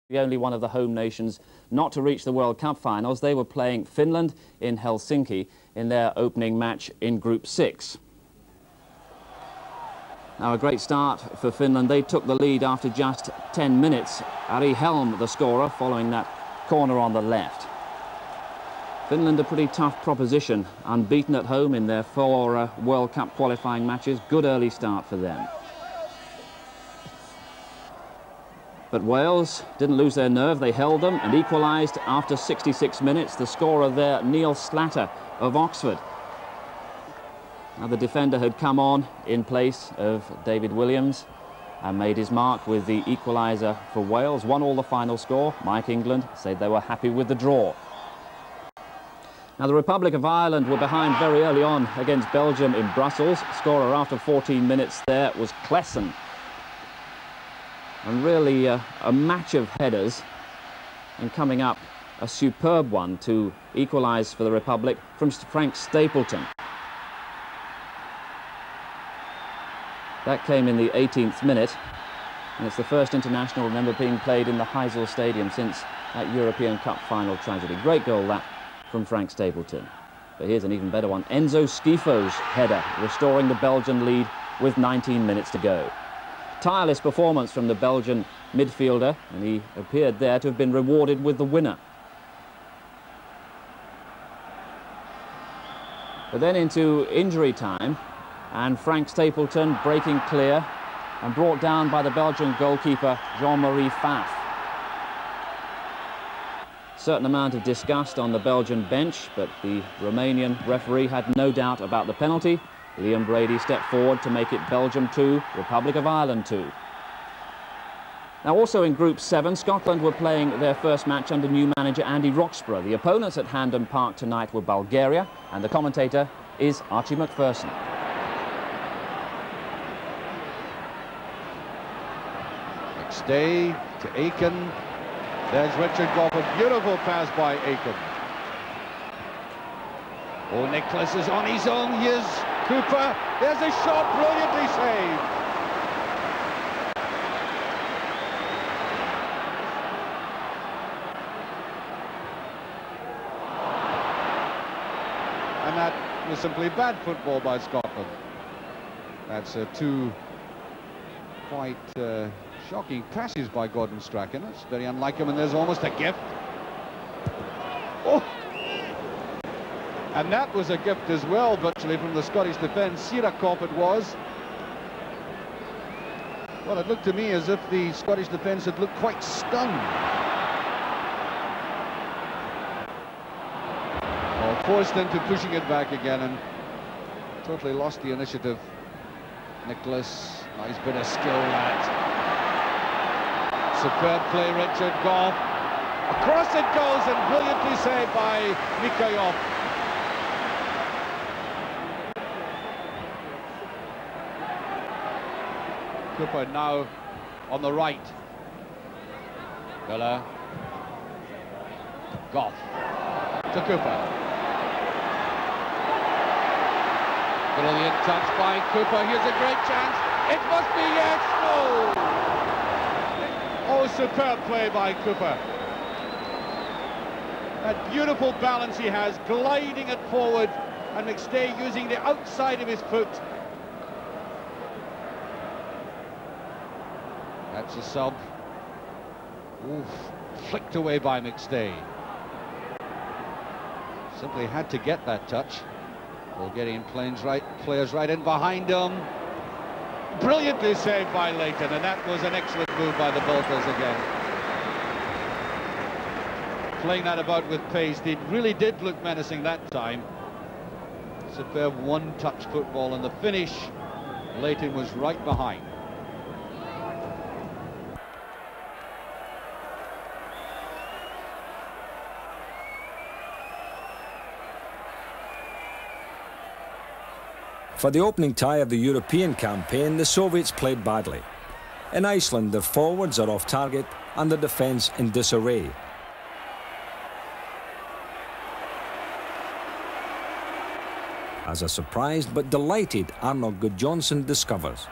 The only one of the home nations not to reach the World Cup finals. They were playing Finland in Helsinki in their opening match in Group 6. Now a great start for Finland. They took the lead after just 10 minutes. Ari Helm, the scorer, following that corner on the left. Finland a pretty tough proposition, unbeaten at home in their 4 World Cup qualifying matches. Good early start for them. But Wales didn't lose their nerve. They held them and equalised after 66 minutes. The scorer there, Neil Slatter of Oxford. Now the defender had come on in place of David Williams and made his mark with the equaliser for Wales. 1-1 the final score. Mike England said they were happy with the draw. Now the Republic of Ireland were behind very early on against Belgium in Brussels. Scorer after 14 minutes there was Klesson. And really a match of headers, and coming up a superb one to equalise for the Republic from Frank Stapleton. That came in the 18th minute, and it's the first international, remember, being played in the Heysel Stadium since that European Cup final tragedy. Great goal that from Frank Stapleton. But here's an even better one. Enzo Schifo's header, restoring the Belgian lead with 19 minutes to go. Tireless performance from the Belgian midfielder, and he appeared there to have been rewarded with the winner. But then into injury time, and Frank Stapleton breaking clear and brought down by the Belgian goalkeeper Jean-Marie Pfaff. Certain amount of disgust on the Belgian bench, but the Romanian referee had no doubt about the penalty. Liam Brady stepped forward to make it Belgium 2, Republic of Ireland 2. Now also in Group 7, Scotland were playing their first match under new manager Andy Roxburgh. The opponents at Hampden Park tonight were Bulgaria, and the commentator is Archie McPherson. McStay to Aiken. There's Richard Goff, a beautiful pass by Aiken. Oh, Nicholas is on his own. Here's Cooper. There's a shot, brilliantly saved. And that was simply bad football by Scotland. That's 2 quite shocking passes by Gordon Strachan. It's very unlike him, and there's almost a gift. Oh! And that was a gift as well, virtually, from the Scottish defence. Sirakop it was. Well, it looked to me as if the Scottish defence had looked quite stunned. Well, forced into pushing it back again and totally lost the initiative. Nicholas, nice bit of skill, that. Superb play, Richard Goff. Across it goes, and brilliantly saved by Mikhailov. Cooper now on the right. Miller. Goff to Cooper. Brilliant touch by Cooper. Here's a great chance. It must be yes. No. Oh, superb play by Cooper. That beautiful balance he has, gliding it forward, and McStay using the outside of his foot. That's a sub. Oof, flicked away by McStay. Simply had to get that touch. Bulgarian players right in behind him. Brilliantly saved by Leighton, and that was an excellent move by the Balkans again. Playing that about with pace. They really did look menacing that time. Superb one-touch football, and the finish, Leighton was right behind. For the opening tie of the European campaign, the Soviets played badly. In Iceland, the forwards are off target and the defence in disarray. As a surprised but delighted Arnold Gudjohnsen discovers.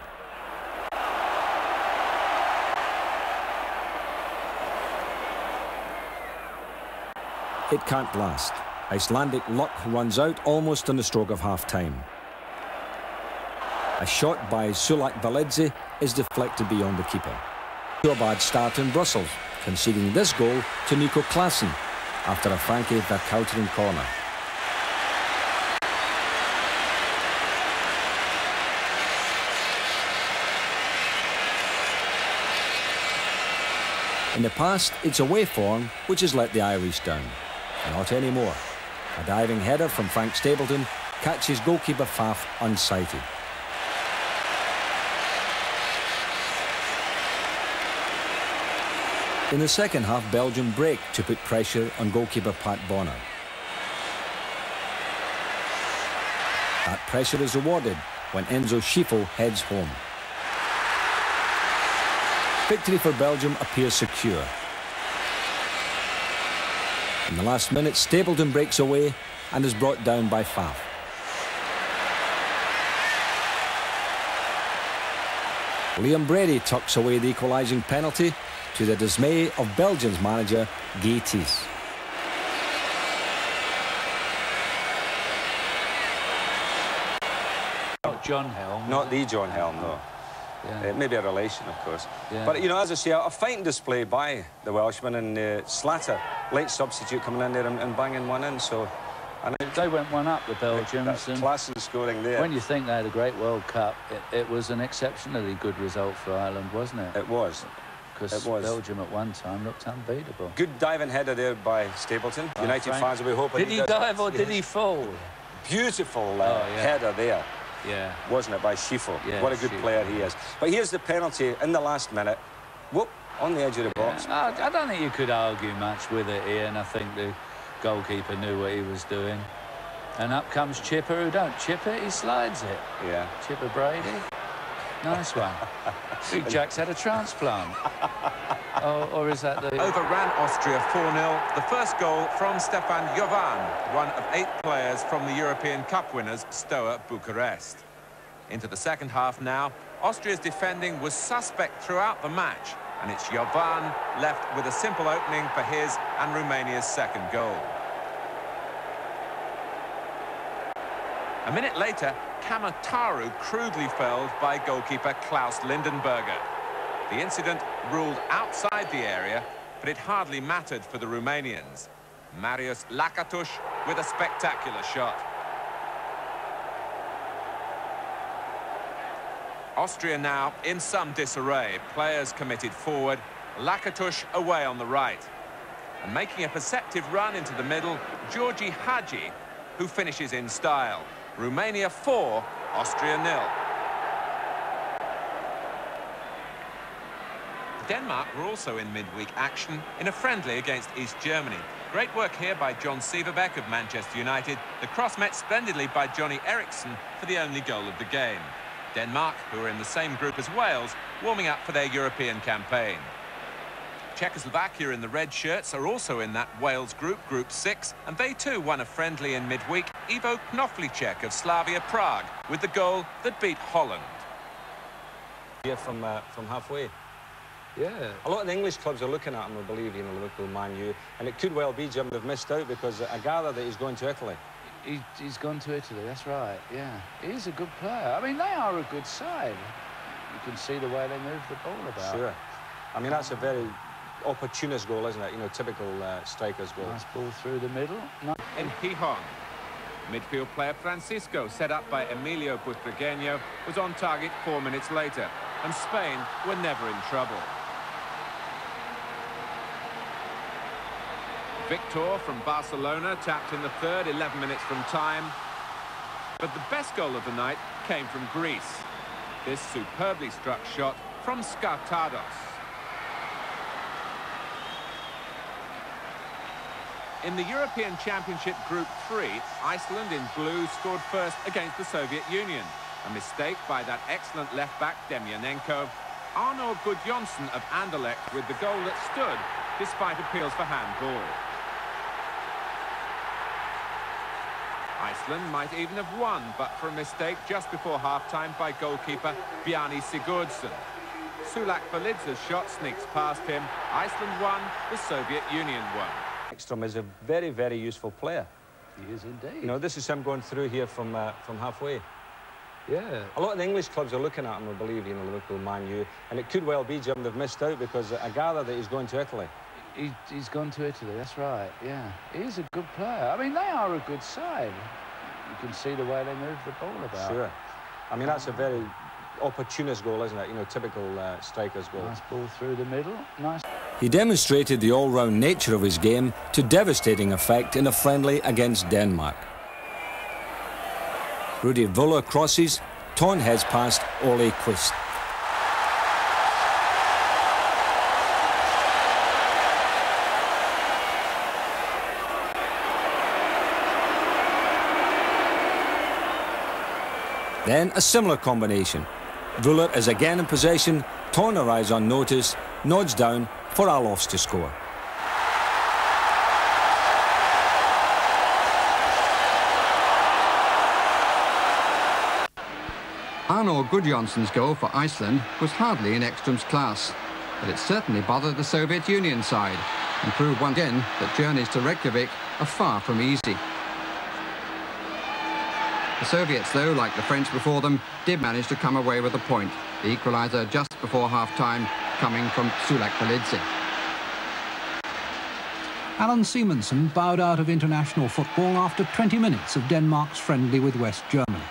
it can't last. Icelandic luck runs out almost on the stroke of half-time. A shot by Sulak Validze is deflected beyond the keeper. To a bad start in Brussels, conceding this goal to Nico Klaassen after a Frankie Verkouteren corner. In the past, it's away form which has let the Irish down. Not anymore. A diving header from Frank Stapleton catches goalkeeper Faf unsighted. In the second half, Belgium break to put pressure on goalkeeper Pat Bonner. That pressure is rewarded when Enzo Schifo heads home. Victory for Belgium appears secure. In the last minute, Stapleton breaks away and is brought down by Faf. Liam Brady tucks away the equalising penalty to the dismay of Belgium's manager, Guy Thys. Not John Helm. Not the John Helm, no. Yeah. Maybe a relation, of course. Yeah. But, you know, as I say, a fighting display by the Welshman, and Slater, late substitute, coming in there and banging one in. So, and they went one up, the Belgians. And Klaassen scoring there. When you think they had a great World Cup, it was an exceptionally good result for Ireland, wasn't it? It was. Because Belgium at one time looked unbeatable. Good diving header there by Stapleton. United fans will be hoping. Did he dive or did he fall? Beautiful header there. Yeah. Wasn't it, by Schifo? Yeah, what a good player he is. But here's the penalty in the last minute. Whoop, on the edge of the box. I don't think you could argue much with it, Ian. I think the goalkeeper knew what he was doing. And up comes Chipper, who don't chip it, he slides it. Yeah. Chipper Brady. Nice one. Big Jack's had a transplant. Or is that the... Overran Austria 4-0. The first goal from Stefan Jovan, one of 8 players from the European Cup winners, Steaua Bucharest. Into the second half now. Austria's defending was suspect throughout the match, and it's Jovan left with a simple opening for his and Romania's second goal. A minute later, Kamataru crudely felled by goalkeeper Klaus Lindenberger. The incident ruled outside the area, but it hardly mattered for the Romanians. Marius Lakatush with a spectacular shot. Austria now in some disarray. Players committed forward, Lakatush away on the right. And making a perceptive run into the middle, Georgi Hagi, who finishes in style. Romania 4, Austria 0. Denmark were also in midweek action in a friendly against East Germany. Great work here by John Severbeck of Manchester United. The cross met splendidly by Johnny Eriksson for the only goal of the game. Denmark, who are in the same group as Wales, warming up for their European campaign. Czechoslovakia in the red shirts are also in that Wales group, Group 6, and they too won a friendly in midweek. Ivo Knoflicek of Slavia Prague with the goal that beat Holland. Here from halfway. Yeah. A lot of the English clubs are looking at him, I believe, you know, Liverpool, Man U, and it could well be, Jim, they've missed out because I gather that he's going to Italy. He's gone to Italy, that's right, yeah. He's a good player. I mean, they are a good side. You can see the way they move the ball about. Sure. I mean, that's a very opportunist goal, isn't it? You know, typical striker's goal. Nice ball through the middle. No. In Gijón, midfield player Francisco, set up by Emilio Butragueño, was on target 4 minutes later, and Spain were never in trouble. Victor from Barcelona tapped in the third, 11 minutes from time. But the best goal of the night came from Greece. This superbly struck shot from Skartados. In the European Championship Group 3, Iceland in blue scored first against the Soviet Union. A mistake by that excellent left-back Demyanenko. Arno Gudjonsson of Anderlecht with the goal that stood despite appeals for handball. Iceland might even have won, but for a mistake just before half-time by goalkeeper Bjarni Sigurdsson. Sulak Validze's shot sneaks past him. Iceland won, the Soviet Union won. Ekstrom is a very, very useful player. He is indeed. You know, this is him going through here from halfway. Yeah. A lot of the English clubs are looking at him, I believe, you know, Liverpool, Man U, and it could well be, Jim, they've missed out because I gather that he's going to Italy. He's gone to Italy, that's right, yeah. He is a good player. I mean, they are a good side. You can see the way they move the ball about. Sure. I mean, that's a very opportunist goal, isn't it? You know, typical striker's goal. Nice ball through the middle, nice. He demonstrated the all-round nature of his game to devastating effect in a friendly against Denmark. Rudi Völler crosses, Ton heads past Ole Quist. Then a similar combination. Völler is again in possession, Ton arrives unnoticed, nods down for Alofs to score. Arnor Gudjonsson's goal for Iceland was hardly in Ekstrom's class, but it certainly bothered the Soviet Union side and proved once again that journeys to Reykjavik are far from easy. The Soviets, though, like the French before them, did manage to come away with a point, the equaliser just before half-time coming from Sulak Velidze. Alan Simonsen bowed out of international football after 20 minutes of Denmark's friendly with West Germany.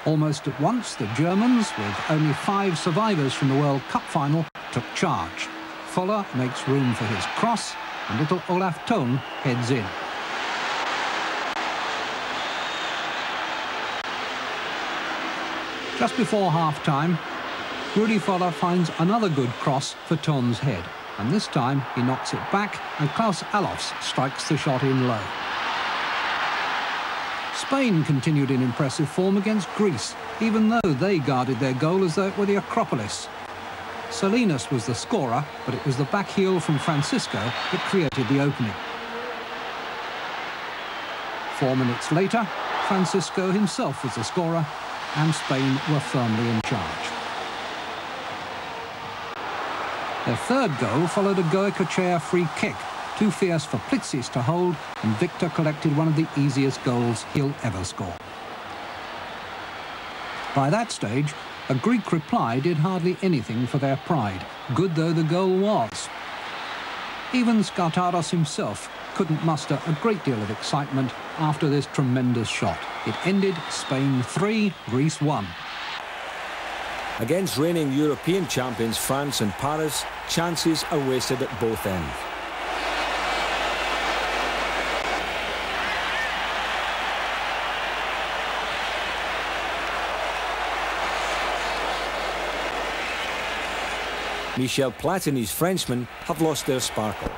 Almost at once, the Germans, with only 5 survivors from the World Cup final, took charge. Fuller makes room for his cross, and little Olaf Thon heads in. Just before half-time, Rudi Völler finds another good cross for Thon's head, and this time he knocks it back and Klaus Alofs strikes the shot in low. Spain continued in impressive form against Greece, even though they guarded their goal as though it were the Acropolis. Salinas was the scorer, but it was the back heel from Francisco that created the opening. 4 minutes later, Francisco himself was the scorer, and Spain were firmly in charge. Their third goal followed a Goicoechea free kick, too fierce for Plitzis to hold, and Victor collected one of the easiest goals he'll ever score. By that stage, a Greek reply did hardly anything for their pride, good though the goal was. Even Skartaros himself couldn't muster a great deal of excitement after this tremendous shot. It ended Spain 3, Greece 1. Against reigning European champions France and Paris, chances are wasted at both ends. Michel Platini's Frenchmen have lost their sparkle.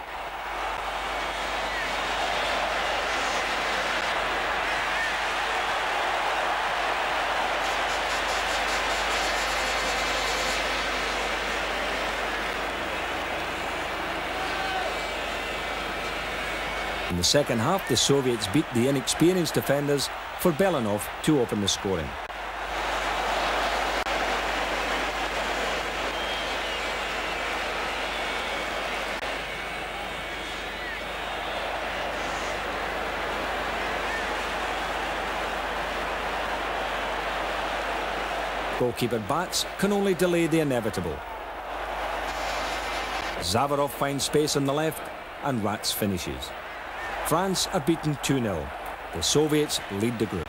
In the second half, the Soviets beat the inexperienced defenders for Belanov to open the scoring. Goalkeeper Bats can only delay the inevitable. Zavarov finds space on the left and Rats finishes. France are beaten 2-0. The Soviets lead the group.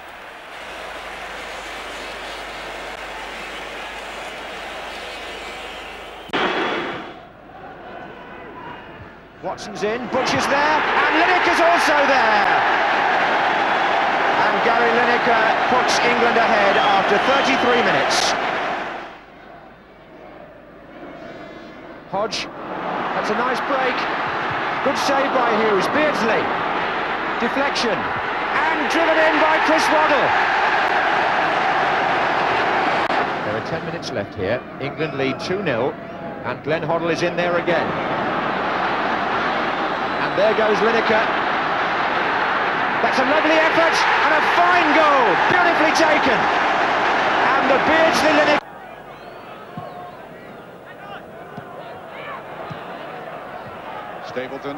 Watson's in, Butcher's there, and Lineker's also there. And Gary Lineker puts England ahead after 33 minutes. Hodge, that's a nice break. Good save by Hughes. Beardsley, deflection, and driven in by Chris Waddle. There are 10 minutes left here. England lead 2-0, and Glenn Hoddle is in there again. And there goes Lineker. That's a lovely effort and a fine goal, beautifully taken. And the Beardsley Lineker. Stapleton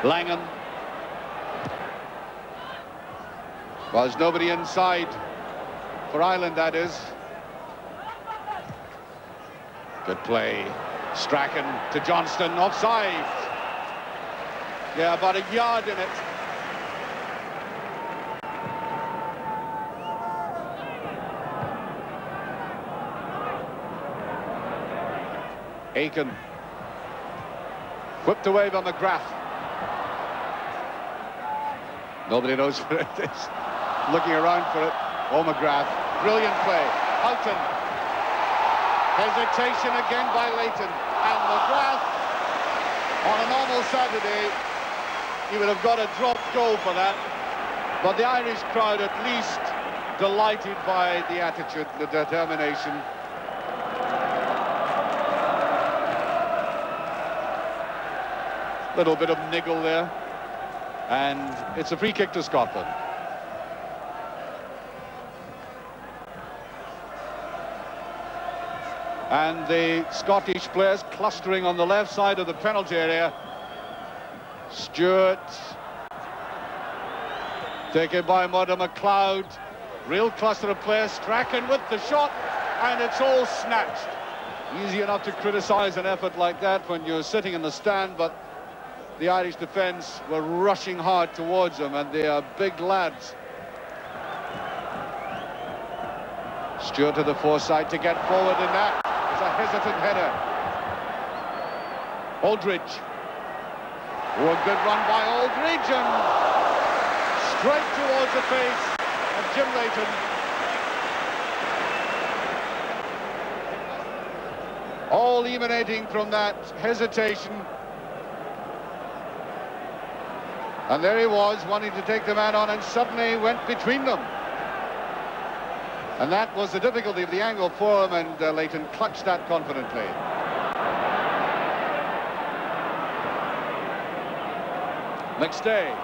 Langham. Well, there's nobody inside for Ireland, that is. Good play. Strachan to Johnston, offside. Yeah, about a yard in it. Aiken. Whipped away by McGrath. Nobody knows where it is. Looking around for it. Oh, McGrath. Brilliant play. Houghton. Hesitation again by Leighton. And McGrath, on a normal Saturday, he would have got a drop goal for that. But the Irish crowd at least delighted by the attitude, the determination. Little bit of niggle there. And it's a free kick to Scotland. And the Scottish players clustering on the left side of the penalty area. Stewart. Taken by Murdo McLeod. Real cluster of players. Strachan with the shot. And it's all snatched. Easy enough to criticise an effort like that when you're sitting in the stand, but the Irish defence were rushing hard towards them, and they are big lads. Stewart to the foresight to get forward in that. It's a hesitant header. Aldridge. Oh, a good run by Aldridge, and straight towards the face of Jim Leighton. All emanating from that hesitation. And there he was, wanting to take the man on, and suddenly went between them. And that was the difficulty of the angle for him, and Leighton clutched that confidently. McStay.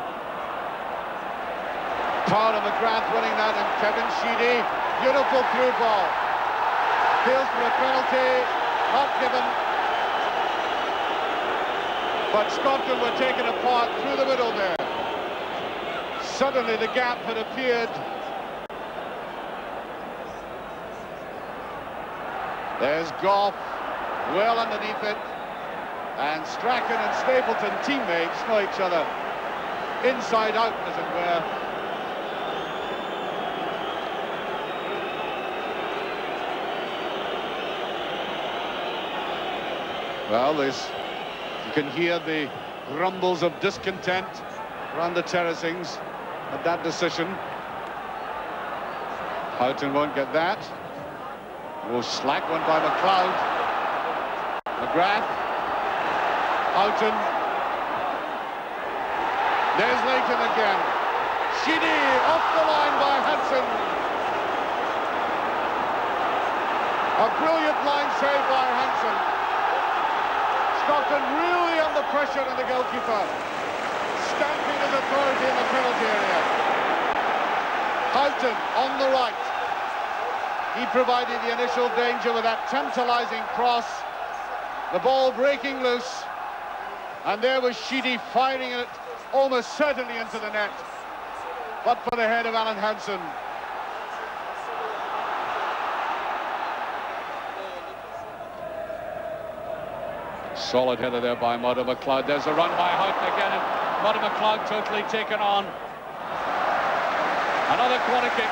Paolo McGrath winning that, and Kevin Sheedy. Beautiful through ball. Appeals for a penalty, not given. But Scotland were taken apart through the middle there. Suddenly the gap had appeared. There's Goff, well underneath it. And Strachan and Stapleton, teammates, know each other inside out, as it were. Well, you can hear the rumbles of discontent around the terracings at that decision. Houghton won't get that. Oh, slack one by McLeod. McGrath. Houghton. There's Leighton again. Sheedy off the line by Hansen. A brilliant line save by Hansen. Scotland really under pressure on the goalkeeper. Stamping his authority in the penalty area. Houghton on the right. He provided the initial danger with that tantalising cross. The ball breaking loose. And there was Sheedy firing it almost certainly into the net. But for the head of Alan Hansen. Solid header there by Murdo McLeod. There's a run by Houghton again, and Murdo McLeod totally taken on. Another corner kick.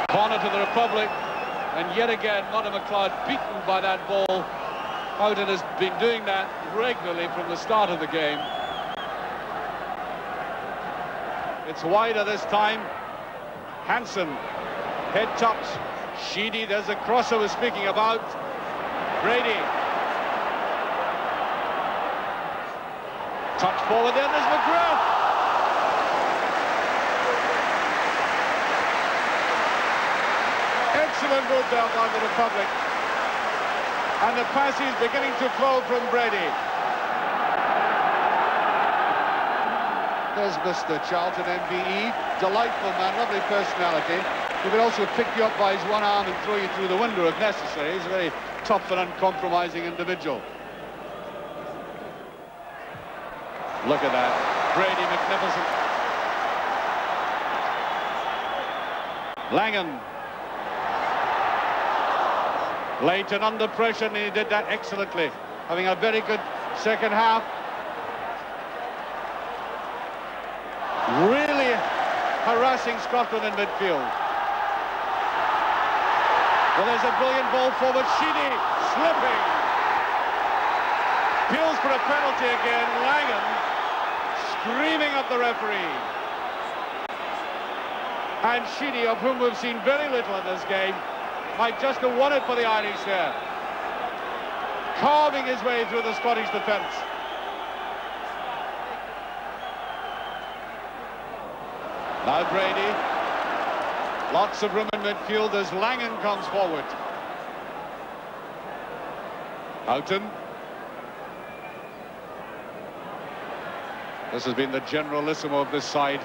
Corner to the Republic, and yet again Murdo McLeod beaten by that ball. Houghton has been doing that regularly from the start of the game. It's wider this time. Hansen, head touch. Sheedy, there's the cross I was speaking about. Brady. Touch forward there, there's McGrath. Excellent move there by the Republic. And the pass is beginning to flow from Brady. There's Mr. Charlton, MBE. Delightful man, lovely personality. He could also pick you up by his one arm and throw you through the window if necessary. He's a very tough and uncompromising individual. Look at that. Brady, magnificent. Langan. Leighton under pressure, and he did that excellently. Having a very good second half. Really harassing Scotland in midfield. Well, there's a brilliant ball forward. Sheedy slipping. Appeals for a penalty again. Langan screaming at the referee. And Sheedy, of whom we've seen very little in this game, might just have won it for the Irish there. Carving his way through the Scottish defence. Now Brady. Lots of room in midfield as Langan comes forward. Houghton. This has been the generalissimo of this side.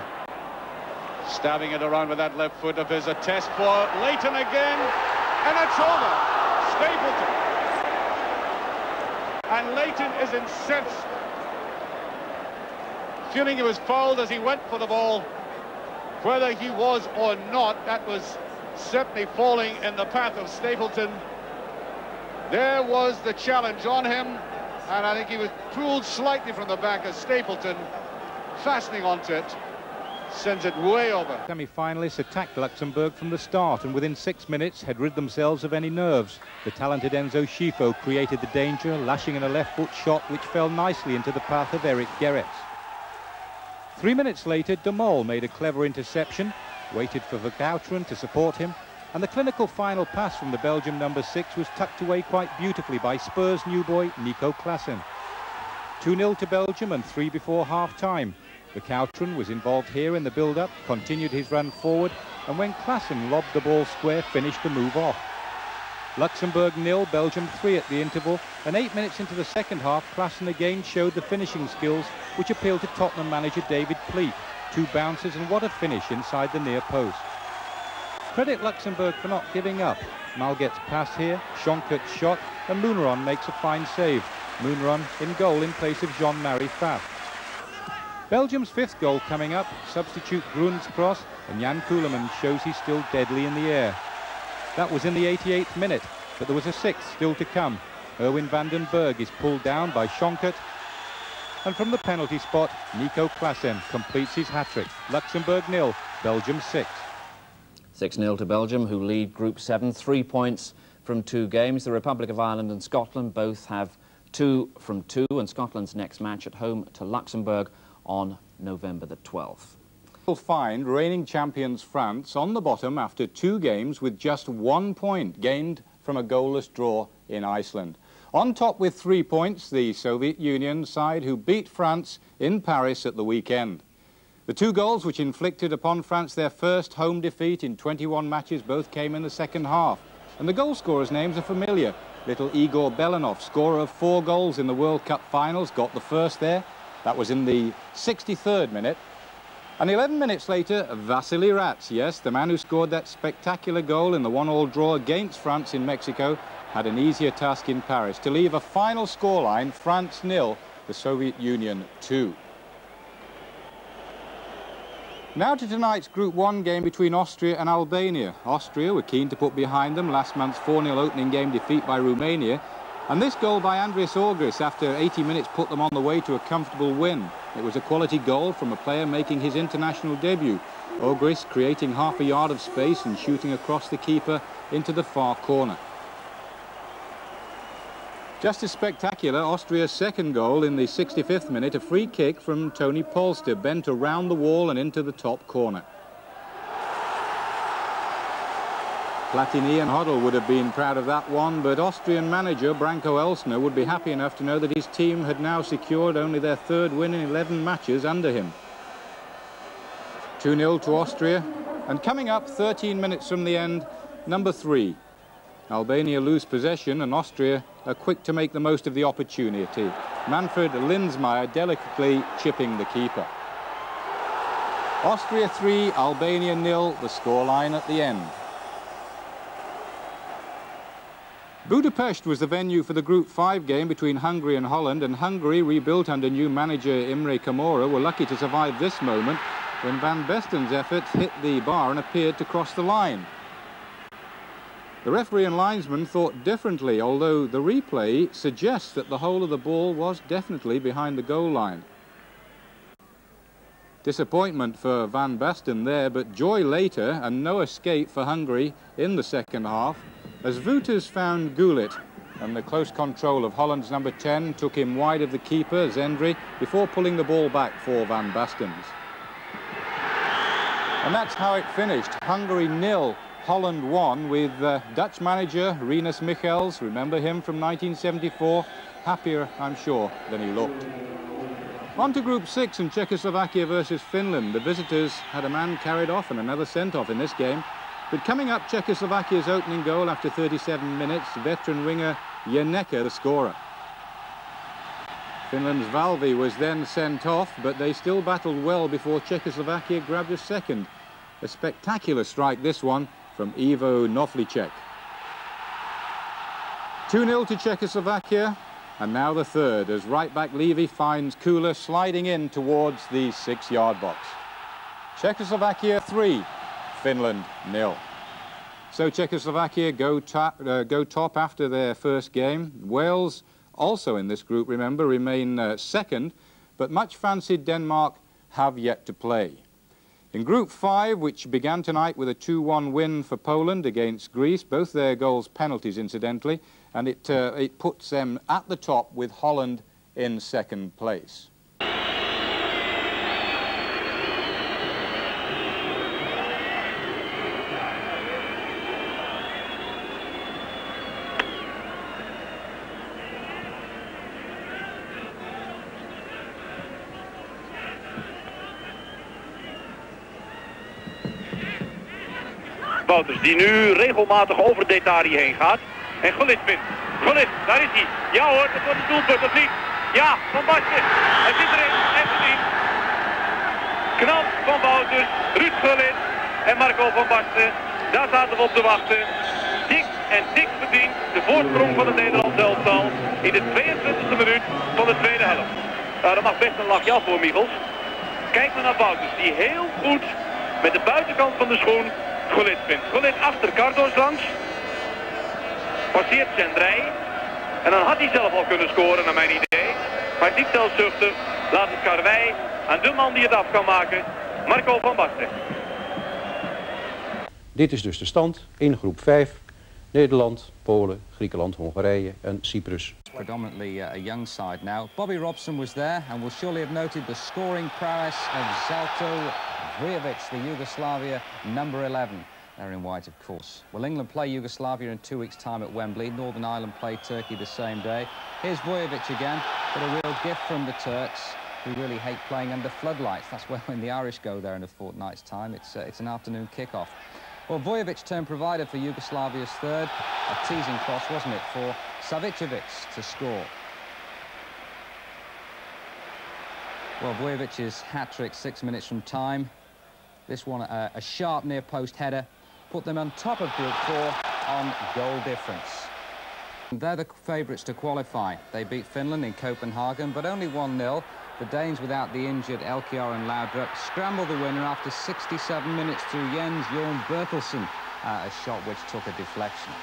Stabbing it around with that left foot of his. A test for Leighton again. And it's over. Stapleton. And Leighton is incensed. Feeling he was fouled as he went for the ball. Whether he was or not, that was certainly falling in the path of Stapleton. There was the challenge on him, and I think he was pulled slightly from the back as Stapleton, fastening onto it, sends it way over. Semi-finalists attacked Luxembourg from the start, and within 6 minutes had rid themselves of any nerves. The talented Enzo Schifo created the danger, lashing in a left-foot shot which fell nicely into the path of Eric Gerrits. 3 minutes later, De Mol made a clever interception, waited for Vercauteren to support him, and the clinical final pass from the Belgium number 6 was tucked away quite beautifully by Spurs new boy Nico Klaassen. 2-0 to Belgium and 3 before half-time. Vercauteren was involved here in the build-up, continued his run forward, and when Klaassen lobbed the ball square, finished the move off. Luxembourg 0, Belgium 3 at the interval, and 8 minutes into the second half, Klaassen again showed the finishing skills which appealed to Tottenham manager David Pleat. 2 bounces and what a finish inside the near post. Credit Luxembourg for not giving up. Malget's pass here, Schonkert's shot, and Muneron makes a fine save. Muneron in goal in place of Jean-Marie Pfaff. Belgium's 5th goal coming up, substitute Groen's cross, and Jan Koeleman shows he's still deadly in the air. That was in the 88th minute, but there was a 6th still to come. Erwin van den Berg is pulled down by Schonkert, and from the penalty spot, Nico Klaassen completes his hat-trick. Luxembourg 0, Belgium 6. 6-0 to Belgium, who lead Group 7, 3 points from 2 games. The Republic of Ireland and Scotland both have 2 from 2, and Scotland's next match at home to Luxembourg on November the 12th. Will find reigning champions France on the bottom after 2 games with just 1 point gained from a goalless draw in Iceland. On top with 3 points, the Soviet Union side who beat France in Paris at the weekend. The 2 goals which inflicted upon France their first home defeat in 21 matches both came in the second half. And the goal scorers' names are familiar. Little Igor Belanov, scorer of 4 goals in the World Cup finals, got the first there. That was in the 63rd minute. And 11 minutes later, Vasily Rats, yes, the man who scored that spectacular goal in the 1-1 draw against France in Mexico, had an easier task in Paris to leave a final scoreline, France 0, the Soviet Union 2. Now to tonight's Group 1 game between Austria and Albania. Austria were keen to put behind them last month's 4-0 opening game defeat by Romania, and this goal by Andris Ogris after 80 minutes put them on the way to a comfortable win. It was a quality goal from a player making his international debut. Ogris creating half a yard of space and shooting across the keeper into the far corner. Just as spectacular, Austria's second goal in the 65th minute, a free kick from Tony Polster, bent around the wall and into the top corner. Platini and Hoddle would have been proud of that one, but Austrian manager Branko Elsner would be happy enough to know that his team had now secured only their 3rd win in 11 matches under him. 2-0 to Austria, and coming up 13 minutes from the end, number 3. Albania lose possession and Austria are quick to make the most of the opportunity. Manfred Lindsmeyer delicately chipping the keeper. Austria 3, Albania 0, the scoreline at the end. Budapest was the venue for the Group 5 game between Hungary and Holland, and Hungary, rebuilt under new manager Imre Kamara, were lucky to survive this moment when Van Basten's effort hit the bar and appeared to cross the line. The referee and linesman thought differently, although the replay suggests that the hole of the ball was definitely behind the goal line. Disappointment for Van Basten there, but joy later, and no escape for Hungary in the second half, as Wouters found Gullit, and the close control of Holland's number 10 took him wide of the keeper, Zendri, before pulling the ball back for Van Basten's. And that's how it finished. Hungary 0, Holland 1, with Dutch manager Rinus Michels, remember him from 1974, happier, I'm sure, than he looked. On to Group 6 and Czechoslovakia versus Finland. The visitors had a man carried off and another sent off in this game. But coming up, Czechoslovakia's opening goal after 37 minutes, veteran winger Janeka, the scorer. Finland's Valvi was then sent off, but they still battled well before Czechoslovakia grabbed a second. A spectacular strike, this one, from Ivo Novlicek. 2-0 to Czechoslovakia, and now the third, as right-back Levy finds Kula sliding in towards the 6-yard box. Czechoslovakia 3. Finland 0. So Czechoslovakia go top after their first game. Wales, also in this group, remember, remain second, but much fancied Denmark have yet to play. In Group 5, which began tonight with a 2-1 win for Poland against Greece, both their goals penalties, incidentally, and it puts them at the top with Holland in second place. Wouters, die nu regelmatig over Detari heen gaat. En Gullit vindt. Gullit, daar is hij. Ja hoor, dat wordt een doelpunt, of niet? Ja, Van Basten. Hij zit erin, en gezien. Knap van Wouters, Ruud Gullit en Marco van Basten. Daar zaten we op te wachten. Dik en dik verdiend de voorsprong van het Nederlandse elftal in de 22e minuut van de tweede helft. Nou, dat mag best een lachje af voor Michels. Kijk maar naar Wouters, die heel goed met de buitenkant van de schoen Gullit vindt. Gullit achter Cardos langs. Passeert Zendrij. En dan had hij zelf al kunnen scoren naar mijn idee. Maar hij is niet zelfzuchtig. Laat het karwei aan de man die het af kan maken. Marco van Basten. Dit is dus de stand in groep 5. Nederland, Polen, Griekenland, Hongarije en Cyprus. Predominantly a young side now. Bobby Robson was there and will surely have noted the scoring prowess of Zalto Vujovic, the Yugoslavia number 11. They're in white, of course. Will England play Yugoslavia in 2 weeks' time at Wembley? Northern Ireland play Turkey the same day. Here's Vujovic again, but a real gift from the Turks, who really hate playing under floodlights. That's where when the Irish go there in a fortnight's time. It's an afternoon kick-off. Well, Vujovic turned provider for Yugoslavia's third. A teasing cross, wasn't it, for Savicevic to score. Well, Vujovic's hat-trick 6 minutes from time. This one, a sharp near-post header, put them on top of Group 4 on goal difference. They're the favourites to qualify. They beat Finland in Copenhagen, but only 1-0. The Danes, without the injured Elkjær and Laudrup, scrambled the winner after 67 minutes through Jens Jorn Bertelsen, a shot which took a deflection.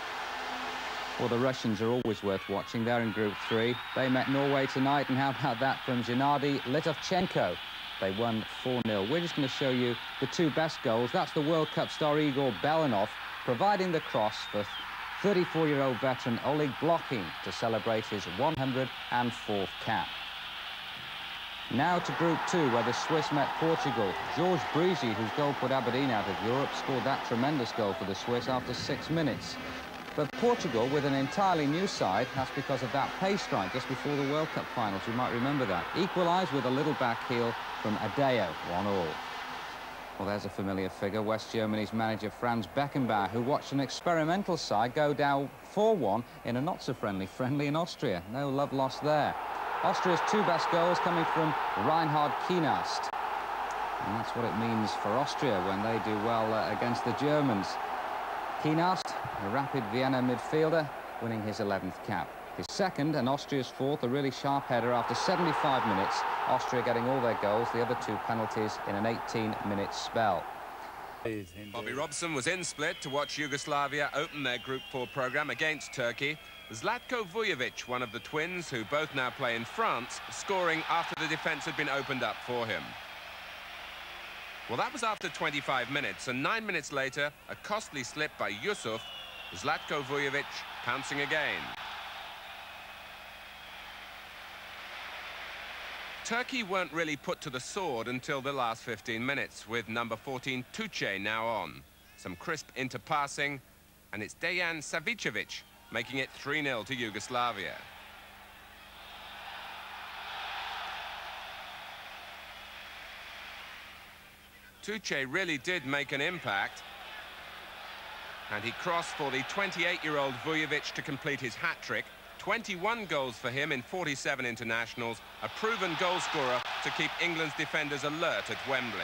Well, the Russians are always worth watching. They're in Group 3. They met Norway tonight, and how about that from Gennady Litovchenko? They won 4-0. We're just going to show you the two best goals. That's the World Cup star Igor Belanov providing the cross for 34-year-old veteran Oleg Blokhin to celebrate his 104th cap. Now to Group 2, where the Swiss met Portugal. Georges Brizy, whose goal put Aberdeen out of Europe, scored that tremendous goal for the Swiss after 6 minutes. But Portugal, with an entirely new side, that's because of that pay strike just before the World Cup finals. You might remember that. Equalised with a little back heel from Adeo, 1-1. Well, there's a familiar figure, West Germany's manager Franz Beckenbauer, who watched an experimental side go down 4-1 in a not-so-friendly in Austria. No love lost there. Austria's two best goals coming from Reinhard Kienast. And that's what it means for Austria when they do well against the Germans. Kienast, a rapid Vienna midfielder, winning his 11th cap. His second and Austria's fourth, a really sharp header after 75 minutes. Austria getting all their goals, the other two penalties in an 18-minute spell. Bobby Robson was in Split to watch Yugoslavia open their Group 4 programme against Turkey. Zlatko Vujovic, one of the twins who both now play in France, scoring after the defence had been opened up for him. Well, that was after 25 minutes, and 9 minutes later, a costly slip by Yusuf, Zlatko Vujovic pouncing again. Turkey weren't really put to the sword until the last 15 minutes, with number 14 Tuce now on. Some crisp interpassing, and it's Dejan Savicevic making it 3-0 to Yugoslavia. Tuce really did make an impact, and he crossed for the 28-year-old Vujovic to complete his hat-trick. 21 goals for him in 47 internationals, a proven goal scorer to keep England's defenders alert at Wembley.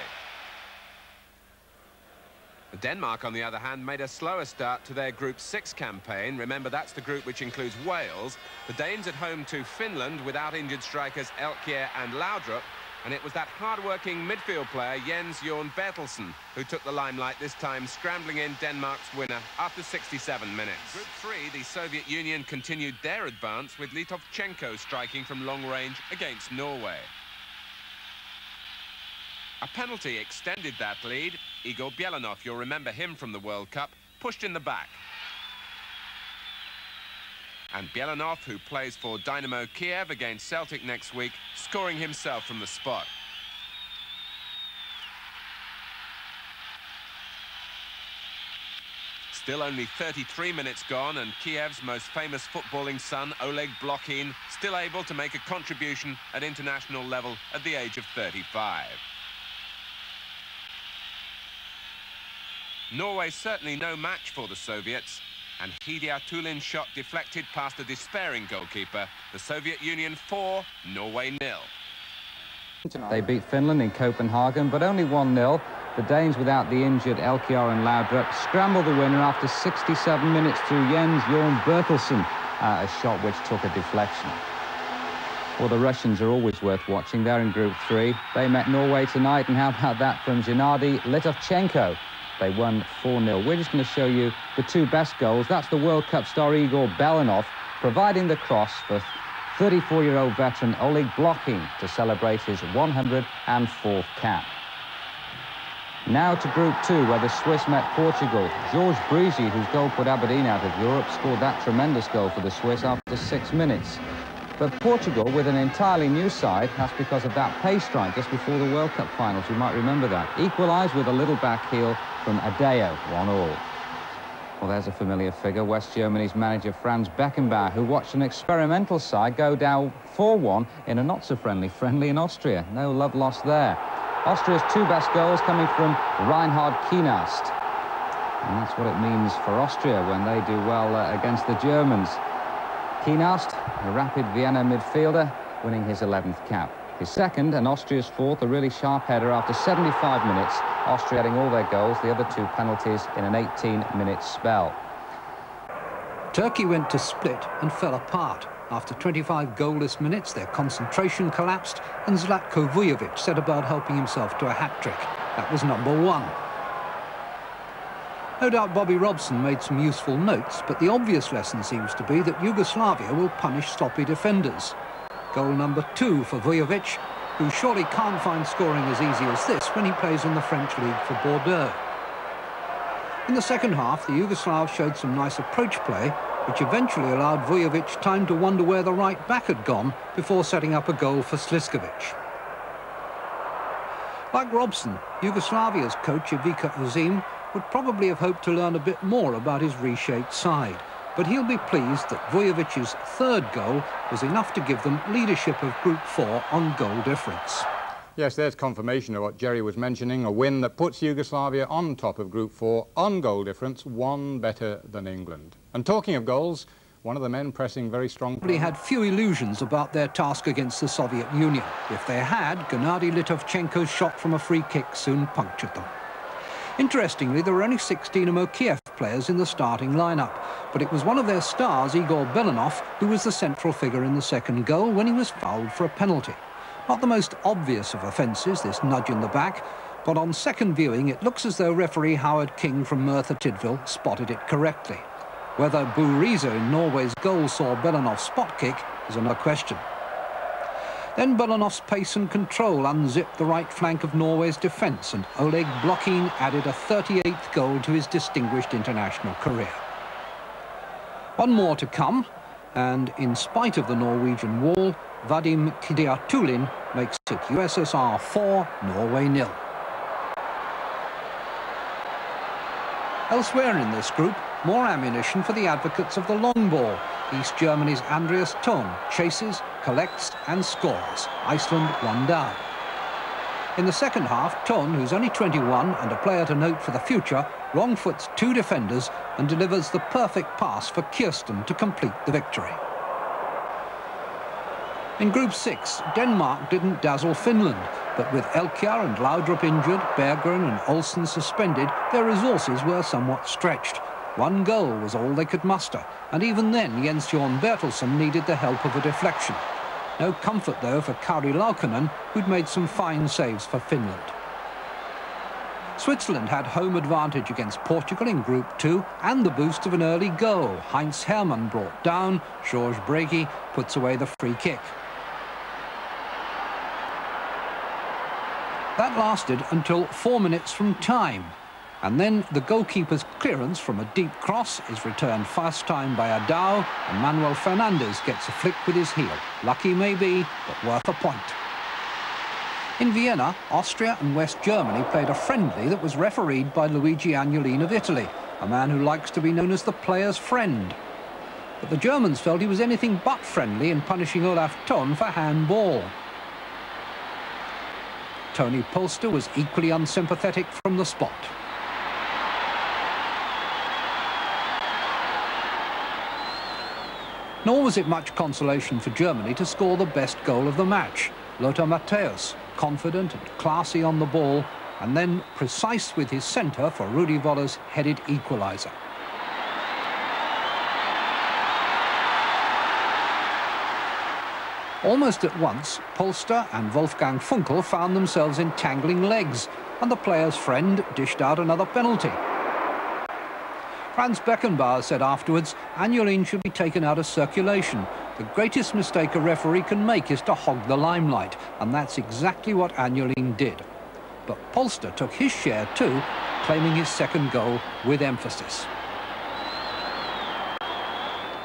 Denmark, on the other hand, made a slower start to their Group 6 campaign. Remember, that's the group which includes Wales. The Danes at home to Finland without injured strikers Elkjær and Laudrup. And it was that hard-working midfield player, Jens Jorn Bertelsen, who took the limelight this time, scrambling in Denmark's winner after 67 minutes. Group 3, the Soviet Union continued their advance with Litovchenko striking from long range against Norway. A penalty extended that lead. Igor Bielanov, you'll remember him from the World Cup, pushed in the back. And Bielanov, who plays for Dynamo Kiev against Celtic next week, scoring himself from the spot. Still only 33 minutes gone, and Kiev's most famous footballing son, Oleg Blokhin, still able to make a contribution at international level at the age of 35. Norway certainly no match for the Soviets, and Hidiatulin's shot deflected past a despairing goalkeeper. The Soviet Union 4, Norway 0. They beat Finland in Copenhagen, but only 1-0. The Danes, without the injured Elkjær and Laudrup, scrambled the winner after 67 minutes through Jens Jorn Bertelsen, a shot which took a deflection. Well, the Russians are always worth watching. They're in Group 3. They met Norway tonight, and how about that from Gennady Litovchenko? They won 4-0. We're just going to show you the two best goals. That's the World Cup star Igor Bielanov providing the cross for 34-year-old veteran Oleg Blokhin to celebrate his 104th cap. Now to Group 2, where the Swiss met Portugal. Georges Brizzi, whose goal put Aberdeen out of Europe, scored that tremendous goal for the Swiss after 6 minutes. But Portugal, with an entirely new side, that's because of that pay strike just before the World Cup finals. You might remember that. Equalised with a little back heel from Adeo, 1-1. Well, there's a familiar figure, West Germany's manager Franz Beckenbauer, who watched an experimental side go down 4-1 in a not-so-friendly in Austria. No love lost there. Austria's two best goals coming from Reinhard Kienast. And that's what it means for Austria when they do well against the Germans. Kienast, a rapid Vienna midfielder, winning his 11th cap. His second and Austria's fourth, a really sharp header after 75 minutes. Austria getting all their goals, the other two penalties in an 18-minute spell. Turkey went to Split and fell apart. After 25 goalless minutes, their concentration collapsed, and Zlatko Vujovic set about helping himself to a hat-trick. That was number 1. No doubt Bobby Robson made some useful notes, but the obvious lesson seems to be that Yugoslavia will punish sloppy defenders. Goal number 2 for Vujovic, who surely can't find scoring as easy as this when he plays in the French league for Bordeaux. In the second half, the Yugoslavs showed some nice approach play, which eventually allowed Vujovic time to wonder where the right back had gone before setting up a goal for Sliskovic. Like Robson, Yugoslavia's coach Ivica Ozim would probably have hoped to learn a bit more about his reshaped side, but he'll be pleased that Vujovic's third goal was enough to give them leadership of Group 4 on goal difference. Yes, there's confirmation of what Jerry was mentioning, a win that puts Yugoslavia on top of Group 4 on goal difference, one better than England. And talking of goals, one of the men pressing very strongly They had few illusions about their task against the Soviet Union. If they had, Gennady Litovchenko's shot from a free kick soon punctured them. Interestingly, there were only 6 Dynamo Kiev best players in the starting lineup, but it was one of their stars, Igor Belanov, who was the central figure in the second goal when he was fouled for a penalty. Not the most obvious of offences, this nudge in the back, but on second viewing it looks as though referee Howard King from Merthyr Tydfil spotted it correctly. Whether Bo Riise in Norway's goal saw Belanov's spot kick is another question. Then Belanov's pace and control unzipped the right flank of Norway's defence, and Oleg Blokhin added a 38th goal to his distinguished international career. One more to come, and in spite of the Norwegian wall, Vadim Kidiartulin makes it USSR 4, Norway 0. Elsewhere in this group, more ammunition for the advocates of the long ball. East Germany's Andreas Thun chases, collects and scores. Iceland 1 down. In the second half, Thun, who's only 21 and a player to note for the future, wrong-foots 2 defenders and delivers the perfect pass for Kirsten to complete the victory. In Group 6, Denmark didn't dazzle Finland, but with Elkjær and Laudrup injured, Berggren and Olsen suspended, their resources were somewhat stretched. 1 goal was all they could muster, and even then Jens Jorn Bertelsen needed the help of a deflection. No comfort, though, for Kari Laukkanen, who'd made some fine saves for Finland. Switzerland had home advantage against Portugal in Group 2 and the boost of an early goal. Heinz Hermann brought down, Georges Bregi puts away the free kick. That lasted until 4 minutes from time. And then the goalkeeper's clearance from a deep cross is returned first time by Adao, and Manuel Fernandez gets a flick with his heel. Lucky maybe, but worth a point. In Vienna, Austria and West Germany played a friendly that was refereed by Luigi Agnolin of Italy, a man who likes to be known as the player's friend. But the Germans felt he was anything but friendly in punishing Olaf Thun for handball. Tony Polster was equally unsympathetic from the spot. Nor was it much consolation for Germany to score the best goal of the match. Lothar Matthäus, confident and classy on the ball, and then precise with his centre for Rudi Voller's headed equaliser. Almost at once, Polster and Wolfgang Funkel found themselves entangling legs, and the player's friend dished out another penalty. Franz Beckenbauer said afterwards, Agnolin should be taken out of circulation. The greatest mistake a referee can make is to hog the limelight, and that's exactly what Agnolin did. But Polster took his share too, claiming his second goal with emphasis.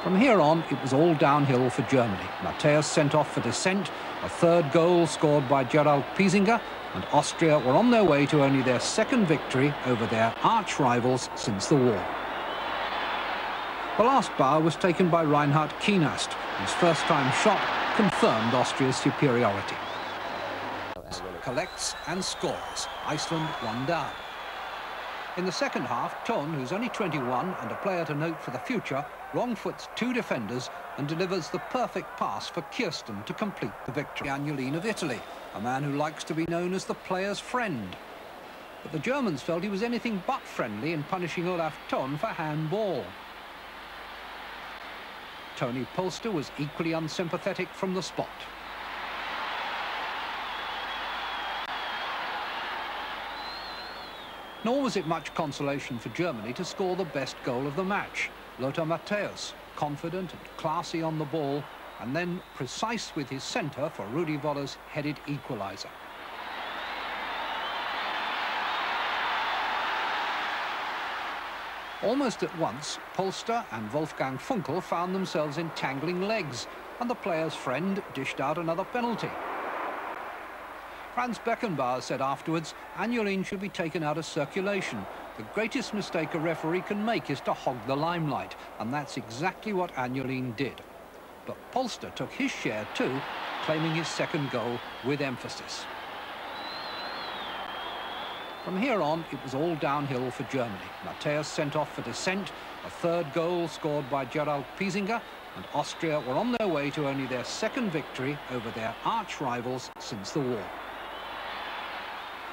From here on, it was all downhill for Germany. Matthäus sent off for dissent, a third goal scored by Gerald Piesinger, and Austria were on their way to only their second victory over their arch-rivals since the war. The last bar was taken by Reinhard Kienast, whose first-time shot confirmed Austria's superiority. Collects and scores. Iceland 1 down. In the second half, Thun, who's only 21 and a player to note for the future, wrong-foots 2 defenders and delivers the perfect pass for Kirsten to complete the victory. Agnolin of Italy, a man who likes to be known as the player's friend. But the Germans felt he was anything but friendly in punishing Olaf Thun for handball. Tony Polster was equally unsympathetic from the spot. Nor was it much consolation for Germany to score the best goal of the match. Lothar Matthäus, confident and classy on the ball, and then precise with his centre for Rudi Voller's headed equaliser. Almost at once, Polster and Wolfgang Funkel found themselves entangling legs, and the player's friend dished out another penalty. Franz Beckenbauer said afterwards, Agnolin should be taken out of circulation. The greatest mistake a referee can make is to hog the limelight, and that's exactly what Agnolin did. But Polster took his share too, claiming his second goal with emphasis. From here on, it was all downhill for Germany. Matthäus sent off for dissent, a third goal scored by Gerald Piesinger, and Austria were on their way to only their second victory over their arch-rivals since the war.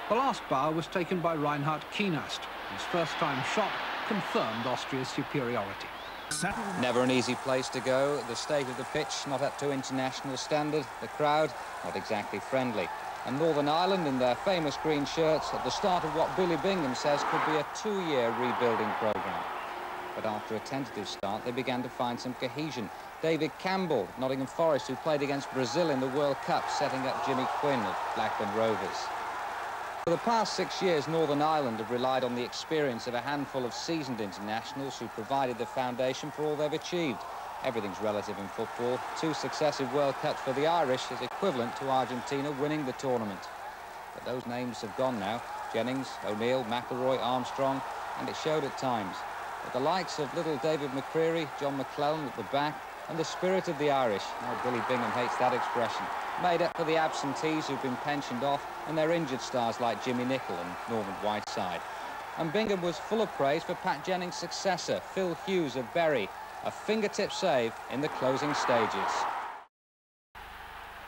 The last bar was taken by Reinhard Kienast, whose first-time shot confirmed Austria's superiority. Never an easy place to go. The state of the pitch not up to international standard. The crowd not exactly friendly. And Northern Ireland in their famous green shirts at the start of what Billy Bingham says could be a 2-year rebuilding programme. But after a tentative start, they began to find some cohesion. David Campbell, Nottingham Forest, who played against Brazil in the World Cup, setting up Jimmy Quinn of Blackburn Rovers. For the past 6 years, Northern Ireland have relied on the experience of a handful of seasoned internationals who provided the foundation for all they've achieved. Everything's relative in football. 2 successive World Cups for the Irish is equivalent to Argentina winning the tournament. But those names have gone now. Jennings, O'Neill, McIlroy, Armstrong, and it showed at times. But the likes of little David McCreary, John McClellan at the back, and the spirit of the Irish, oh, Billy Bingham hates that expression, made up for the absentees who've been pensioned off and their injured stars like Jimmy Nicholl and Norman Whiteside. And Bingham was full of praise for Pat Jennings' successor, Phil Hughes of Bury, a fingertip save in the closing stages.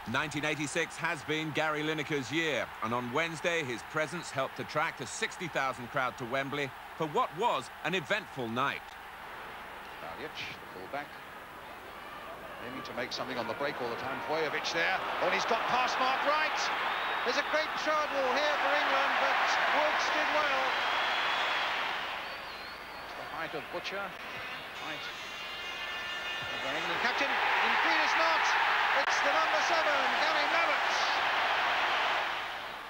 1986 has been Gary Lineker's year, and on Wednesday his presence helped attract a 60,000 crowd to Wembley for what was an eventful night. Baljic, full-back, aiming to make something on the break all the time. Vojovic there. Oh, and he's got past Mark Wright. There's a great struggle here for England, but Woods did well. It's the height of Butcher. Height of the England captain. Indeed it's not. It's the number 7, Gary Mabbutt.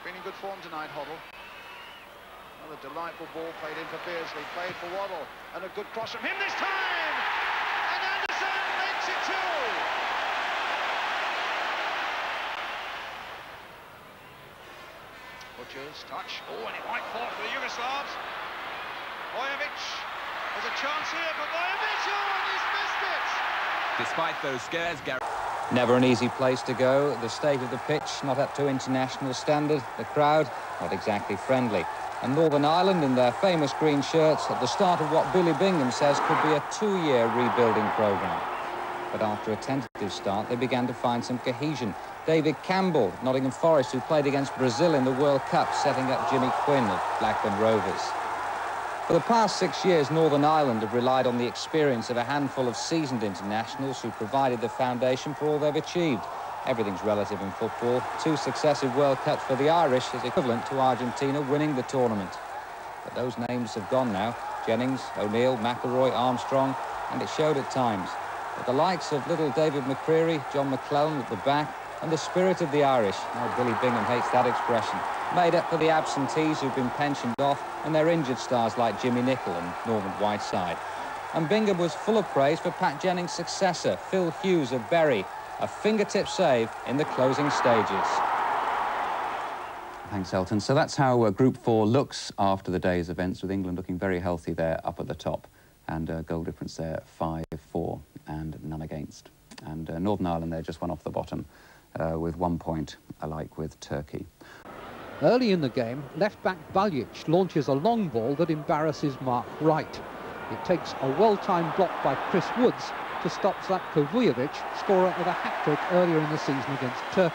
Been in good form tonight, Hoddle. Another delightful ball played in for Beardsley, played for Waddle, and a good cross from him this time. And Anderson makes it 2. Butcher's touch. Oh, and it might fall for the Yugoslavs. Vojovic. There's a chance here for Vojovic. Oh, and he's missed it. Despite those scares, Gary... Never an easy place to go. The state of the pitch not up to international standard. The crowd not exactly friendly. And Northern Ireland in their famous green shirts at the start of what Billy Bingham says could be a 2-year rebuilding programme. But after a tentative start, they began to find some cohesion. David Campbell, Nottingham Forest, who played against Brazil in the World Cup, setting up Jimmy Quinn of Blackburn Rovers. For the past 6 years, Northern Ireland have relied on the experience of a handful of seasoned internationals who provided the foundation for all they've achieved. Everything's relative in football. 2 successive World Cups for the Irish is equivalent to Argentina winning the tournament. But those names have gone now. Jennings, O'Neill, McIlroy, Armstrong, and it showed at times. But the likes of little David McCreary, John McClellan at the back, and the spirit of the Irish, oh, Billy Bingham hates that expression, made up for the absentees who've been pensioned off and their injured stars like Jimmy Nicholl and Norman Whiteside. And Bingham was full of praise for Pat Jennings' successor, Phil Hughes of Bury, a fingertip save in the closing stages. Thanks, Elton. So that's how Group 4 looks after the day's events, with England looking very healthy there up at the top. And goal difference there, 5-4 and none against. And Northern Ireland there just one off the bottom with 1 point, alike with Turkey. Early in the game, left-back Baljic launches a long ball that embarrasses Mark Wright. It takes a well-timed block by Chris Woods to stop Zlatko Vujovic, scorer of a hat-trick earlier in the season against Turkey.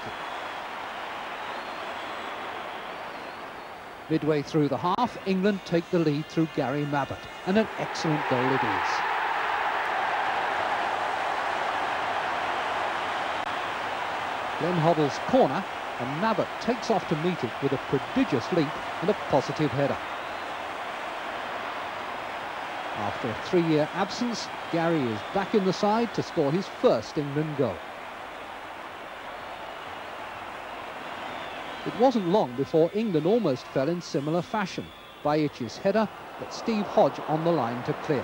Midway through the half, England take the lead through Gary Mabbutt, and an excellent goal it is. Glenn Hoddle's corner, and Mabbutt takes off to meet it with a prodigious leap and a positive header. After a 3-year absence, Gary is back in the side to score his first England goal. It wasn't long before England almost fell in similar fashion. Bajic's header, but Steve Hodge on the line to clear.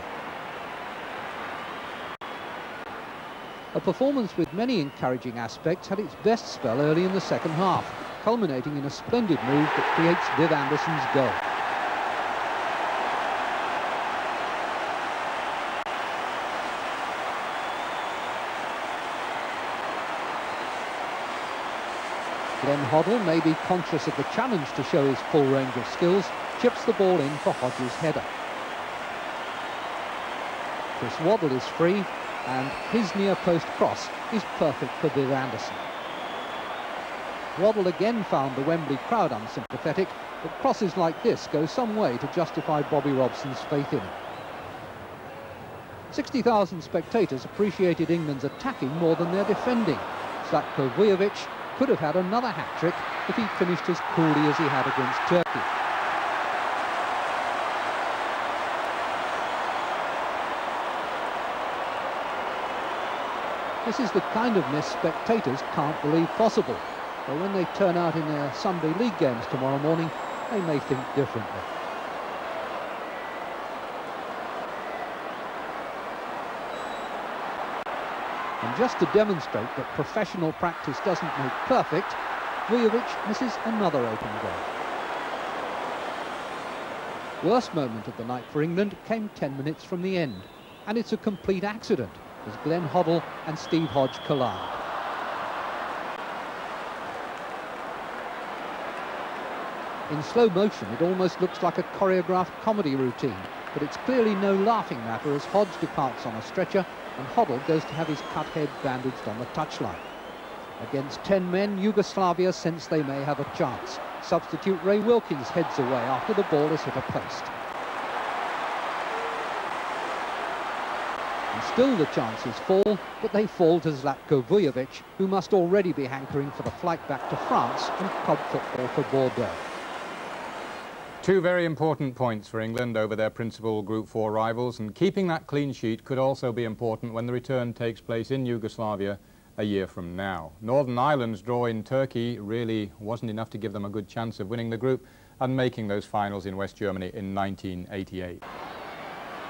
A performance with many encouraging aspects had its best spell early in the second half, culminating in a splendid move that creates Viv Anderson's goal. Glenn Hoddle, may be conscious of the challenge to show his full range of skills, chips the ball in for Hodge's header. Chris Waddle is free, and his near-post cross is perfect for Viv Anderson. Waddle again found the Wembley crowd unsympathetic, but crosses like this go some way to justify Bobby Robson's faith in him. 60,000 spectators appreciated England's attacking more than their defending. Zlatko Vujovic could have had another hat-trick if he finished as coolly as he had against Turkey. This is the kind of miss spectators can't believe possible, but when they turn out in their Sunday League games tomorrow morning, they may think differently. And just to demonstrate that professional practice doesn't make perfect, Vujovic misses another open goal. Worst moment of the night for England came 10 minutes from the end, and it's a complete accident as Glenn Hoddle and Steve Hodge collide. In slow motion, it almost looks like a choreographed comedy routine, but it's clearly no laughing matter as Hodge departs on a stretcher and Hoddle goes to have his cut head bandaged on the touchline. Against 10 men, Yugoslavia sense they may have a chance. Substitute Ray Wilkins heads away after the ball has hit a post. And still the chances fall, but they fall to Zlatko Vujovic, who must already be hankering for the flight back to France and club football for Bordeaux. Two very important points for England over their principal Group 4 rivals, and keeping that clean sheet could also be important when the return takes place in Yugoslavia a year from now. Northern Ireland's draw in Turkey really wasn't enough to give them a good chance of winning the group and making those finals in West Germany in 1988.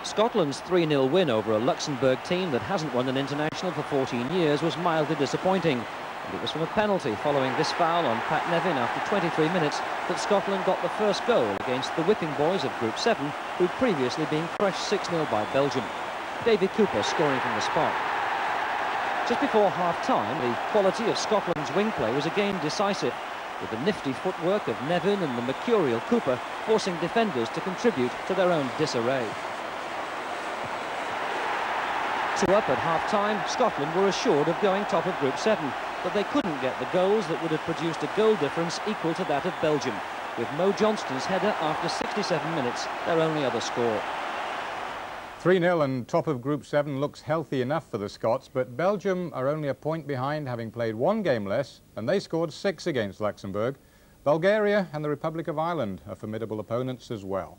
Scotland's 3-0 win over a Luxembourg team that hasn't won an international for 14 years was mildly disappointing. And it was from a penalty following this foul on Pat Nevin after 23 minutes that Scotland got the first goal against the whipping boys of Group 7, who'd previously been crushed 6-0 by Belgium. David Cooper scoring from the spot. Just before half-time, the quality of Scotland's wing play was again decisive, with the nifty footwork of Nevin and the mercurial Cooper forcing defenders to contribute to their own disarray. 2 up at half-time, Scotland were assured of going top of Group 7, but they couldn't get the goals that would have produced a goal difference equal to that of Belgium, with Mo Johnston's header after 67 minutes, their only other score. 3-0 and top of Group 7 looks healthy enough for the Scots, but Belgium are only a point behind, having played 1 game less, and they scored 6 against Luxembourg. Bulgaria and the Republic of Ireland are formidable opponents as well.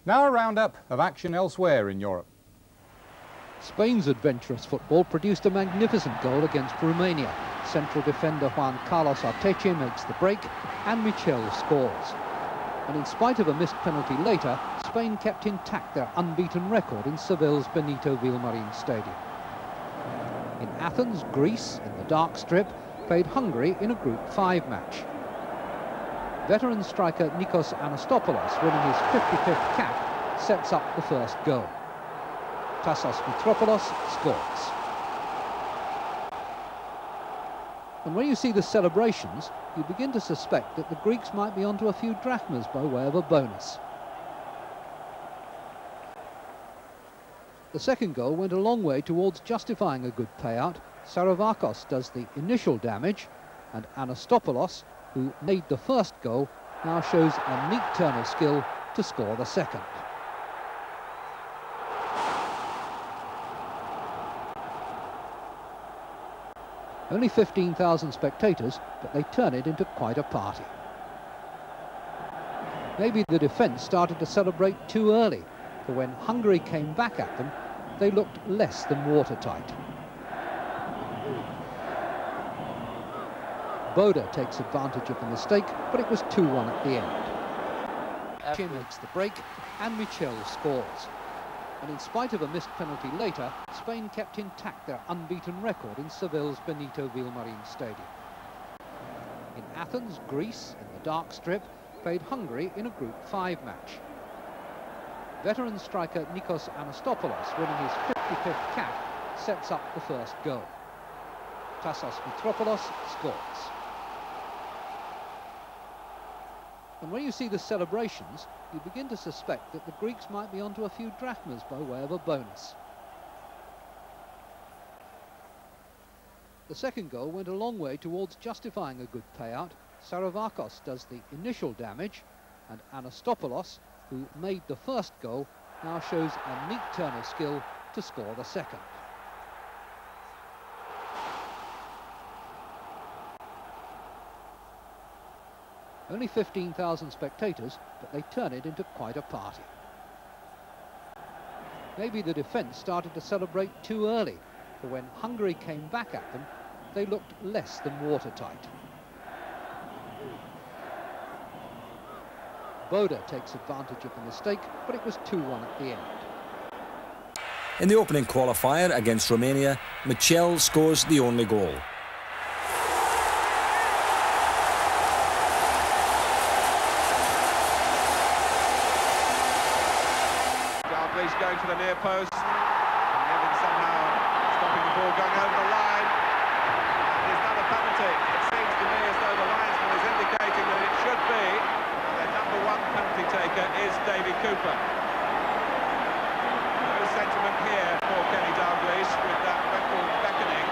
Now a roundup of action elsewhere in Europe. Spain's adventurous football produced a magnificent goal against Romania. Central defender Juan Carlos Arteche makes the break and Michel scores. And in spite of a missed penalty later, Spain kept intact their unbeaten record in Seville's Benito Villamarin Stadium. In Athens, Greece, in the dark strip, played Hungary in a Group 5 match. Veteran striker Nikos Anastopoulos, winning his 55th cap, sets up the first goal. Tassos Mitropoulos scores. And when you see the celebrations, you begin to suspect that the Greeks might be onto a few drachmas by way of a bonus. The second goal went a long way towards justifying a good payout. Saravakos does the initial damage, and Anastopoulos, who made the first goal, now shows a neat turn of skill to score the second. Only 15,000 spectators, but they turn it into quite a party. Maybe the defence started to celebrate too early, for when Hungary came back at them, they looked less than watertight. Boda takes advantage of the mistake, but it was 2-1 at the end. He makes the break, and Michel scores. And in spite of a missed penalty later, Spain kept intact their unbeaten record in Seville's Benito Villamarin Stadium. In Athens, Greece, in the dark strip, played Hungary in a Group 5 match. Veteran striker Nikos Anastopoulos, winning his 55th cap, sets up the first goal. Tassos Mitropoulos scores. And when you see the celebrations, you begin to suspect that the Greeks might be onto a few drachmas by way of a bonus. The second goal went a long way towards justifying a good payout. Saravakos does the initial damage, and Anastopoulos, who made the first goal, now shows a neat turn of skill to score the second. Only 15,000 spectators, but they turn it into quite a party. Maybe the defence started to celebrate too early, for when Hungary came back at them, they looked less than watertight. Boda takes advantage of the mistake, but it was 2-1 at the end. In the opening qualifier against Romania, Michel scores the only goal. Dalglish going for the near post. And Nevin somehow stopping the ball going over the line. And is that a penalty? It seems to me as though the linesman is indicating that it should be. And their number one penalty taker is Davy Cooper. No sentiment here for Kenny Dalglish with that record beckoning.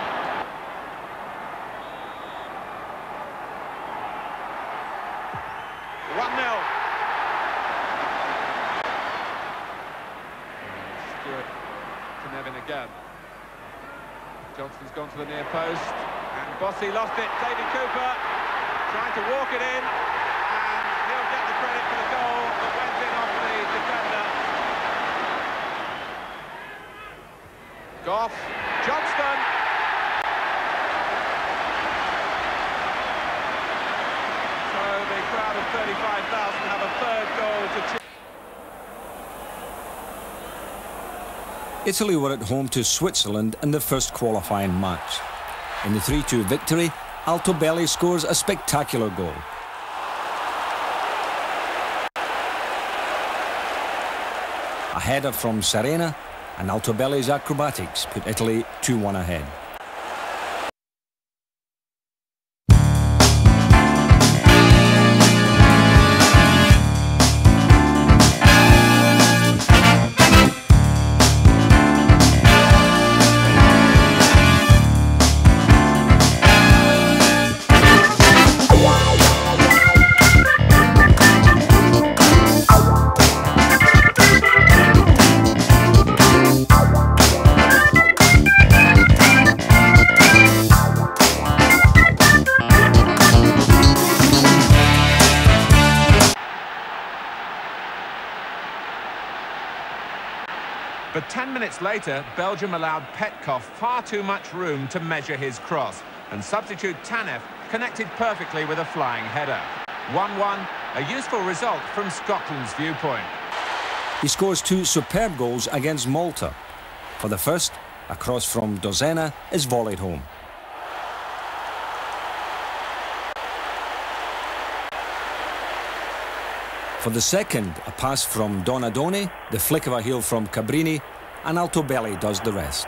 To Nevin again. Johnson's gone to the near post, and Bossy lost it. Davy Cooper trying to walk it in, and he'll get the credit for the goal that went in off the defender. Goff, Johnston. So the crowd of 35,000 have a third goal to cheer. Italy were at home to Switzerland in the first qualifying match. In the 3-2 victory, Altobelli scores a spectacular goal. A header from Serena, and Altobelli's acrobatics put Italy 2-1 ahead. But 10 minutes later, Belgium allowed Petkov far too much room to measure his cross, and substitute Tanev connected perfectly with a flying header. 1-1, a useful result from Scotland's viewpoint. He scores 2 superb goals against Malta. For the first, a cross from Dozena is volleyed home. For the second, a pass from Donadoni, the flick of a heel from Cabrini, and Altobelli does the rest.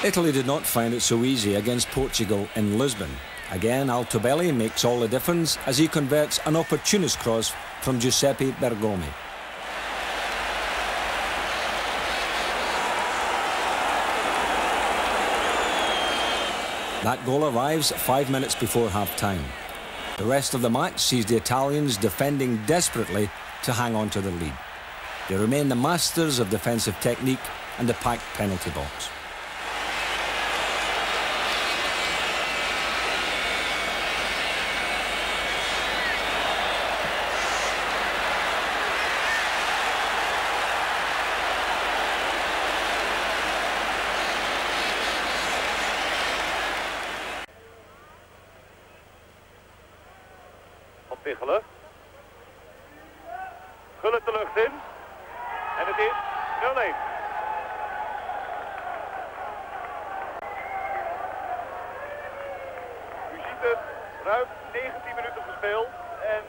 Italy did not find it so easy against Portugal in Lisbon. Again, Altobelli makes all the difference as he converts an opportunist cross from Giuseppe Bergomi. That goal arrives 5 minutes before half-time. The rest of the match sees the Italians defending desperately to hang on to the lead. They remain the masters of defensive technique and the packed penalty box. Tichelen. Gullit de lucht in. En het is 0-1. U ziet het, ruim 19 minuten gespeeld. En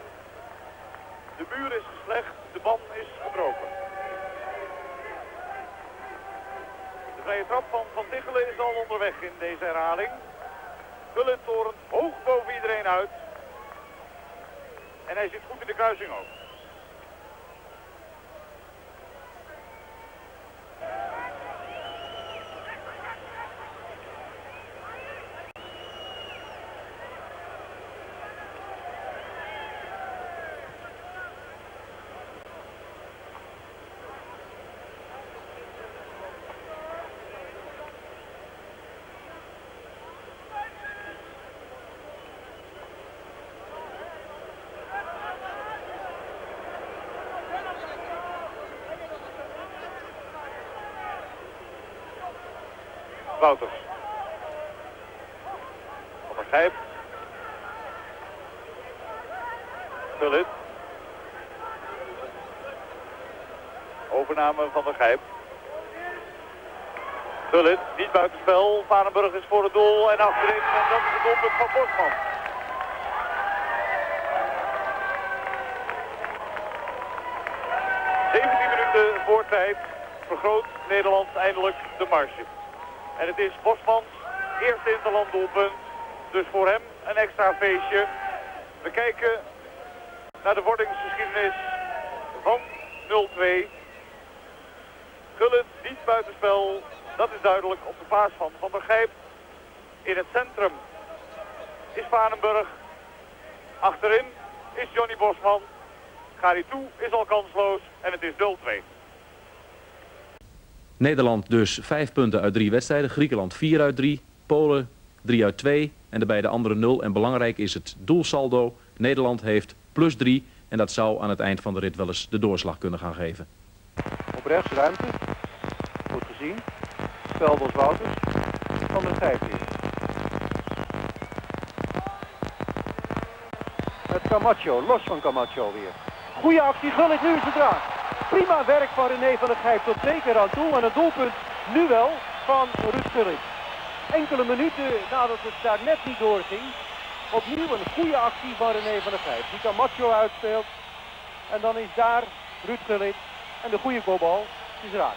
de muur is geslecht, de band is gebroken. De vrije trap van Tichelen is al onderweg in deze herhaling. Gullit torent hoog boven iedereen uit. En hij zit goed in de kruising ook. Wouters. Van der Gijp. Gullit. Overname van der Gijp. Gullit, niet buitenspel. Varenburg is voor het doel en achterin. En dat is het doelpunt van Bosman. Minuten voor tijd vergroot Nederland eindelijk de marge. En het is Bosmans eerste interlanddoelpunt. Dus voor hem een extra feestje. We kijken naar de wordingsgeschiedenis van 0-2. Gullit niet buitenspel. Dat is duidelijk op de paas van Van der Gijp. In het centrum is Varenburg. Achterin is Johnny Bosman. Garitou is al kansloos en het is 0-2. Nederland dus 5 punten uit 3 wedstrijden. Griekenland 4 uit 3. Polen 3 uit 2. En de beide andere 0. En belangrijk is het doelsaldo. Nederland heeft +3. En dat zou aan het eind van de rit wel eens de doorslag kunnen gaan geven. Op rechts ruimte. Goed gezien. Veldels Wouters. Van der Gijp weer. Met Camacho. Los van Camacho weer. Goeie actie. Gullit, nu is het raak. Prima werk van René van der Gijp tot 2 keer aan doel. En een doelpunt nu wel van Ruud Gullit. Enkele minuten nadat het daar net niet doorging. Opnieuw een goede actie van René van der Gijp. Die Camacho uitspeelt. En dan is daar Ruud Gullit. En de goede kopbal is raak.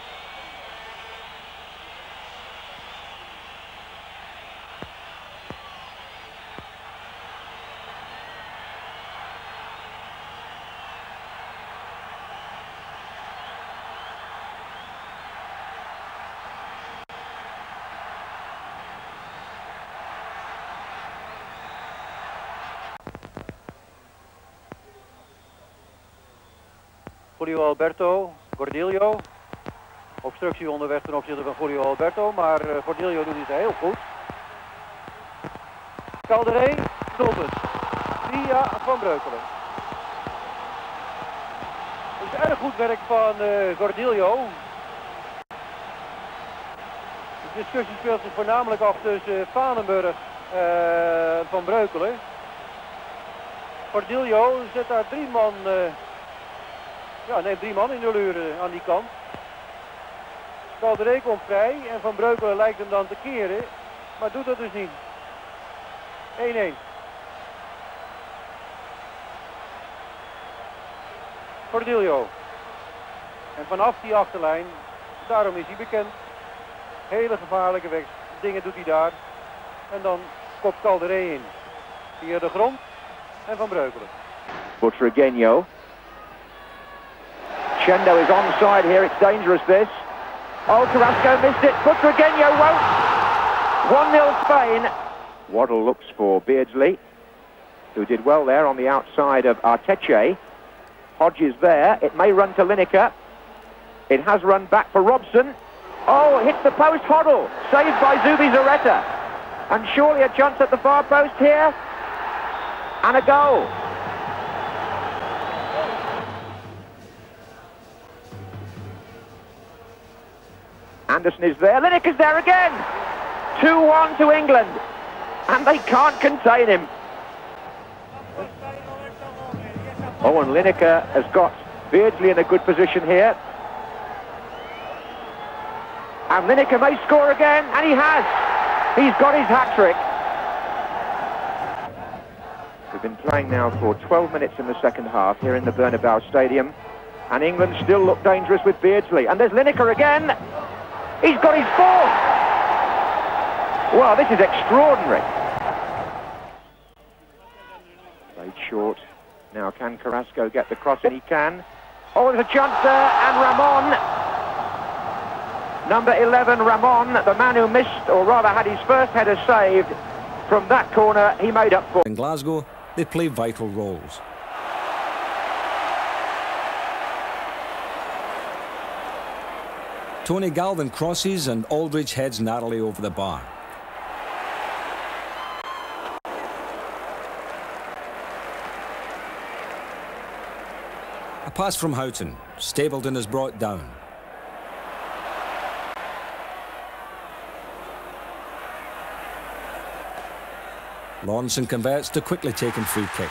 Julio Alberto, Gordillo. Obstructie onderweg ten opzichte van Julio Alberto, maar Gordillo doet het heel goed. Calderé, doelpunt. Via Van Breukelen. Het is erg goed werk van Gordillo. De discussie speelt zich voornamelijk af tussen Varenburg en Van Breukelen. Gordillo zet daar 3 man... Ja, neemt 3 man in de luren aan die kant. Calderé komt vrij en Van Breukelen lijkt hem dan te keren, maar doet dat dus niet. 1-1. Gordillo. En vanaf die achterlijn, daarom is hij bekend, hele gevaarlijke dingen doet hij daar. En dan kopt Calderé in. Via de grond en Van Breukelen. Butragueño. Chendo is onside here, it's dangerous this. Oh, Carrasco missed it, Butragueño won't. 1-0 Spain. Waddle looks for Beardsley, who did well there on the outside of Arteche. Hodges there, it may run to Lineker. It has run back for Robson. Oh, it hits the post, Hoddle, saved by Zubizarreta. And surely a chance at the far post here. And a goal. Anderson is there, Lineker's there again. 2-1 to England. And they can't contain him. Oh, and Lineker has got Beardsley in a good position here. And Lineker may score again, and he has. He's got his hat-trick. We've been playing now for 12 minutes in the second half here in the Bernabeu Stadium. And England still look dangerous with Beardsley. And there's Lineker again. He's got his fourth. Wow, this is extraordinary. Played short. Now can Carrasco get the cross? And he can. Oh, there's a chance there, and Ramon. Number 11, Ramon, the man who missed, or rather had his first header saved from that corner, he made up for. In Glasgow, they play vital roles. Tony Galvin crosses and Aldridge heads narrowly over the bar. A pass from Houghton. Stapleton is brought down. Lawrenson converts to quickly taken free kick.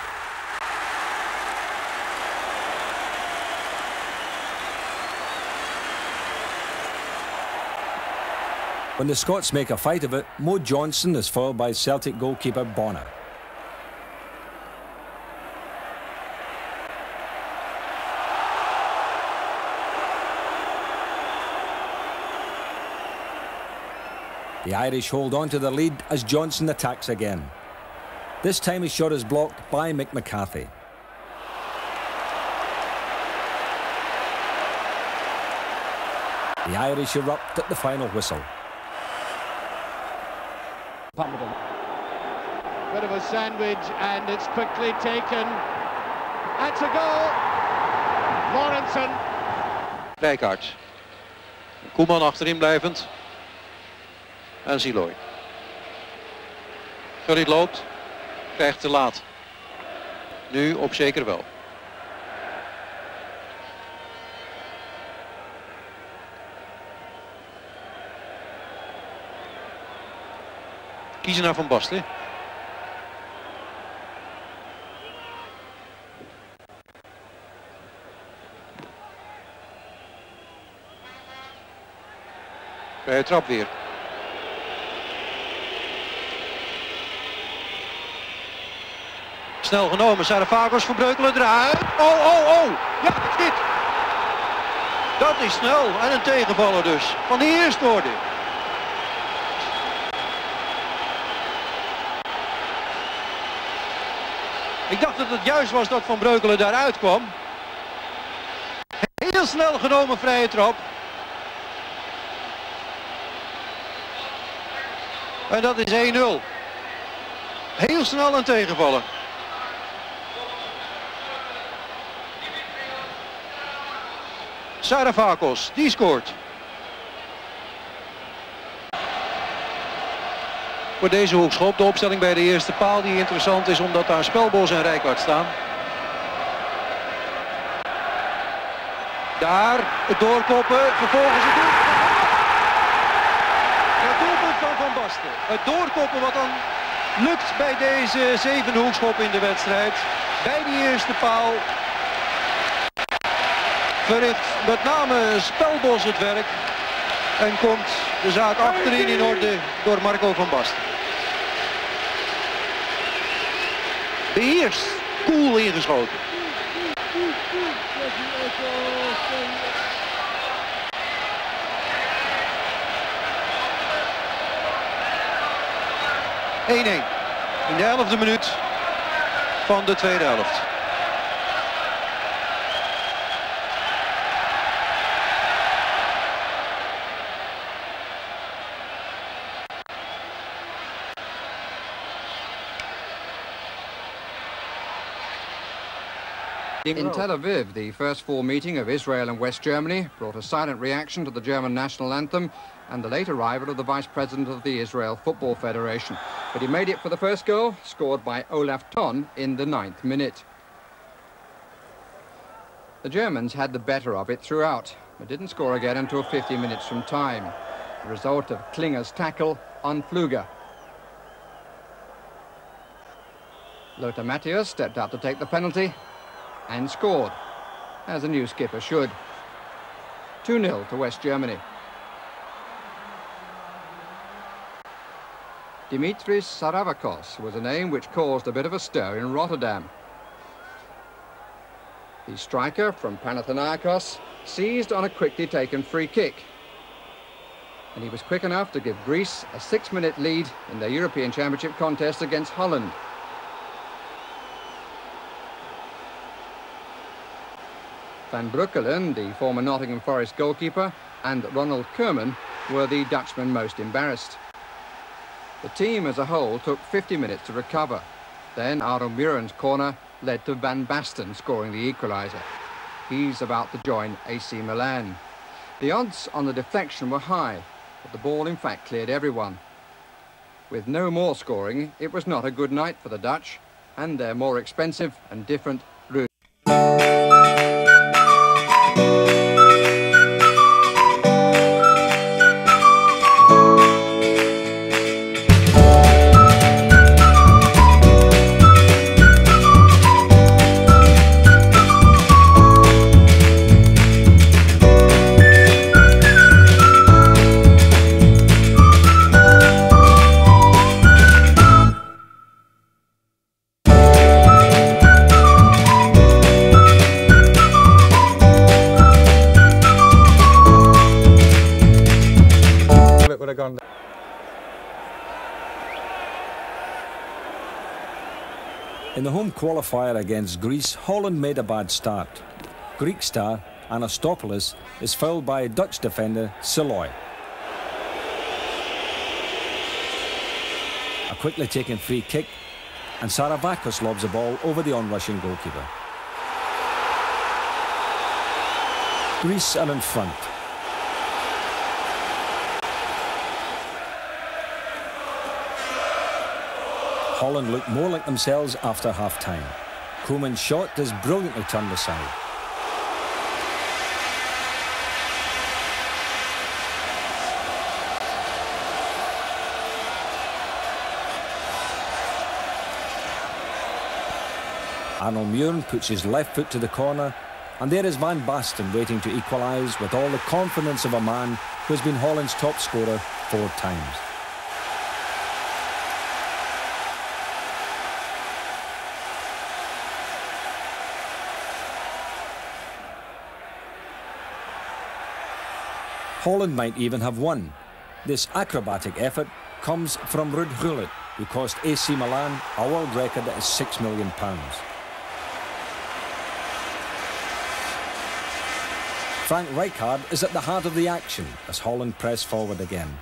When the Scots make a fight of it, Mo Johnson is foiled by Celtic goalkeeper Bonner. The Irish hold on to the lead as Johnson attacks again. This time his shot is blocked by Mick McCarthy. The Irish erupt at the final whistle. Bit of a sandwich, and it's quickly taken. That's a goal. Lawrenson. Rijkaard. Koeman achterin blijvend. En Siloy. Gullit loopt. Krijgt te laat. Nu op zeker wel. Kiezen naar Van Basten. Vrije trap weer. Snel genomen, Sarafagos voor Breukelen eruit. Oh, ja, dit. Dat is snel en een tegenvaller dus. Van de eerste orde. Ik dacht dat het juist was dat Van Breukelen daaruit kwam. Heel snel genomen vrije trap. En dat is 1-0. Heel snel een tegenvaller. Sarafagos, die scoort. Voor deze hoekschop, de opstelling bij de eerste paal die interessant is omdat daar Spelbos en Rijkaard staan. Daar het doorkoppen, vervolgens het doelpunt. Het doelpunt van Van Basten. Het doorkoppen wat dan lukt bij deze zevende hoekschop in de wedstrijd. Bij die eerste paal verricht met name Spelbos het werk. En komt de zaak achterin in orde door Marco van Basten. Beheerst, cool ingeschoten. In de 11e minuut van de tweede helft. In Tel Aviv, the first full meeting of Israel and West Germany brought a silent reaction to the German national anthem and the late arrival of the Vice President of the Israel Football Federation. But he made it for the first goal, scored by Olaf Thon in the 9th minute. The Germans had the better of it throughout, but didn't score again until 50 minutes from time. The result of Klinger's tackle on Pfluger. Lothar Matthäus stepped out to take the penalty and scored, as a new skipper should. 2-0 to West Germany. Dimitris Saravakos was a name which caused a bit of a stir in Rotterdam. The striker from Panathinaikos seized on a quickly taken free kick. And he was quick enough to give Greece a 6-minute lead in their European Championship contest against Holland. Van Breukelen, the former Nottingham Forest goalkeeper, and Ronald Koeman were the Dutchmen most embarrassed. The team as a whole took 50 minutes to recover. Then Aaron Muren's corner led to Van Basten scoring the equaliser. He's about to join AC Milan. The odds on the deflection were high, but the ball in fact cleared everyone. With no more scoring, it was not a good night for the Dutch and their more expensive and different route. In the home qualifier against Greece, Holland made a bad start. Greek star Anastopoulos is fouled by Dutch defender Siloy. A quickly taken free kick, and Saravakos lobs the ball over the on-rushing goalkeeper. Greece are in front. Holland looked more like themselves after half-time. Koeman's shot is brilliantly turned aside. Arnold Muren puts his left foot to the corner, and there is Van Basten waiting to equalise with all the confidence of a man who has been Holland's top scorer 4 times. Holland might even have won. This acrobatic effort comes from Ruud Gullit, who cost AC Milan a world record at £6 million. Frank Rijkaard is at the heart of the action as Holland press forward again.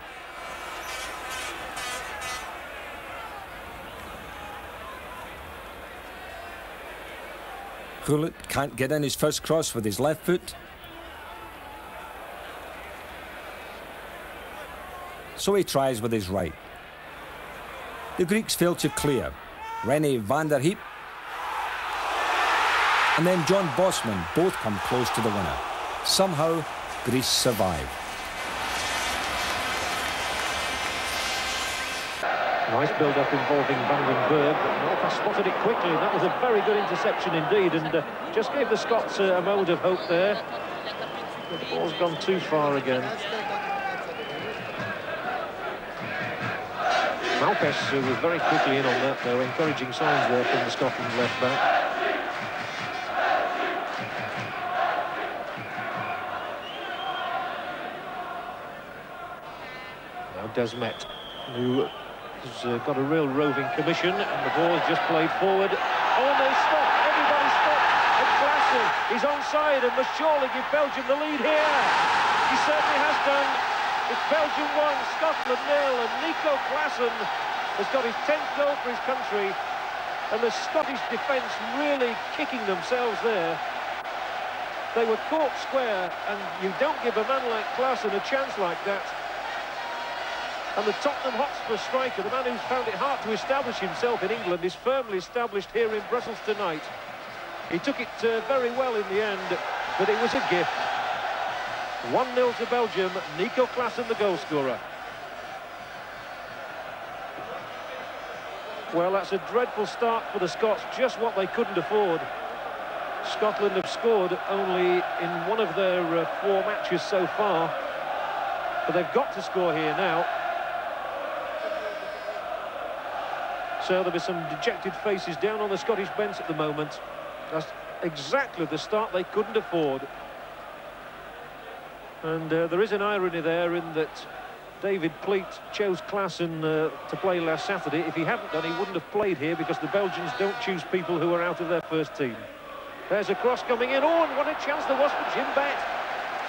Gullit can't get in his first cross with his left foot, so he tries with his right. The Greeks fail to clear. René van der Heep and then John Bosman both come close to the winner. Somehow, Greece survive. Nice build-up involving Vandenberg, but Malta spotted it quickly, and that was a very good interception indeed, and just gave the Scots a moment of hope there. But the ball's gone too far again. Malpes was very quickly in on that, though. Encouraging signs there from the Scotland left back. Now Desmet, who has got a real roving commission, and the ball is just played forward. Oh, they stop. Everybody stops. And Klaassen is onside and must surely give Belgium the lead here. He certainly has done. It's Belgium 1, Scotland 0, and Nico Klaassen has got his 10th goal for his country. And the Scottish defence really kicking themselves there. They were caught square, and you don't give a man like Klaassen a chance like that. And the Tottenham Hotspur striker, the man who's found it hard to establish himself in England, is firmly established here in Brussels tonight. He took it very well in the end, but it was a gift. 1-0 to Belgium, Nico Klaassen the goal scorer. Well, that's a dreadful start for the Scots, just what they couldn't afford. Scotland have scored only in one of their 4 matches so far, but they've got to score here now. So there'll be some dejected faces down on the Scottish bench at the moment. That's exactly the start they couldn't afford. And there is an irony there in that David Pleat chose Klaassen to play last Saturday. If he hadn't done, he wouldn't have played here, because the Belgians don't choose people who are out of their first team. There's a cross coming in. Oh, and what a chance there was for Jim Bett.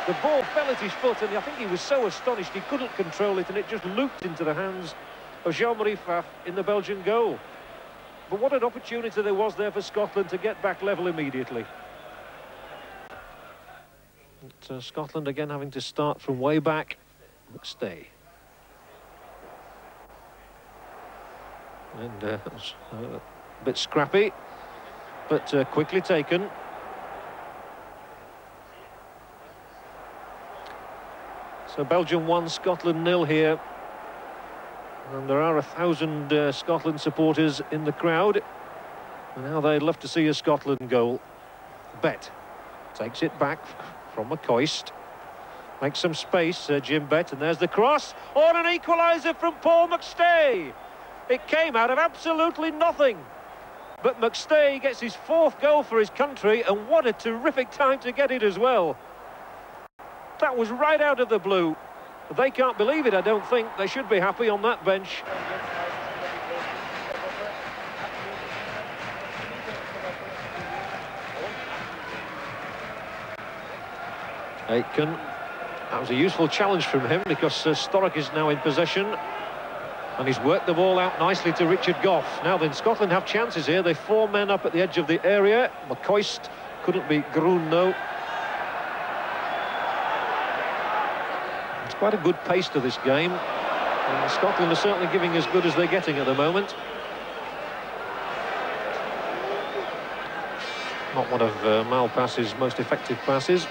The ball fell at his foot, and I think he was so astonished he couldn't control it, and it just looped into the hands of Jean-Marie Pfaff in the Belgian goal. But what an opportunity there was there for Scotland to get back level immediately. But, Scotland again having to start from way back. Stay. And it was a bit scrappy, but quickly taken. So Belgium 1, Scotland 0 here. And there are 1,000 Scotland supporters in the crowd. And now they'd love to see a Scotland goal. Bett takes it back from McCoist. Makes some space, Jim Bett, and there's the cross. Oh, and an equaliser from Paul McStay. It came out of absolutely nothing. But McStay gets his 4th goal for his country, and what a terrific time to get it as well. That was right out of the blue. They can't believe it, I don't think. They should be happy on that bench. Aitken. That was a useful challenge from him, because Sturrock is now in possession. And he's worked the ball out nicely to Richard Gough. Now then, Scotland have chances here. They've 4 men up at the edge of the area. McCoist couldn't beat Groen, though. It's quite a good pace to this game. And Scotland are certainly giving as good as they're getting at the moment. Not one of Malpass's most effective passes.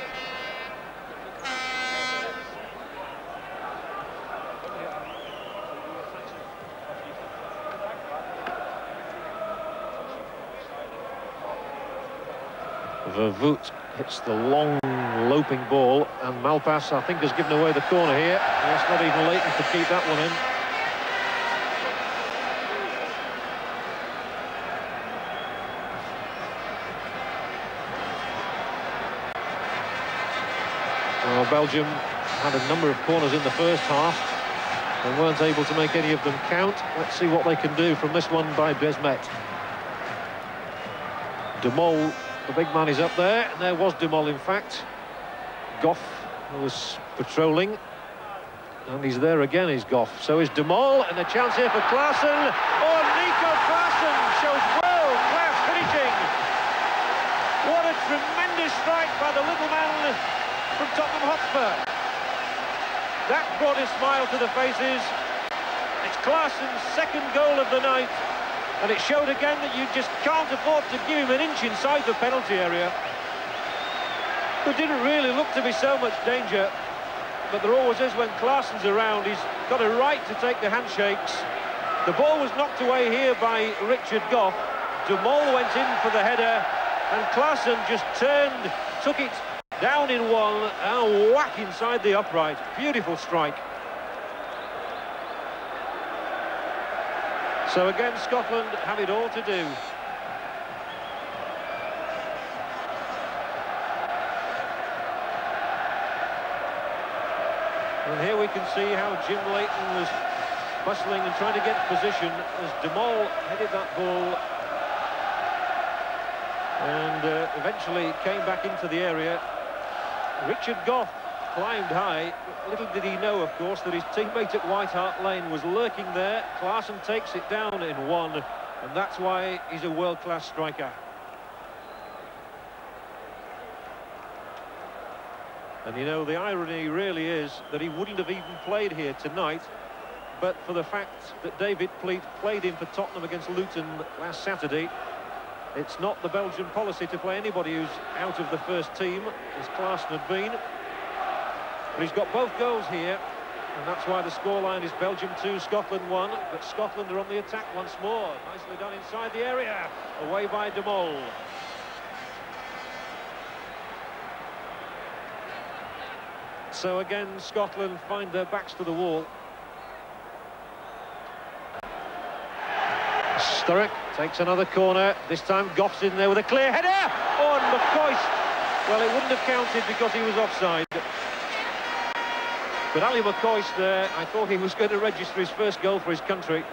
Vervoet hits the long, loping ball, and Malpass, I think, has given away the corner here. Yes, not even Leighton could keep that one in. Well, Belgium had a number of corners in the first half and weren't able to make any of them count. Let's see what they can do from this one by Desmet. De Mol, the big man, is up there, and there was De Mol, in fact. Gough was patrolling, and he's there again, is Gough. So is De Mol, and a chance here for Klaassen. Oh, Nico Klaassen shows world-class finishing. What a tremendous strike by the little man from Tottenham Hotspur. That brought a smile to the faces. It's Klaassen's 2nd goal of the night. And it showed again that you just can't afford to give him an inch inside the penalty area. There didn't really look to be so much danger, but there always is when Klaassen's around. He's got a right to take the handshakes. The ball was knocked away here by Richard Gough. De Mol went in for the header, and Klaassen just turned, took it down in one, and whack inside the upright. Beautiful strike. So again, Scotland have it all to do. And here we can see how Jim Leighton was bustling and trying to get position as De Mol headed that ball and eventually came back into the area. Richard Gough climbed high. Little did he know, of course, that his teammate at White Hart Lane was lurking there. Klaassen takes it down in one, and that's why he's a world-class striker. And you know, the irony really is that he wouldn't have even played here tonight, but for the fact that David Pleat played him for Tottenham against Luton last Saturday. It's not the Belgian policy to play anybody who's out of the first team, as Klaassen had been. But he's got both goals here, and that's why the scoreline is Belgium 2, Scotland 1. But Scotland are on the attack once more. Nicely done inside the area, away by De Mol. So again, Scotland find their backs to the wall. Sturrock takes another corner. This time Gough's in there with a clear header. Oh, and McCoist. Well, it wouldn't have counted because he was offside. But Ali McCoist there, I thought he was going to register his first goal for his country.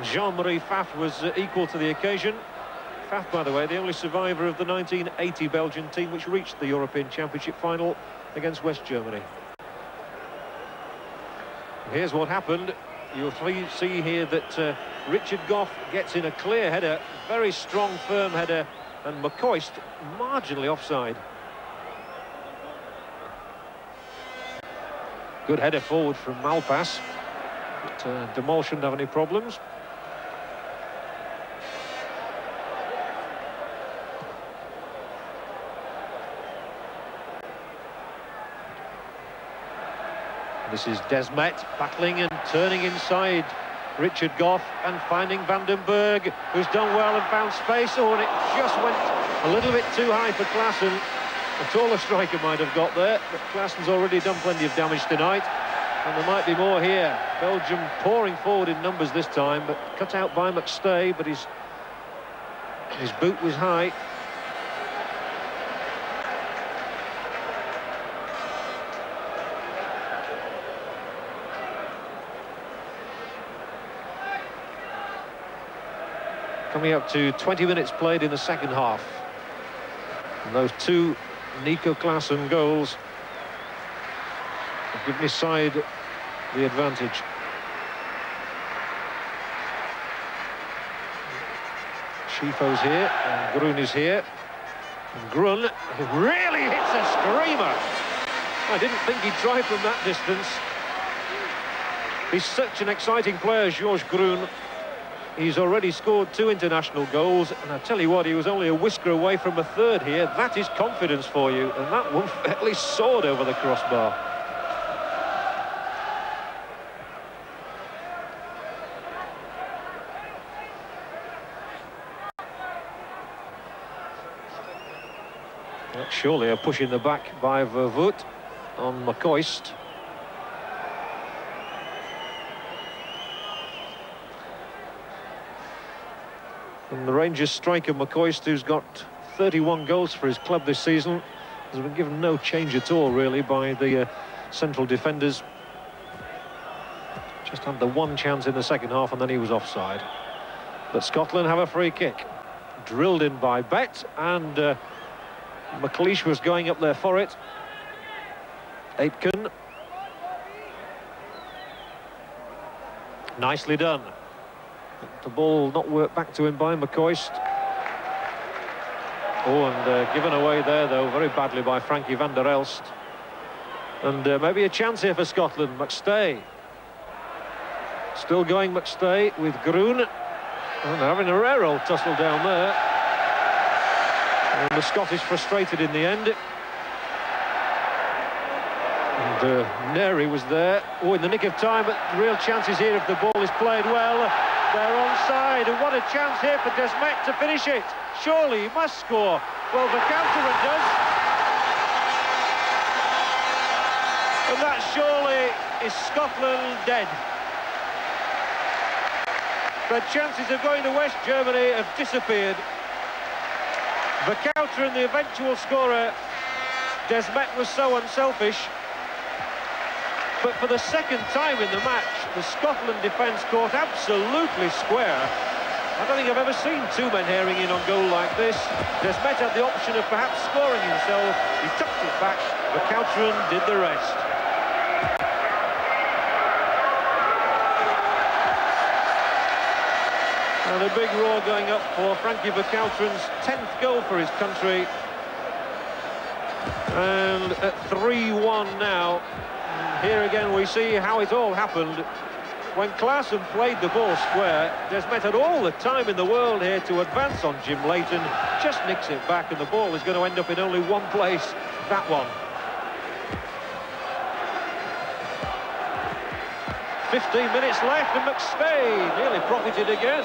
Jean-Marie Pfaff was equal to the occasion. Pfaff, by the way, the only survivor of the 1980 Belgian team which reached the European Championship final against West Germany. Here's what happened. You'll see here that Richard Gough gets in a clear header, very strong, firm header, and McCoist marginally offside. Good header forward from Malpass, but De Mol shouldn't have any problems. This is Desmet battling and turning inside Richard Gough and finding Van den Berg, who's done well and found space. Oh, and it just went a little bit too high for Klaassen. A taller striker might have got there, but Klaassen's already done plenty of damage tonight, and there might be more here. Belgium pouring forward in numbers this time, but cut out by McStay, but his boot was high. Coming up to 20 minutes played in the second half. And those two Nico Klaassen goals have given his side the advantage. Schifo's here, and Grun is here. And Grun really hits a screamer. I didn't think he'd try from that distance. He's such an exciting player, Georges Grun. He's already scored 2 international goals, and I tell you what, he was only a whisker away from a third here. That is confidence for you, and that one at least soared over the crossbar. Surely a push in the back by Vervoet on McCoist. And the Rangers striker McCoist, who's got 31 goals for his club this season, has been given no change at all, really, by the central defenders. Just had the one chance in the second half, and then he was offside. But Scotland have a free kick. Drilled in by Bet, and McLeish was going up there for it. Aitken. Nicely done. The ball not worked back to him by McCoist. Oh, and given away there, though, very badly by Frankie van der Elst. And maybe a chance here for Scotland. McStay. Still going McStay with Grun. And they're having a rare old tussle down there. And the Scottish frustrated in the end. And Neri was there. Oh, in the nick of time, but real chances here if the ball is played well. They're onside, and what a chance here for Desmet to finish it. Surely he must score. Well, the counter does. And that surely is Scotland dead. The chances of going to West Germany have disappeared. The counter and the eventual scorer, Desmet, was so unselfish. But for the second time in the match, the Scotland defence caught absolutely square. I don't think I've ever seen two men herring in on goal like this. Desmet had the option of perhaps scoring himself. He tucked it back. McCountran did the rest. And a big roar going up for Frankie McCountran's 10th goal for his country. And at 3-1 now. Here again we see how it all happened. When Klaassen played the ball square, Desmet had all the time in the world here to advance on Jim Leighton, just nicks it back, and the ball is going to end up in only one place, that one. 15 minutes left, and McStay nearly profited again.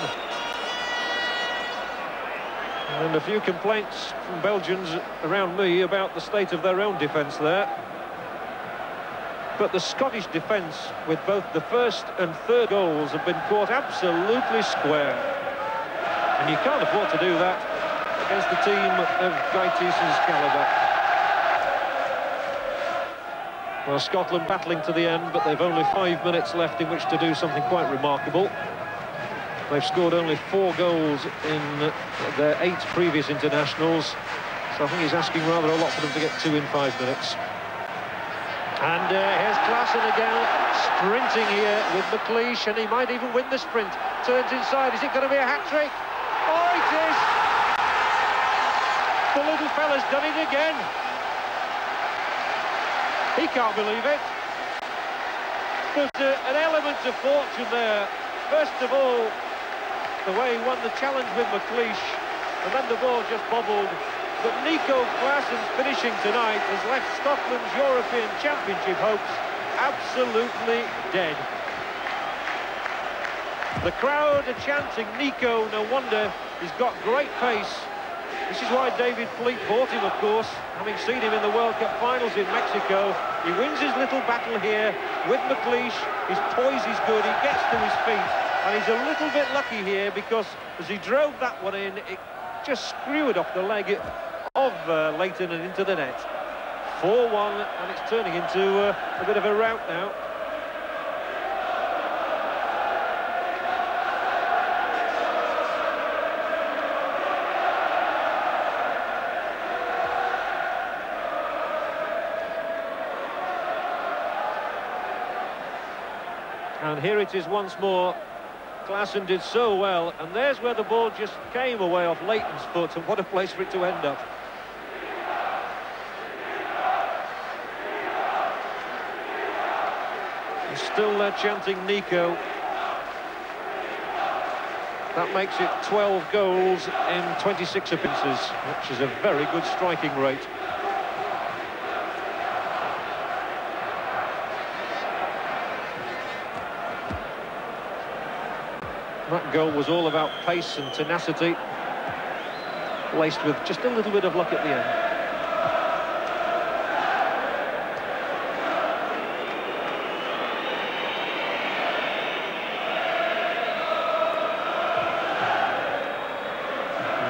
And a few complaints from Belgians around me about the state of their own defence there. But the Scottish defence, with both the first and third goals, have been caught absolutely square. And you can't afford to do that against a team of Guy Thiessen's calibre. Well, Scotland battling to the end, but they've only 5 minutes left in which to do something quite remarkable. They've scored only 4 goals in their 8 previous internationals, so I think he's asking rather a lot for them to get 2 in 5 minutes. And here's Klaassen again, sprinting here with McLeish, and he might even win the sprint. Turns inside, is it going to be a hat-trick? Oh, it is! The little fella's done it again. He can't believe it. But an element of fortune there. First of all, the way he won the challenge with McLeish, and then the ball just bobbled. But Nico Klaassen's finishing tonight has left Scotland's European Championship hopes absolutely dead. The crowd are chanting Nico, no wonder. He's got great pace. This is why David Fleet bought him, of course, having seen him in the World Cup finals in Mexico. He wins his little battle here with McLeish. His poise is good, he gets to his feet, and he's a little bit lucky here because as he drove that one in, it just screwed off the leg of Leighton and into the net. 4-1, and it's turning into a bit of a rout now. And here it is once more. Klaassen did so well, and there's where the ball just came away off Leighton's foot, and what a place for it to end up. And still they're chanting Nico. That makes it 12 goals in 26 appearances, which is a very good striking rate. That goal was all about pace and tenacity, laced with just a little bit of luck at the end.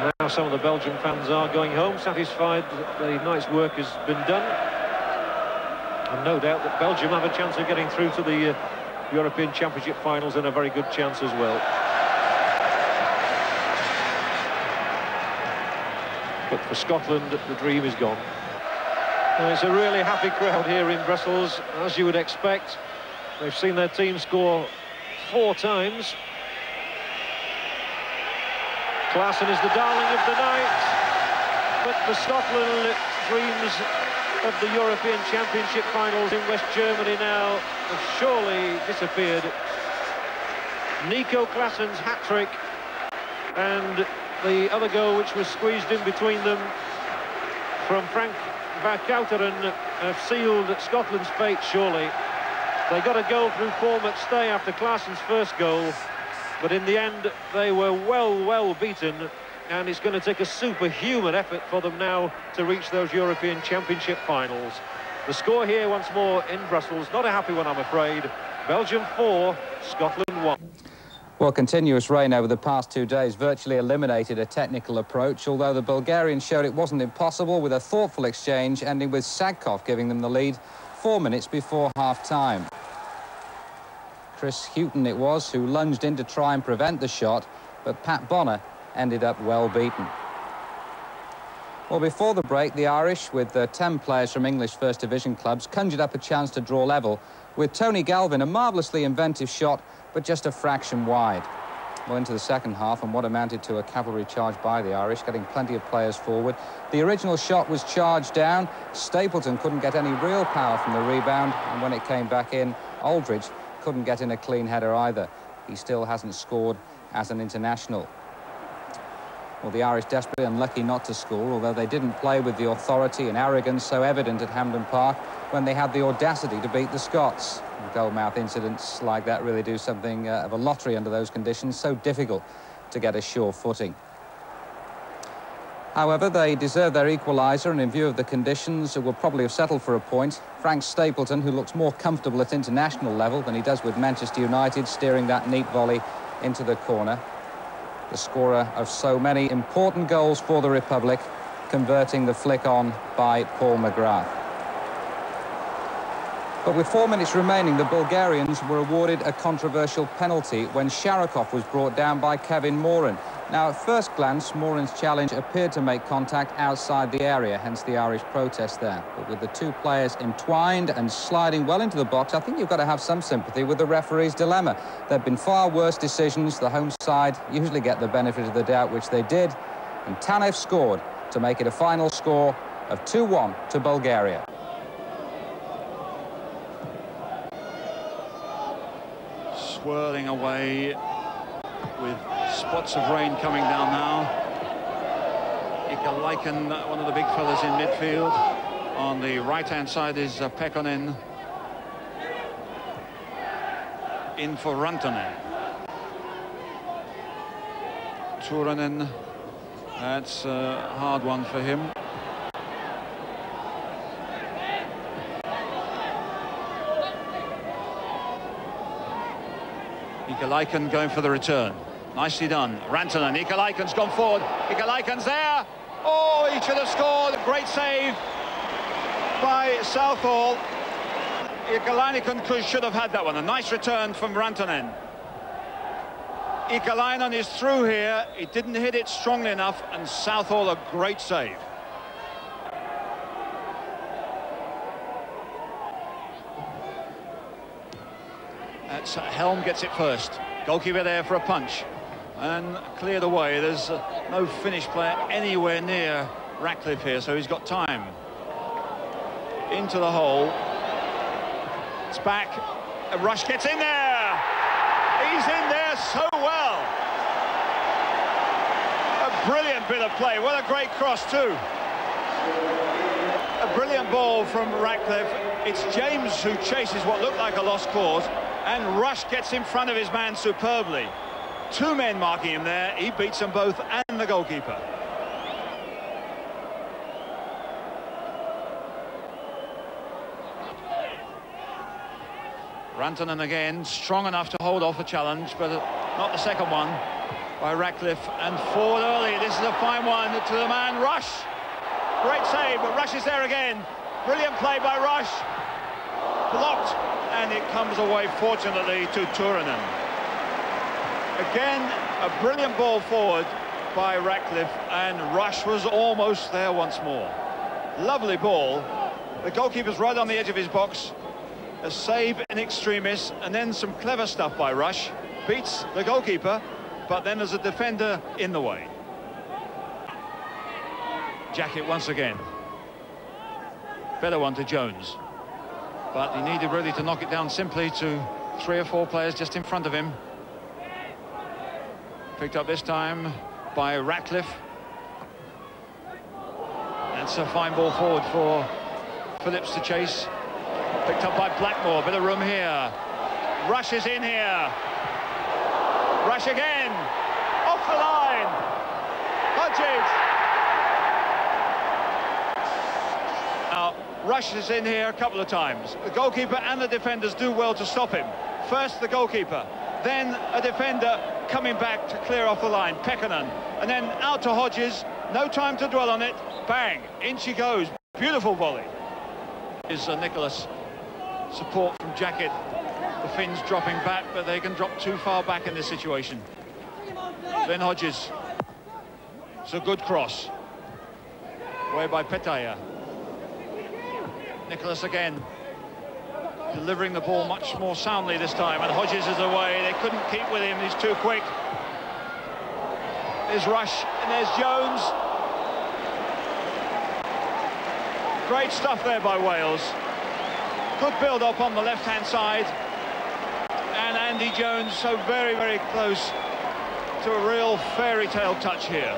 And now some of the Belgian fans are going home, satisfied that the night's work has been done. And no doubt that Belgium have a chance of getting through to the European Championship finals, and a very good chance as well. But for Scotland, the dream is gone. And it's a really happy crowd here in Brussels, as you would expect. They've seen their team score 4 times. Klaassen is the darling of the night. But for Scotland, dreams of the European Championship finals in West Germany now have surely disappeared. Nico Klaassen's hat-trick and the other goal, which was squeezed in between them from Frank McCountran, have sealed Scotland's fate, surely. They got a goal through Paul McStay after Klaassen's first goal, but in the end they were well beaten, and it's going to take a superhuman effort for them now to reach those European Championship finals. The score here once more in Brussels, not a happy one, I'm afraid. Belgium 4, Scotland 1. Well, continuous rain over the past 2 days virtually eliminated a technical approach, although the Bulgarians showed it wasn't impossible with a thoughtful exchange ending with Sadkov giving them the lead 4 minutes before half-time. Chris Hughton it was who lunged in to try and prevent the shot, but Pat Bonner ended up well beaten. Well, before the break, the Irish, with 10 players from English First Division clubs, conjured up a chance to draw level, with Tony Galvin, a marvellously inventive shot, but just a fraction wide. Well, into the second half, and what amounted to a cavalry charge by the Irish, getting plenty of players forward. The original shot was charged down. Stapleton couldn't get any real power from the rebound, and when it came back in, Aldridge couldn't get in a clean header either. He still hasn't scored as an international. Well, the Irish desperately unlucky not to score, although they didn't play with the authority and arrogance so evident at Hampden Park when they had the audacity to beat the Scots. Goalmouth incidents like that really do something of a lottery under those conditions, so difficult to get a sure footing. However, they deserve their equaliser, and in view of the conditions, will probably have settled for a point. Frank Stapleton, who looks more comfortable at international level than he does with Manchester United, steering that neat volley into the corner. The scorer of so many important goals for the Republic, converting the flick on by Paul McGrath. But with 4 minutes remaining, the Bulgarians were awarded a controversial penalty when Sharakov was brought down by Kevin Moran. Now, at first glance, Moran's challenge appeared to make contact outside the area, hence the Irish protest there. But with the two players entwined and sliding well into the box, I think you've got to have some sympathy with the referee's dilemma. There have been far worse decisions. The home side usually get the benefit of the doubt, which they did. And Tanev scored to make it a final score of 2-1 to Bulgaria. Swirling away with spots of rain coming down now. Ikalainen, one of the big fellas in midfield. On the right-hand side is Pekkonen. In for Rantanen. Turunen, that's a hard one for him. Ikalainen going for the return. Nicely done. Rantanen. Ikalaiken's gone forward. Ikalaiken's there. Oh, he should have scored. Great save by Southall. Ikalainen should have had that one. A nice return from Rantanen. Ikalainen is through here. He didn't hit it strongly enough, and Southall a great save. That's Helm gets it first. Goalkeeper there for a punch and cleared away. There's no Finnish player anywhere near Ratcliffe here, so he's got time. Into the hole. It's back. Rush gets in there. He's in there so well. A brilliant bit of play. What a great cross too. A brilliant ball from Ratcliffe. It's James who chases what looked like a lost cause, and Rush gets in front of his man superbly. Two men marking him there. He beats them both and the goalkeeper. Rantanen again, strong enough to hold off a challenge, but not the second one by Ratcliffe. And forward early. This is a fine one to the man, Rush. Great save, but Rush is there again. Brilliant play by Rush. Blocked, and it comes away, fortunately, to Turunen. Again, a brilliant ball forward by Ratcliffe, and Rush was almost there once more. Lovely ball. The goalkeeper's right on the edge of his box. A save in extremis, and then some clever stuff by Rush. Beats the goalkeeper, but then there's a defender in the way. Jacket once again. Better one to Jones. But he needed really to knock it down simply to 3 or 4 players just in front of him. Picked up this time by Ratcliffe. That's a fine ball forward for Phillips to chase. Picked up by Blackmore, bit of room here. Rush is in here. Rush again. Off the line. Hodges. Now, Rush is in here a couple of times. The goalkeeper and the defenders do well to stop him. First the goalkeeper, then a defender coming back to clear off the line, Pekkonen. And then out to Hodges. No time to dwell on it. Bang. In she goes. Beautiful volley. Is Nicholas support from Jacket. The Finns dropping back, but they can drop too far back in this situation. Glenn Hodges. It's a good cross. Away by Petaya. Nicholas again. Delivering the ball much more soundly this time, and Hodges is away. They couldn't keep with him, he's too quick. There's Rush, and there's Jones. Great stuff there by Wales. Good build-up on the left-hand side. And Andy Jones so very, very close to a real fairy tale touch here.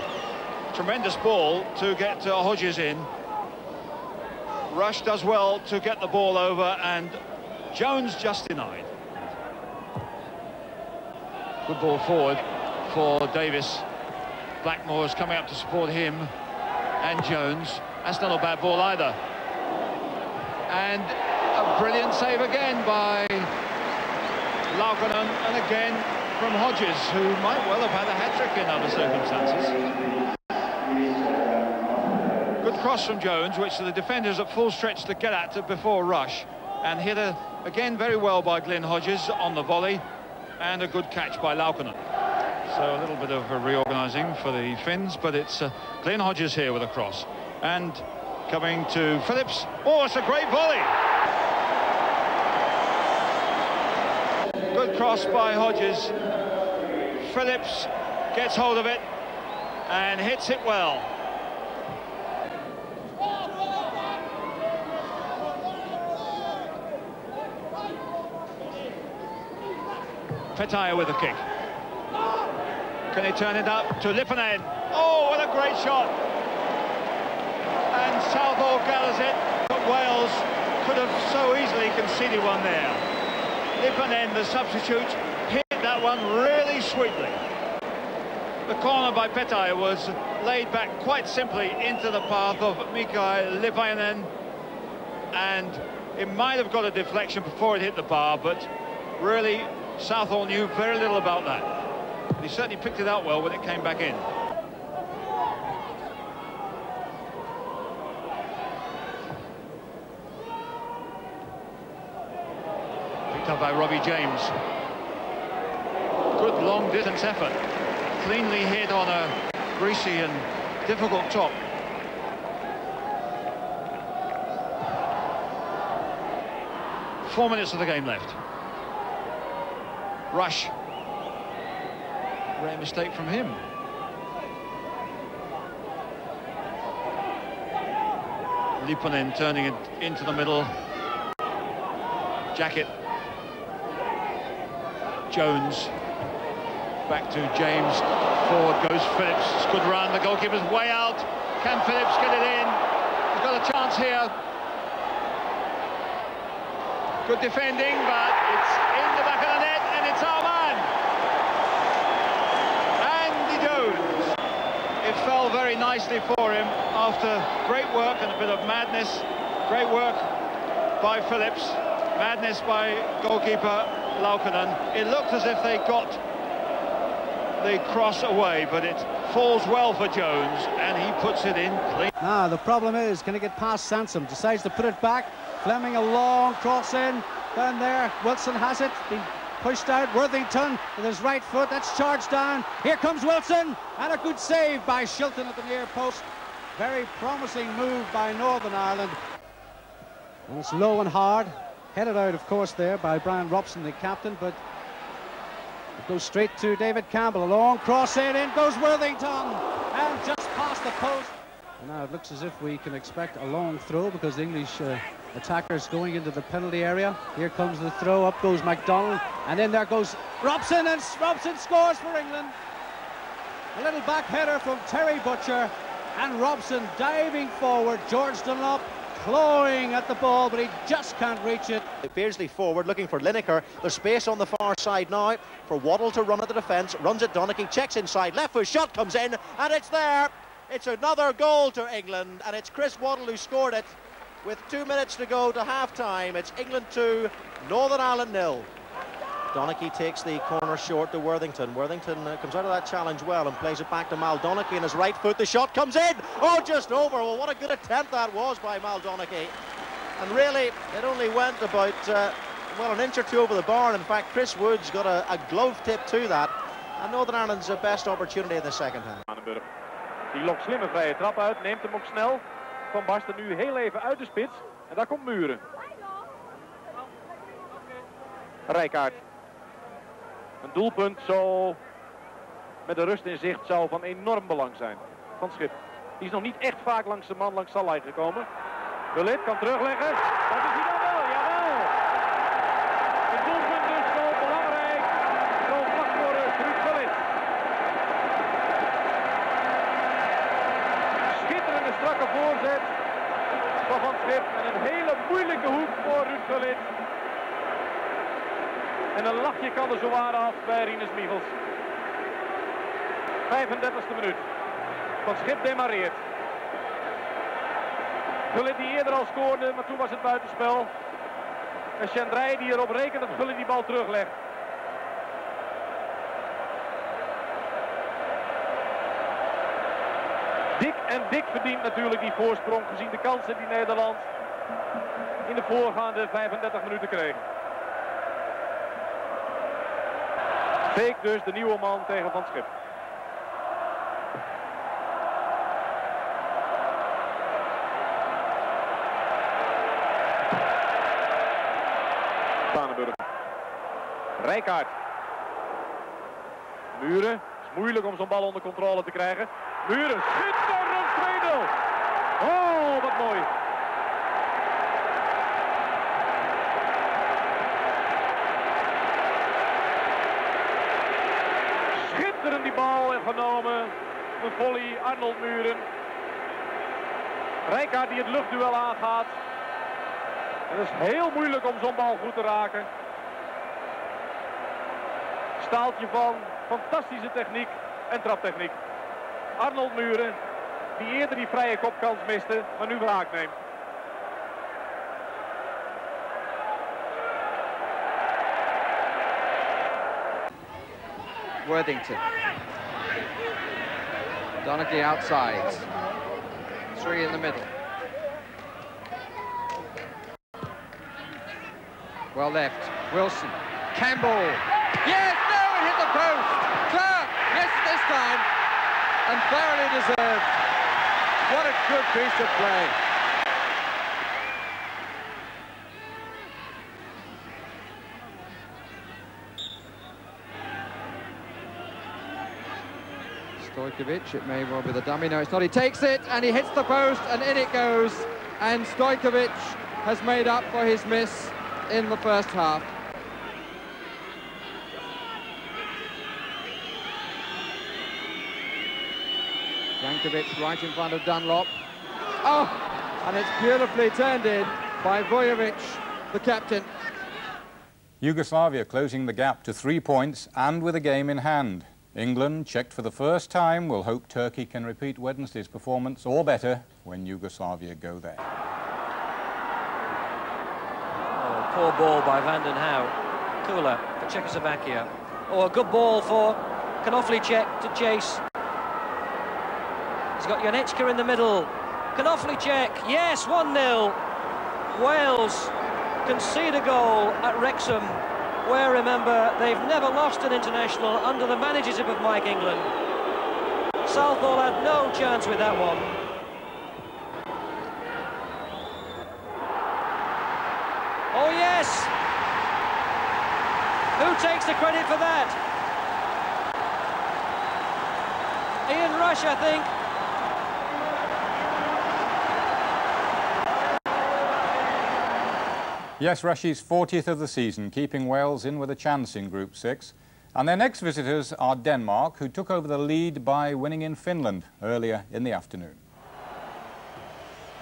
Tremendous ball to get Hodges in. Rush does well to get the ball over, and Jones just denied. Good ball forward for Davis. Blackmore's coming up to support him and Jones. That's not a bad ball either. And a brilliant save again by Laukkonen, and again from Hodges, who might well have had a hat-trick in other circumstances. Good cross from Jones, which the defenders at full stretch to get at before Rush. And hit again very well by Glenn Hodges on the volley, and a good catch by Laukkonen. So a little bit of reorganising for the Finns, but it's Glenn Hodges here with a cross. And coming to Phillips. Oh, it's a great volley! Good cross by Hodges. Phillips gets hold of it and hits it well. Petaya with a kick. Can he turn it up to Lipponen? Oh, what a great shot! And Southall gathers it, but Wales could have so easily conceded one there. Lipponen, the substitute, hit that one really sweetly. The corner by Petaya was laid back quite simply into the path of Mikael Lipponen, and it might have got a deflection before it hit the bar, but really Southall knew very little about that. But he certainly picked it out well when it came back in. Picked up by Robbie James. Good long distance effort. Cleanly hit on a greasy and difficult top. Four minutes of the game left. Rush. Rare mistake from him. Lipponen turning it into the middle. Jacket. Jones. Back to James. Forward goes Phillips. It's good run. The goalkeeper's way out. Can Phillips get it in? He's got a chance here. Good defending, but it's in the back of the net, and it's our man. Andy Jones. It fell very nicely for him after great work and a bit of madness. Great work by Phillips. Madness by goalkeeper Laukkonen. It looked as if they got the cross away, but it falls well for Jones, and he puts it in clean. Ah, the problem is, can he get past Sansom? Decides to put it back. Fleming a long cross in. Down there, Wilson has it. Been pushed out. Worthington with his right foot. That's charged down. Here comes Wilson, and a good save by Shilton at the near post. Very promising move by Northern Ireland. And it's low and hard. Headed out, of course, there by Brian Robson, the captain, but it goes straight to David Campbell. A long cross in goes Worthington, and just past the post. And now it looks as if we can expect a long throw, because the English attackers going into the penalty area. Here comes the throw, up goes MacDonald, and in there goes Robson, and Robson scores for England. A little back header from Terry Butcher, and Robson diving forward. George Dunlop clawing at the ball, but he just can't reach it. Beardsley forward, looking for Lineker. There's space on the far side now for Waddle to run at the defence. Runs it, Donaghy checks inside, left foot shot comes in, and it's there. It's another goal to England, and it's Chris Waddle who scored it with 2 minutes to go to half-time. It's England 2, Northern Ireland 0. Donaghy takes the corner short to Worthington. Worthington comes out of that challenge well and plays it back to Mal Donaghy in his right foot. The shot comes in. Oh, just over. Well, what a good attempt that was by Mal Donaghy. And really, it only went about, well, an inch or two over the bar. In fact, Chris Woods got a glove tip to that. And Northern Ireland's best opportunity in the second half. Die lokt slimme vrije trap uit, neemt hem ook snel. Van Basten nu heel even uit de spits. En daar komt Muren. Rijkaard. Een doelpunt zo met de rust in zicht zou van enorm belang zijn. Van Schip. Die is nog niet echt vaak langs de man, langs Salai gekomen. Gullit kan terugleggen. Dat is hij dan wel, jawel. Het doelpunt dus zo belangrijk. Zo vlak voor Ruud Gullit. Schitterende strakke voorzet van Van Schip. En een hele moeilijke hoek voor Ruud Gullit. En een lachje kan er zowaar af bij Rinus Michels. 35e minuut. Van Schip demareert. Gullit die eerder al scoorde, maar toen was het buitenspel. En Chandrij die erop rekent dat Gullit die bal teruglegt. Dik verdient natuurlijk die voorsprong gezien de kansen die Nederland in de voorgaande 35 minuten kreeg. Beek dus de nieuwe man tegen Van Schip. Rijkaard. Muren. Het is moeilijk om zo'n bal onder controle te krijgen. Muren. Schitterend 2-0. Oh, wat mooi. Schitterend die bal genomen. Een volley. Arnold Muren. Rijkaard die het luchtduel aangaat. En het is heel moeilijk om zo'n bal goed te raken. Staaltje van fantastische techniek en traptechniek. Arnold Muren, die eerder die vrije kopkans miste, maar nu wraak neemt. Worthington. Donaghy outside. 3 in the middle. Well left. Wilson. Campbell. Yes! No! It hit the post! Clark! Yes, this time! And thoroughly deserved. What a good piece of play. Stojkovic, it may well be the dummy. No, it's not. He takes it and he hits the post and in it goes. And Stojkovic has made up for his miss in the first half. Jankovic right in front of Dunlop. Oh, and it's beautifully turned in by Vujovic, the captain. Yugoslavia closing the gap to 3 points and with a game in hand. England, checked for the first time, will hope Turkey can repeat Wednesday's performance or better when Yugoslavia go there. Oh, poor ball by Van den Houw. Kula for Czechoslovakia. Oh, a good ball for Knoflicek to chase. He's got Janečka in the middle. Knoflicek, yes, 1-0. Wales concede a goal at Wrexham, where, remember, they've never lost an international under the managership of Mike England. Southall had no chance with that one. Oh, yes! Who takes the credit for that? Ian Rush, I think. Yes, Rushie's 40th of the season, keeping Wales in with a chance in Group 6. And their next visitors are Denmark, who took over the lead by winning in Finland earlier in the afternoon.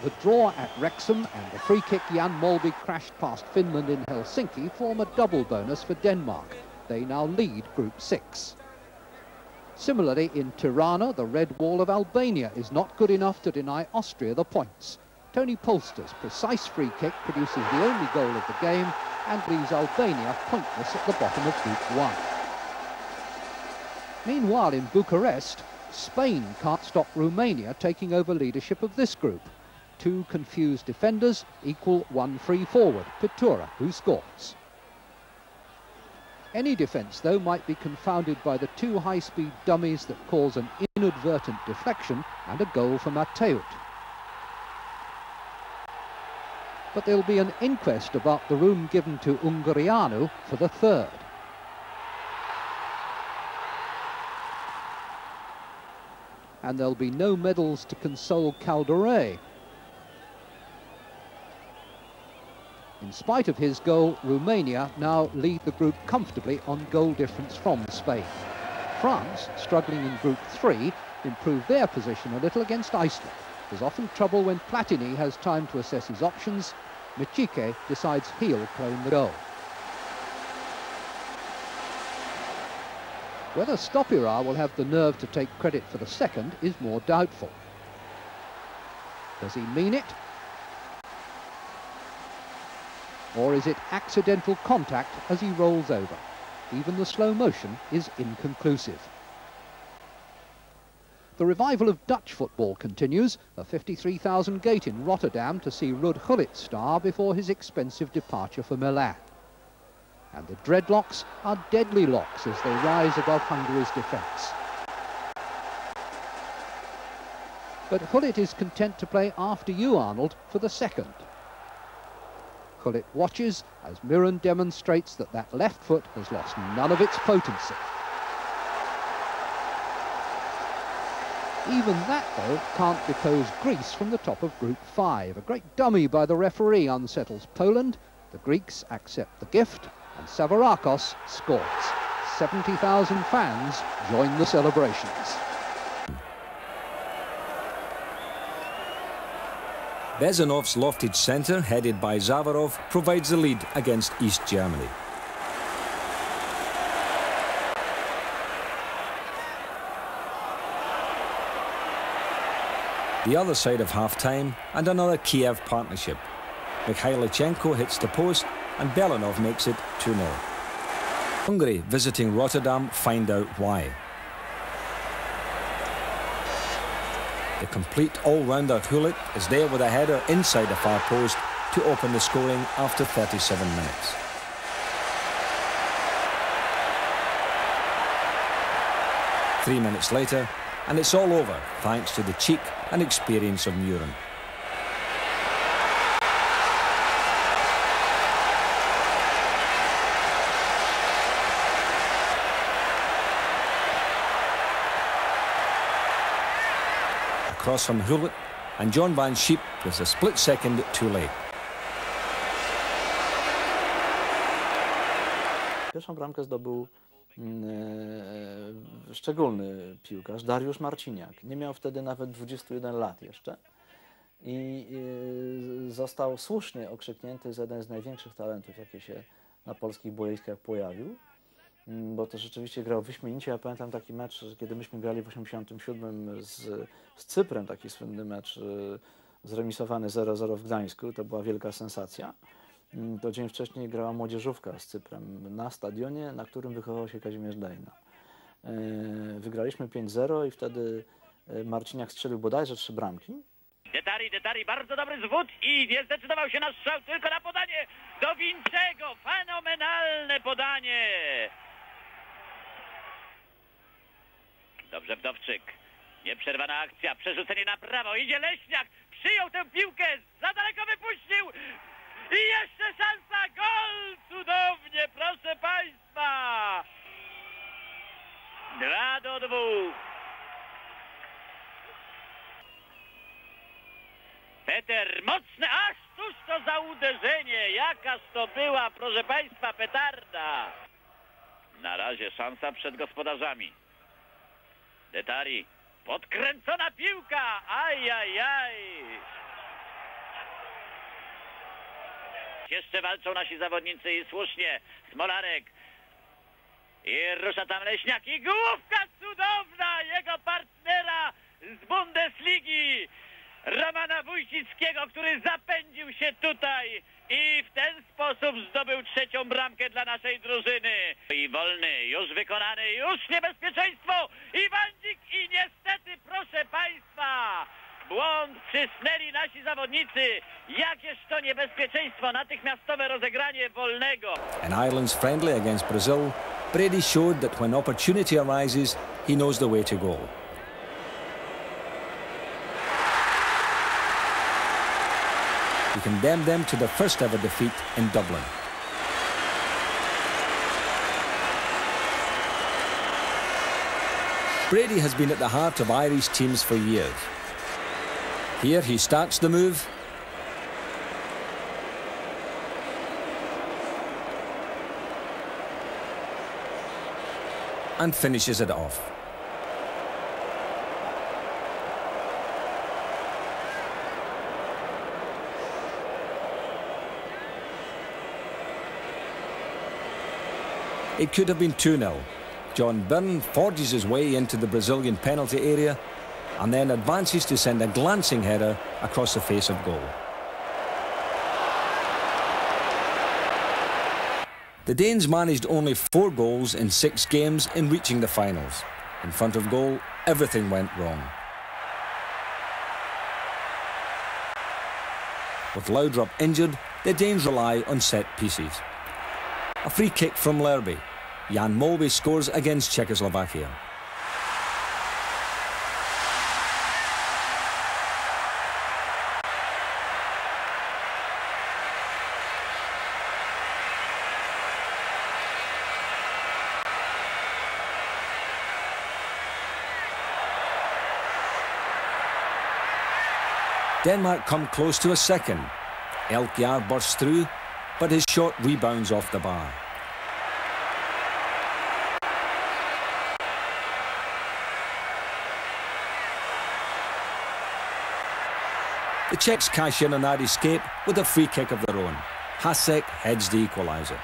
The draw at Wrexham and the free kick Jan Molby crashed past Finland in Helsinki form a double bonus for Denmark. They now lead Group 6. Similarly, in Tirana, the red wall of Albania is not good enough to deny Austria the points. Tony Polster's precise free kick produces the only goal of the game and leaves Albania pointless at the bottom of Group 1. Meanwhile, in Bucharest, Spain can't stop Romania taking over leadership of this group. 2 confused defenders equal 1 free forward, Pitura, who scores. Any defence, though, might be confounded by the 2 high-speed dummies that cause an inadvertent deflection and a goal for Mateut. But there'll be an inquest about the room given to Ungarianu for the 3rd. And there'll be no medals to console Calderé. In spite of his goal, Romania now lead the group comfortably on goal difference from Spain. France, struggling in Group 3, improved their position a little against Iceland. There's often trouble when Platini has time to assess his options. Michike decides he'll claim the goal. Whether Stopira will have the nerve to take credit for the 2nd is more doubtful. Does he mean it? Or is it accidental contact as he rolls over? Even the slow motion is inconclusive. The revival of Dutch football continues. A 53,000 gate in Rotterdam to see Ruud Gullit star before his expensive departure for Milan. And the dreadlocks are deadly locks as they rise above Hungary's defence. But Gullit is content to play after you, Arnold, for the 2nd. Gullit watches as Miron demonstrates that that left foot has lost none of its potency. Even that, though, can't depose Greece from the top of Group 5. A great dummy by the referee unsettles Poland. The Greeks accept the gift, and Savarakos scores. 70,000 fans join the celebrations. Bezanov's lofted centre, headed by Zavarov, provides the lead against East Germany. The other side of half-time, and another Kiev partnership. Mikhailichenko hits the post, and Belanov makes it 2-0. Hungary, visiting Rotterdam, find out why. The complete all-rounder Gullit is there with a header inside the far post to open the scoring after 37 minutes. Three minutes later, and it's all over thanks to the cheek and experience of Muren. Cross from Gullit, and John Van Schip was a split second too late. Pierwszą bramkę zdobył szczególny piłkarz, Dariusz Marciniak. Nie miał wtedy nawet 21 lat jeszcze i został słusznie okrzyknięty za jeden z największych talentów, jakie się na polskich boiskach pojawił. Bo to rzeczywiście grał wyśmienicie. Ja pamiętam taki mecz, kiedy myśmy grali w 1987 z Cyprem, taki słynny mecz zremisowany 0-0 w Gdańsku. To była wielka sensacja. To dzień wcześniej grała młodzieżówka z Cyprem na stadionie, na którym wychował się Kazimierz Dejna. Wygraliśmy 5-0 i wtedy Marciniak strzelił bodajże 3 bramki. Detari, bardzo dobry zwód i nie zdecydował się na strzał, tylko na podanie do Winczego. Fenomenalne podanie. Dobrze, Wdowczyk. Nieprzerwana akcja, przerzucenie na prawo. Idzie Leśniak, przyjął tę piłkę, za daleko wypuścił. I jeszcze szansa, gol! Cudownie, proszę Państwa. 2-2. Peter, mocne, aż cóż to za uderzenie, jakaż to była, proszę Państwa, petarda. Na razie szansa przed gospodarzami. Detari, podkręcona piłka, ajajaj. Jeszcze walczą nasi zawodnicy i słusznie, Smolarek. I rusza tam Leśniak i główka cudowna jego partnera z Bundesligi. Romana Wójcickiego, który zapędził się tutaj i w ten sposób zdobył 3. bramkę dla naszej drużyny. I wolny, już wykonany, już niebezpieczeństwo. Iwańczyk i niestety, proszę Państwa, błąd przysnęli nasi zawodnicy. zawodnicy. Jakież to niebezpieczeństwo, natychmiastowe rozegranie wolnego. In Ireland's friendly against Brazil, Brady showed that when opportunity arises, he knows the way to goal. He condemned them to their first ever defeat in Dublin. Brady has been at the heart of Irish teams for years. Here he starts the move. And finishes it off. It could have been 2-0. John Byrne forges his way into the Brazilian penalty area and then advances to send a glancing header across the face of goal. The Danes managed only 4 goals in 6 games in reaching the finals. In front of goal, everything went wrong. With Laudrup injured, the Danes rely on set pieces. A free kick from Lerby. Jan Molby scores against Czechoslovakia. Denmark come close to a second. Elkjær bursts through, but his shot rebounds off the bar. The Czechs cash in on that escape with a free kick of their own. Hasek heads the equaliser.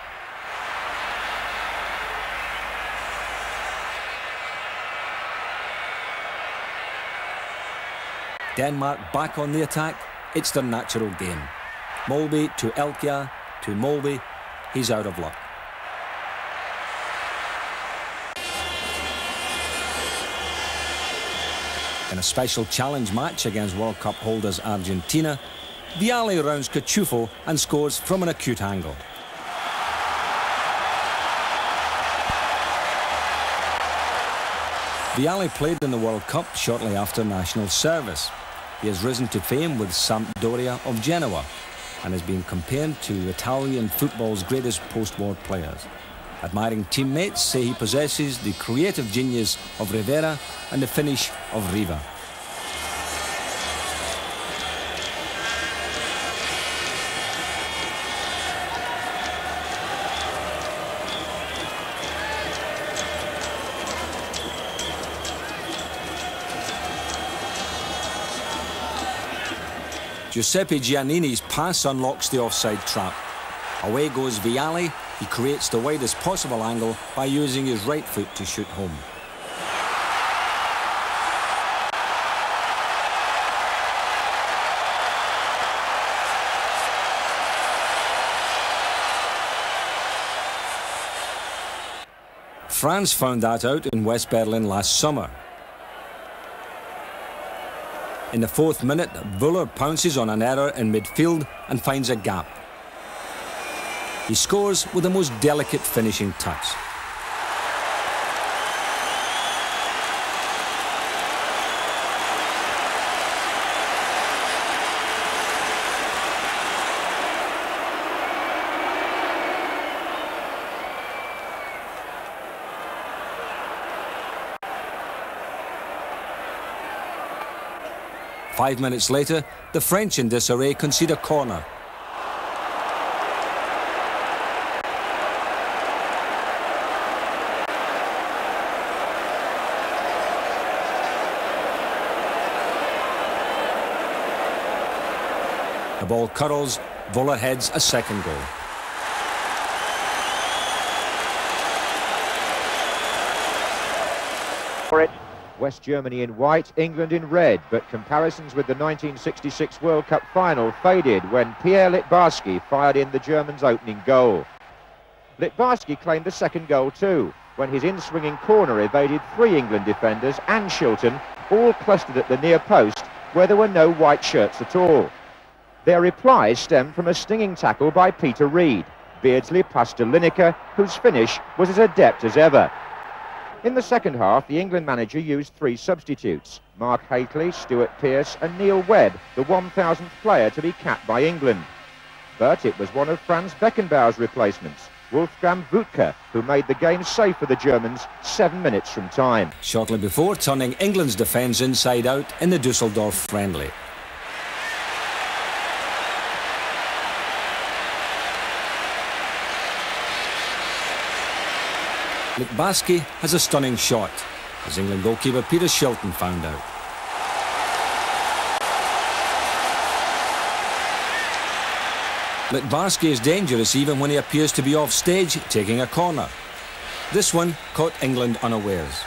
Denmark back on the attack. It's their natural game. Molby to Elkjær to Molby. He's out of luck. In a special challenge match against World Cup holders Argentina, Vialli rounds Cachufo and scores from an acute angle. Vialli played in the World Cup shortly after national service. He has risen to fame with Sampdoria of Genoa and has been compared to Italian football's greatest post-war players. Admiring teammates say he possesses the creative genius of Rivera and the finish of Riva. Giuseppe Giannini's pass unlocks the offside trap. Away goes Vialli. He creates the widest possible angle by using his right foot to shoot home. France found that out in West Berlin last summer. In the 4th minute, Vuller pounces on an error in midfield and finds a gap. He scores with the most delicate finishing touch. Five minutes later, the French in disarray concede a corner. The ball curls, Vuller heads a second goal. For it. West Germany in white, England in red, but comparisons with the 1966 World Cup final faded when Pierre Littbarski fired in the Germans' opening goal. Littbarski claimed the second goal too, when his in-swinging corner evaded 3 England defenders and Shilton, all clustered at the near post where there were no white shirts at all. Their reply stemmed from a stinging tackle by Peter Reid. Beardsley passed to Lineker, whose finish was as adept as ever. In the second half, the England manager used 3 substitutes: Mark Hateley, Stuart Pearce and Neil Webb, the 1,000th player to be capped by England. But it was one of Franz Beckenbauer's replacements, Wolfgang Wuttke, who made the game safe for the Germans 7 minutes from time. Shortly before turning England's defence inside out in the Dusseldorf friendly. Litbarski has a stunning shot, as England goalkeeper Peter Shilton found out. Litbarski is dangerous even when he appears to be off stage taking a corner. This one caught England unawares.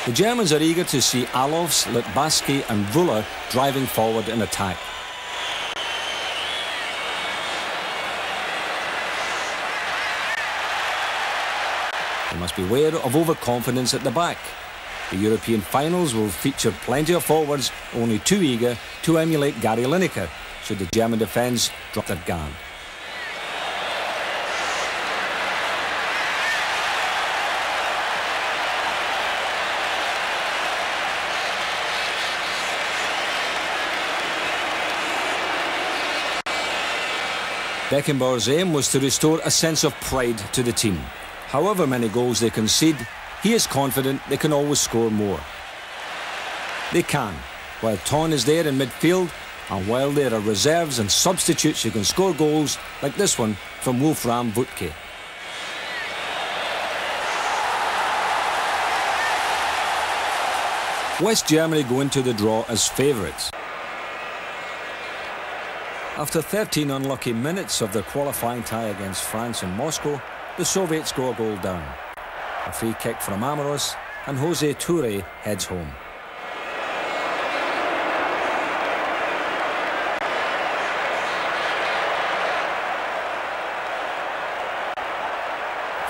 The Germans are eager to see Alofs, Litbarski and Völler driving forward in attack. They must beware of overconfidence at the back. The European finals will feature plenty of forwards, only too eager to emulate Gary Lineker, should the German defence drop their guard. Beckenbauer's aim was to restore a sense of pride to the team. However many goals they concede, he is confident they can always score more. They can, while Ton is there in midfield, and while there are reserves and substitutes who can score goals like this one from Wolfram Wuttke. West Germany go into the draw as favourites. After 13 unlucky minutes of their qualifying tie against France in Moscow, the Soviets go a goal down. A free kick from Amoros, and Jose Touré heads home.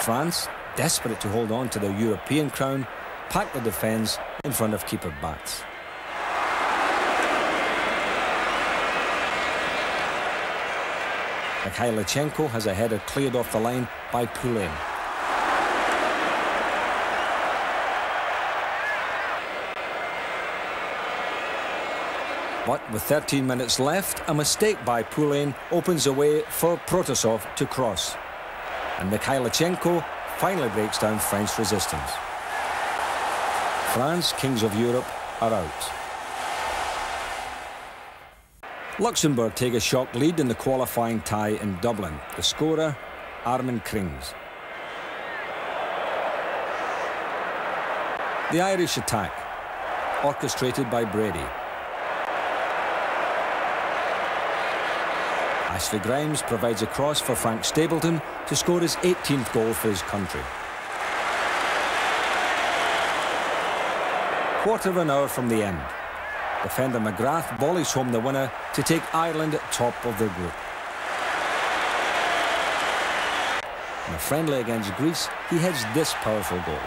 France, desperate to hold on to their European crown, pack the defence in front of keeper Batz. Mikhailichenko has a header cleared off the line by Poulain. But with 13 minutes left, a mistake by Poulain opens the way for Protasov to cross. And Mikhailichenko finally breaks down French resistance. France, kings of Europe, are out. Luxembourg take a shock lead in the qualifying tie in Dublin. The scorer, Armin Krings. The Irish attack, orchestrated by Brady. Ashley Grimes provides a cross for Frank Stapleton to score his 18th goal for his country. Quarter of an hour from the end. Defender McGrath volleys home the winner to take Ireland top of their group. In a friendly against Greece, he heads this powerful goal.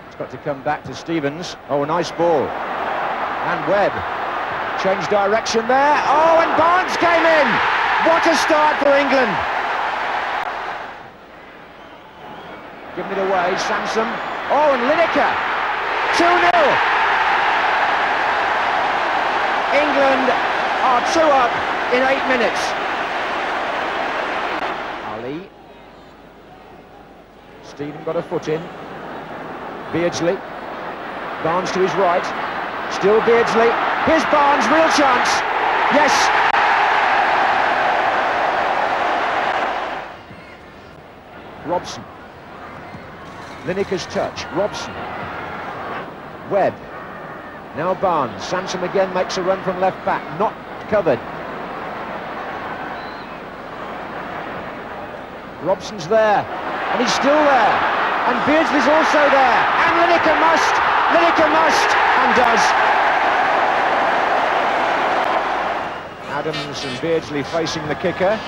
It's got to come back to Stevens. Oh, a nice ball. And Webb. Changed direction there. Oh, and Barnes came in. What a start for England. Giving it away, Sansom. Oh, and Lineker. 2-0. England are 2 up in 8 minutes. Ali. Stephen got a foot in. Beardsley. Barnes to his right. Still Beardsley. Here's Barnes, real chance. Yes. Robson. Lineker's touch. Robson. Webb. Now Barnes. Sansom again makes a run from left back. Not covered. Robson's there. And he's still there. And Beardsley's also there. And Lineker must, and does. Adams and Beardsley facing the kicker.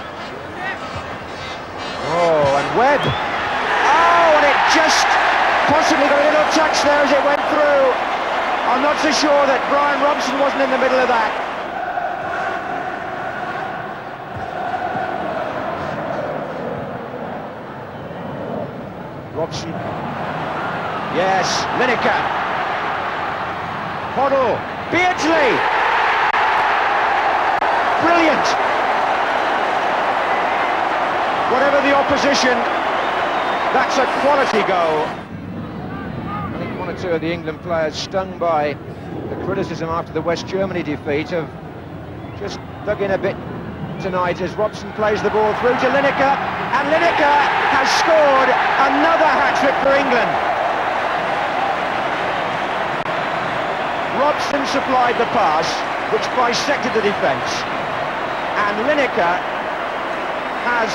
Oh, and Webb. Oh, and it just possibly got a little touch there as it went through. I'm not so sure that Brian Robson wasn't in the middle of that. Robson. Yes, Lineker. Hoddle. Beardsley. Brilliant. Whatever the opposition, that's a quality goal. I think one or two of the England players, stung by the criticism after the West Germany defeat, have just dug in a bit tonight as Robson plays the ball through to Lineker, and Lineker has scored another hat-trick for England. Robson supplied the pass, which bisected the defence, and Lineker has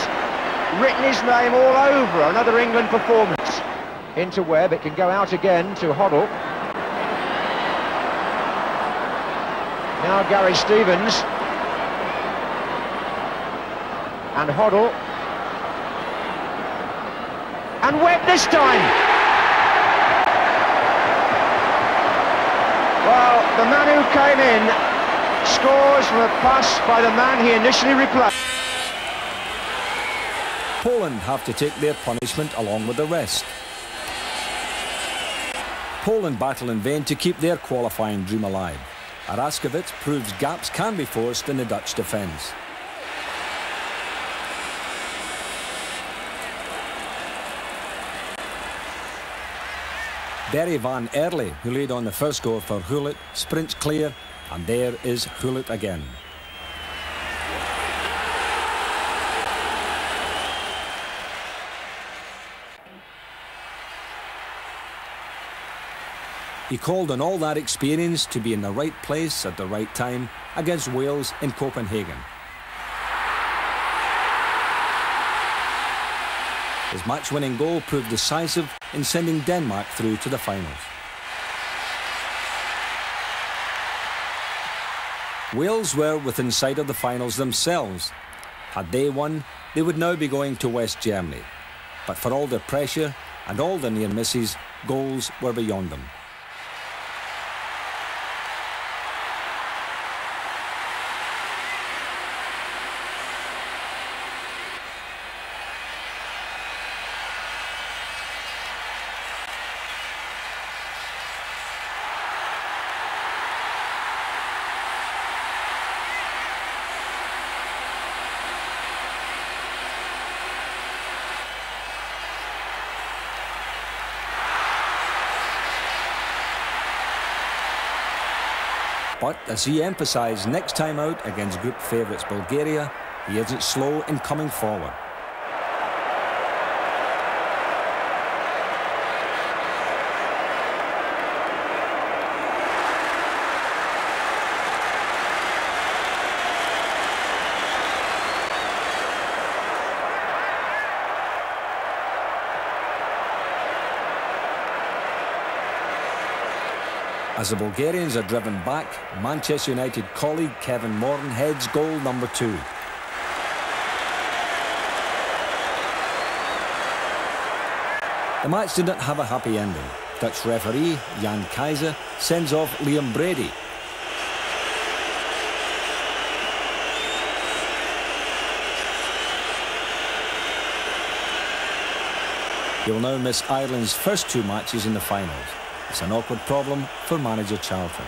written his name all over another England performance. Into Webb, it can go out again to Hoddle. Now Gary Stevens. And Hoddle. And Webb this time. Well, the man who came in scores from a pass by the man he initially replaced. Poland have to take their punishment along with the rest. Poland battle in vain to keep their qualifying dream alive. Araskevich proves gaps can be forced in the Dutch defence. Barry van Early, who laid on the first goal for Gullit, sprints clear, and there is Gullit again. He called on all that experience to be in the right place at the right time against Wales in Copenhagen. His match-winning goal proved decisive in sending Denmark through to the finals. Wales were within sight of the finals themselves. Had they won, they would now be going to West Germany. But for all their pressure and all the near misses, goals were beyond them. But as he emphasised next time out against group favourites Bulgaria, he isn't slow in coming forward. As the Bulgarians are driven back, Manchester United colleague Kevin Morton heads goal number 2. The match did not have a happy ending. Dutch referee Jan Keizer sends off Liam Brady. He will now miss Ireland's first 2 matches in the finals. It's an awkward problem for manager Charlton.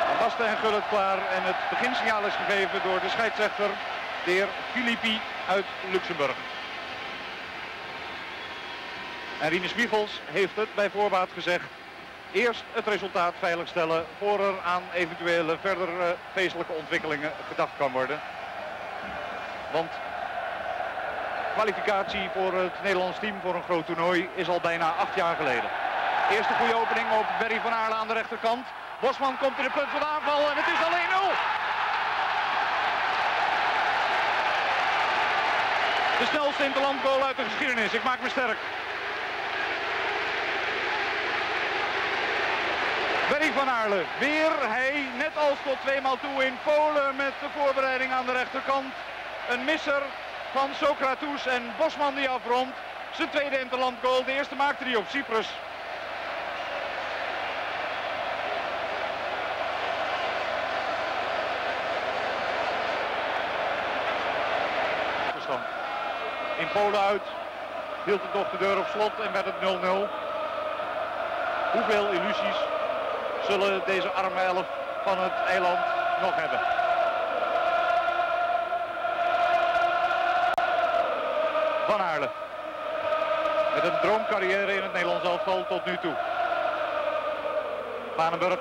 Van Basten en Gullit klaar en het beginsignaal is gegeven door de scheidsrechter, de heer Filippi uit Luxemburg. En Rinus Michels heeft het bij voorbaat gezegd. Eerst het resultaat veiligstellen voor er aan eventuele verdere feestelijke ontwikkelingen gedacht kan worden. Want kwalificatie voor het Nederlands team voor een groot toernooi is al bijna 8 jaar geleden. Eerste goede opening op Berry van Aarle aan de rechterkant. Bosman komt in de punt van de aanval en het is al 1-0. De snelste interlandgoal uit de geschiedenis. Ik maak me sterk. Berry van Aarle. Weer hij, net als tot 2 maal toe in Polen met de voorbereiding aan de rechterkant. Een misser van Socrates en Bosman die afrondt. Zijn tweede interlandgoal. De eerste maakte hij op Cyprus. In Polen uit hield het nog de deur op slot en werd het 0-0. Hoeveel illusies zullen deze arme elf van het eiland nog hebben? Van Aarle. Met een droomcarrière in het Nederlands elftal tot nu toe. Vanenburg.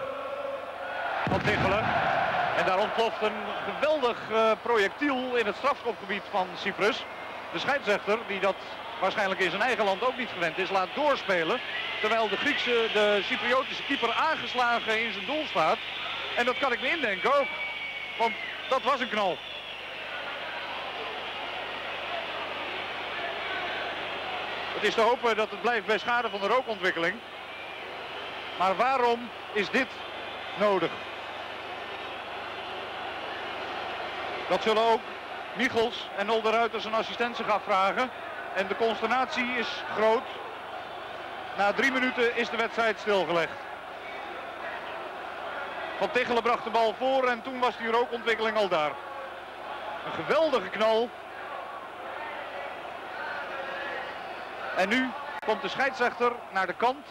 Van Tichelen. En daar ontploft een geweldig projectiel in het strafschopgebied van Cyprus. De scheidsrechter, die dat waarschijnlijk in zijn eigen land ook niet gewend is, laat doorspelen. Terwijl de Cypriotische keeper aangeslagen in zijn doel staat. En dat kan ik me indenken ook. Want dat was een knal. Het is te hopen dat het blijft bij schade van de rookontwikkeling. Maar waarom is dit nodig? Dat zullen ook Michels en Nol de Ruiter zijn assistent zich afvragen. En de consternatie is groot. Na 3 minuten is de wedstrijd stilgelegd. Van Tichelen bracht de bal voor en toen was die rookontwikkeling al daar. Een geweldige knal. En nu komt de scheidsrechter naar de kant.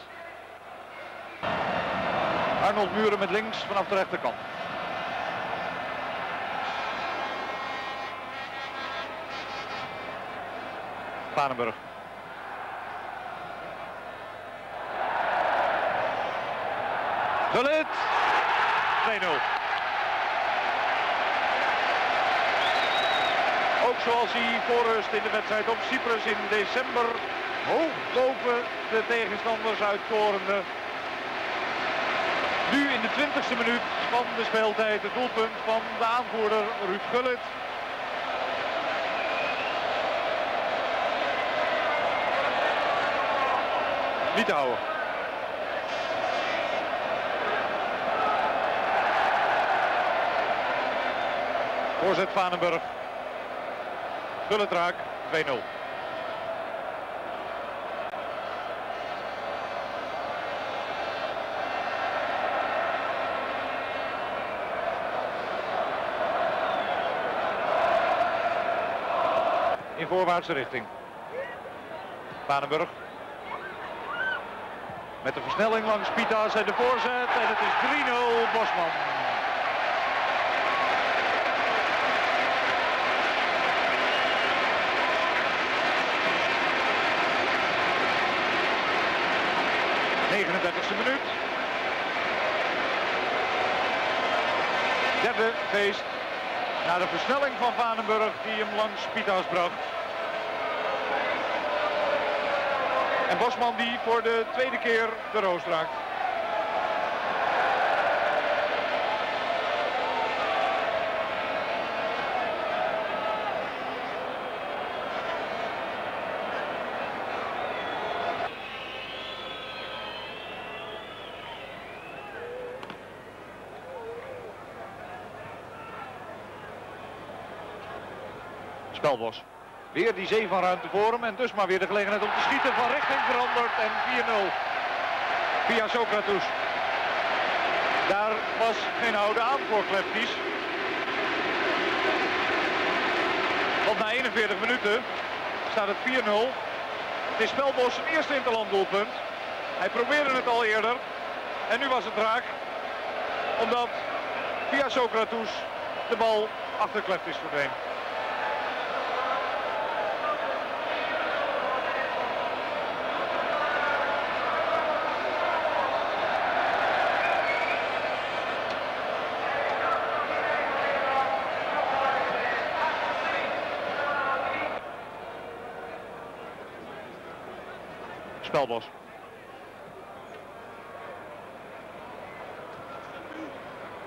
Arnold Muren met links vanaf de rechterkant. Vanenburg. Gullit. 2-0. Ook zoals hij voorrust in de wedstrijd op Cyprus in december hoog boven de tegenstanders uitkorende. Nu in de 20e minuut van de speeltijd het doelpunt van de aanvoerder Ruud Gullit. Niet te houden. Voorzet Vanenburg. Gullit raak, 2-0. In voorwaartse richting. Vanenburg. Met de versnelling langs Pitas en de voorzet. En het is 3-0 Bosman. Minuut. Derde feest. Na de versnelling van Vanenburg die hem langs Pitas bracht. En Bosman die voor de tweede keer de roos raakt. Spelbos. Weer die zee van ruimte voor hem en dus maar weer de gelegenheid om te schieten. Van richting veranderd en 4-0 via Socrates. Daar was geen oude aan voor Klefties. Want na 41 minuten staat het 4-0. Het is Spelbos zijn eerste interlanddoelpunt. Hij probeerde het al eerder en nu was het raak. Omdat via Socrates de bal achter Klefties verdween. Spelbos.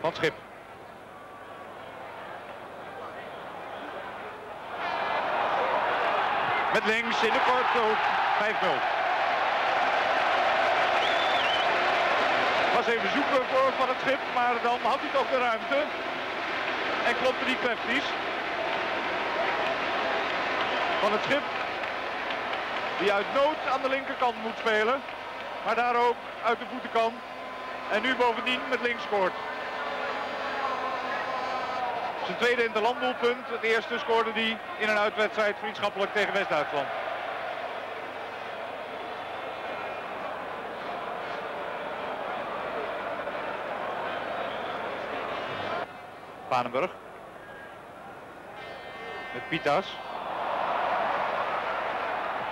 Van Schip. Met links in de korte hoek. 5-0. Was even zoeken voor Van het Schip, maar dan had hij toch de ruimte. En klopte die Klefties. Van het Schip, die uit nood aan de linkerkant moet spelen. Maar daar ook uit de voeten kan. En nu bovendien met links scoort. Zijn tweede interlanddoelpunt. Het eerste scoorde hij in een uitwedstrijd vriendschappelijk tegen West-Duitsland. Vanenburg. Met Pitas.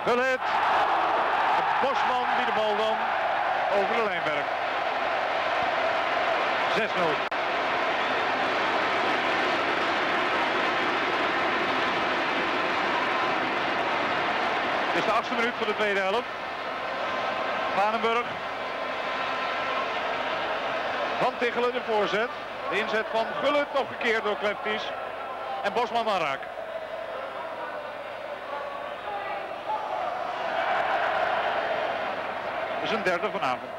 Gullit. Bosman die de bal dan over de lijn werkt. 6-0. Het is de 8e minuut van de tweede helft. Vanenburg. Van Tichelen de voorzet. De inzet van Gullit nog gekeerd door Klefties. En Bosman dan raak. Dat is een derde vanavond.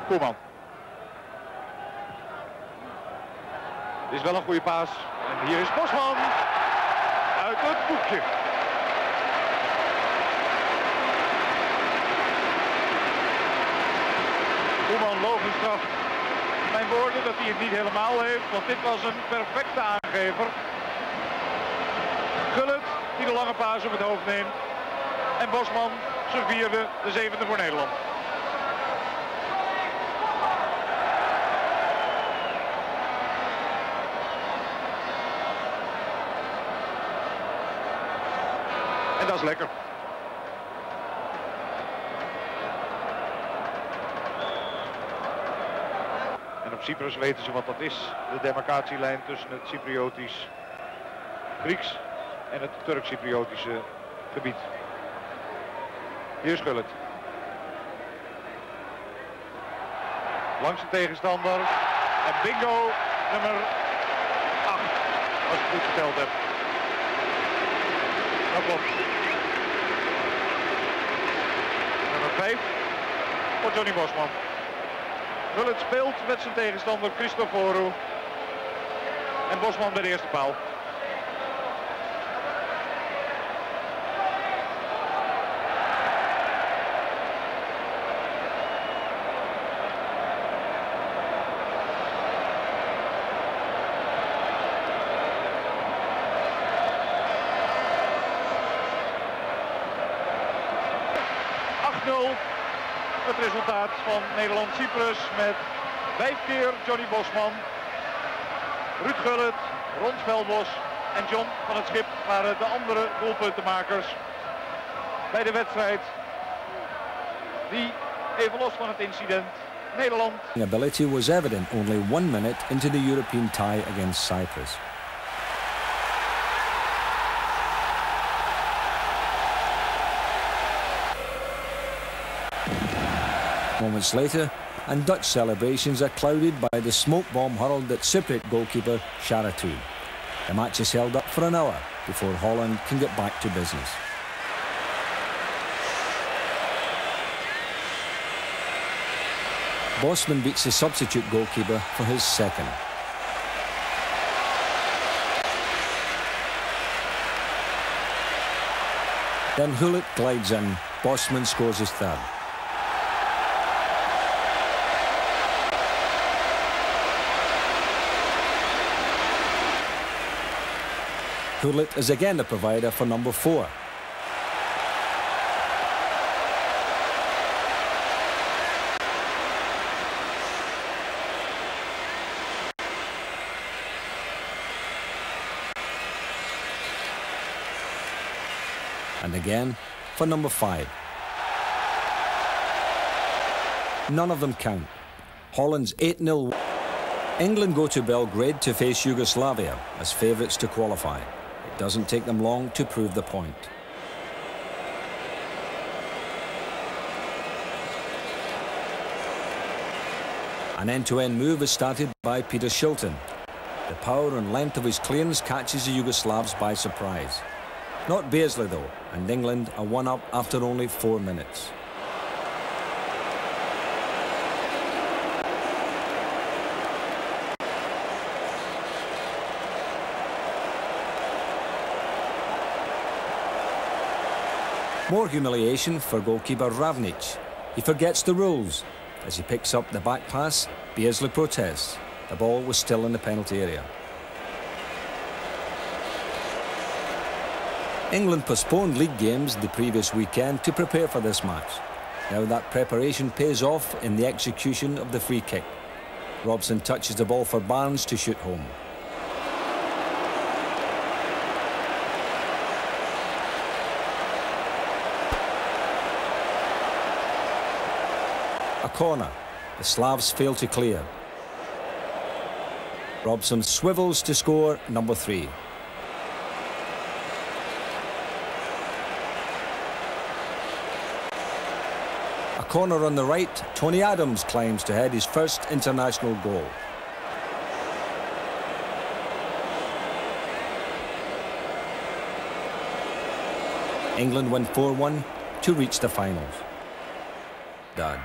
Koeman. Dit is wel een goede paas. En hier is Bosman. Uit het boekje. Koeman logisch straf. Mijn woorden dat hij het niet helemaal heeft. Want dit was een perfecte aangever. Gullit die de lange paas op het hoofd neemt. En Bosman zijn vierde, de zevende voor Nederland. En dat is lekker. En op Cyprus weten ze wat dat is. De demarcatielijn tussen het Cypriotisch Grieks en het Turk-Cypriotische gebied. Hier is Gullit. Langs de tegenstander. En bingo, nummer 8. Als ik het goed geteld heb. Dat klopt. Nummer 5 voor Johnny Bosman. Gullit speelt met zijn tegenstander Christoforu. En Bosman bij de eerste paal. Het resultaat van Nederland-Cyprus met 5 keer Johnny Bosman, Ruud Gullit, Ron Spelbos en John van het Schip waren de andere doelpuntenmakers bij de wedstrijd die, even los van het incident, Nederland... Ability was evident only 1 minute into the European tie against Cyprus. Moments later, and Dutch celebrations are clouded by the smoke bomb hurled at Cypriot goalkeeper Sharatoun. The match is held up for an hour before Holland can get back to business. Bosman beats the substitute goalkeeper for his second. Then Hullet glides in. Bosman scores his third. Hullet is again the provider for number 4. And again for number 5. None of them count. Holland's 8-0. England go to Belgrade to face Yugoslavia as favourites to qualify. It doesn't take them long to prove the point. An end-to-end move is started by Peter Shilton. The power and length of his clearance catches the Yugoslavs by surprise. Not Beardsley though, and England are one up after only 4 minutes. More humiliation for goalkeeper Ravnic. He forgets the rules. As he picks up the back pass, Beardsley protests. The ball was still in the penalty area. England postponed league games the previous weekend to prepare for this match. Now that preparation pays off in the execution of the free kick. Robson touches the ball for Barnes to shoot home. A corner. The Slavs fail to clear. Robson swivels to score number 3. A corner on the right. Tony Adams climbs to head his first international goal. England win 4-1 to reach the finals. Dad.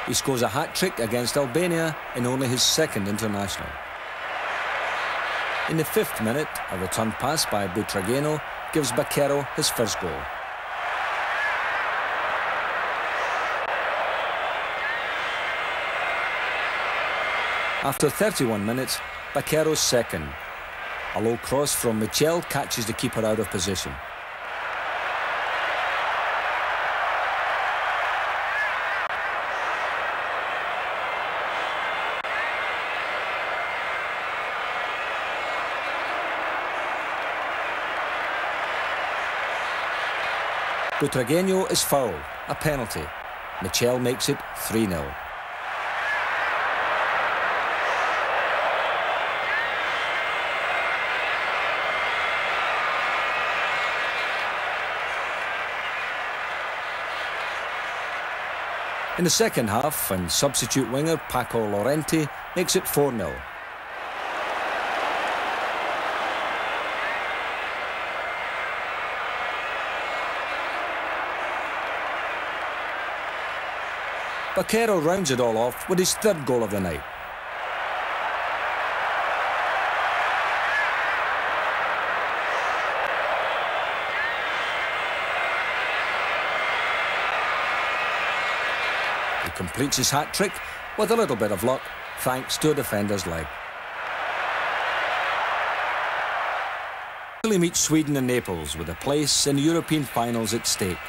He scores a hat-trick against Albania in only his second international. In the 5th minute, a return pass by Butragueño gives Baquero his first goal. After 31 minutes, Baquero's second. A low cross from Michel catches the keeper out of position. Butragueño is fouled, a penalty. Michel makes it 3-0. In the second half, and substitute winger Paco Llorente makes it 4-0. Baquero rounds it all off with his 3rd goal of the night. He completes his hat-trick with a little bit of luck, thanks to a defender's leg. Italy meets Sweden in Naples with a place in the European finals at stake.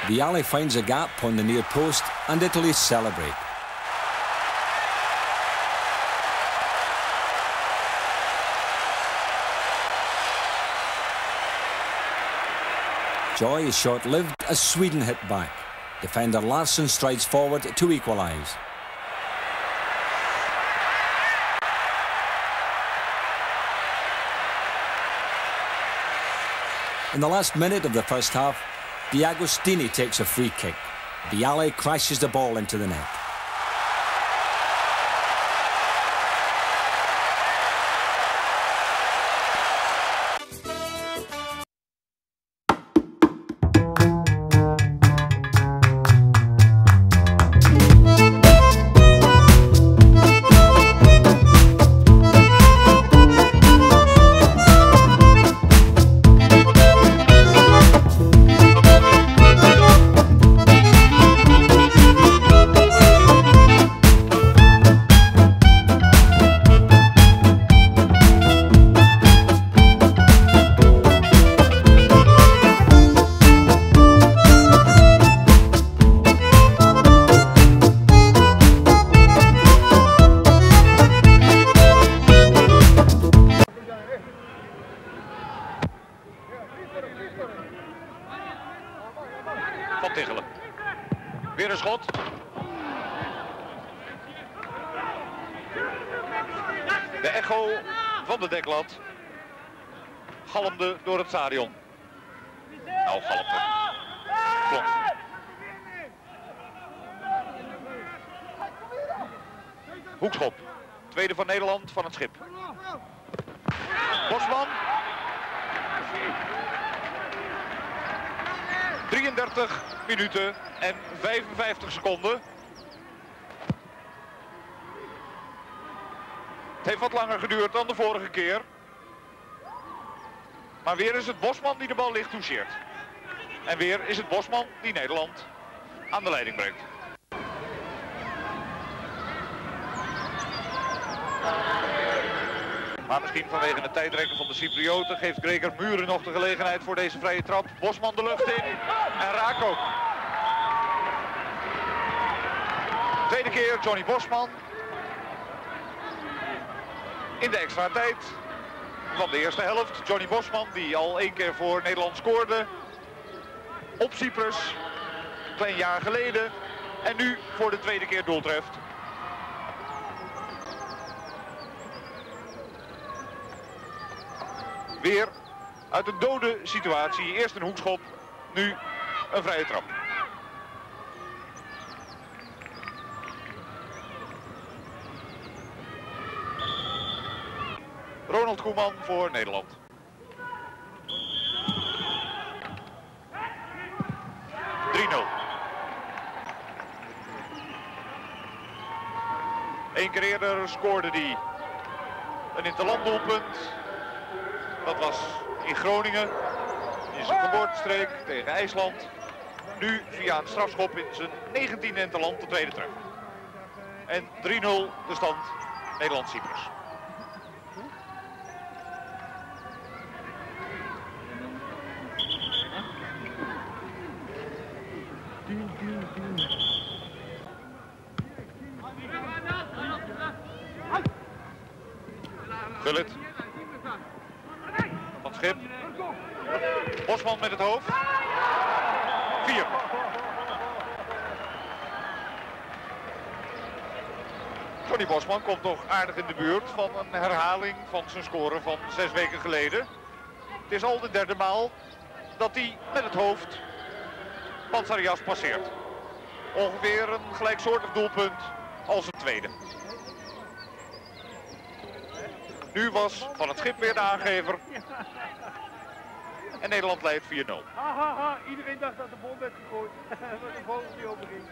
Vialli finds a gap on the near post and Italy celebrate. Joy is short-lived as Sweden hit back. Defender Larsson strides forward to equalise. In the last minute of the first half, D'Agostini takes a free kick. Vialli crashes the ball into the net. Weer een schot. De echo van de deklat galmde door het stadion. Nou, galmde. Klonk. Hoekschop. Tweede van Nederland van het schip. Bosman. 33 minuten en 55 seconden. Het heeft wat langer geduurd dan de vorige keer. Maar weer is het Bosman die de bal licht toucheert. En weer is het Bosman die Nederland aan de leiding brengt. Maar misschien vanwege het tijdrekken van de Cyprioten geeft Gregor Muren nog de gelegenheid voor deze vrije trap. Bosman de lucht in en raak ook. Tweede keer Johnny Bosman. In de extra tijd van de eerste helft. Johnny Bosman die al 1 keer voor Nederland scoorde. Op Cyprus. Een klein jaar geleden. En nu voor de tweede keer doeltreft. Weer uit een dode situatie. Eerst een hoekschop, nu een vrije trap. Ronald Koeman voor Nederland. Eén keer eerder scoorde hij een interlanddoelpunt. Dat was in Groningen, in zijn geboortestreek tegen IJsland. Nu via een strafschop in zijn 19e interland de tweede treffer. En 3-0 de stand Nederland-Cyprus. Gullit. Van Schip. Bosman met het hoofd. 4. Johnny Bosman komt toch aardig in de buurt van een herhaling van zijn score van 6 weken geleden. Het is al de derde maal dat hij met het hoofd Pansarias passeert. Ongeveer een gelijksoortig doelpunt als het tweede. Nu was Van het Schip weer de aangever. En Nederland leidt 4-0. Iedereen dacht dat de bom werd gegooid. Dat de vogel niet overging.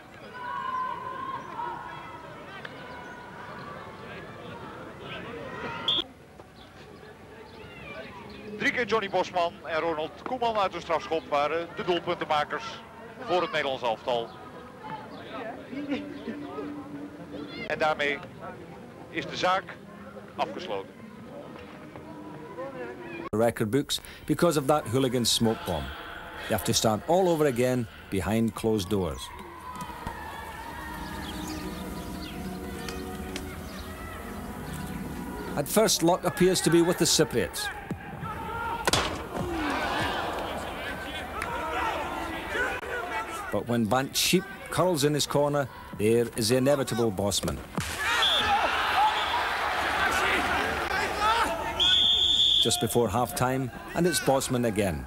Drie keer Johnny Bosman en Ronald Koeman uit een strafschop waren de doelpuntenmakers voor het Nederlands elftal. En daarmee is de zaak afgesloten. Record books because of that hooligan smoke bomb. You have to start all over again behind closed doors. At first, luck appears to be with the Cypriots. But when Bant Sheep curls in his corner, there is the inevitable Bosman. Just before half-time, and it's Bosman again.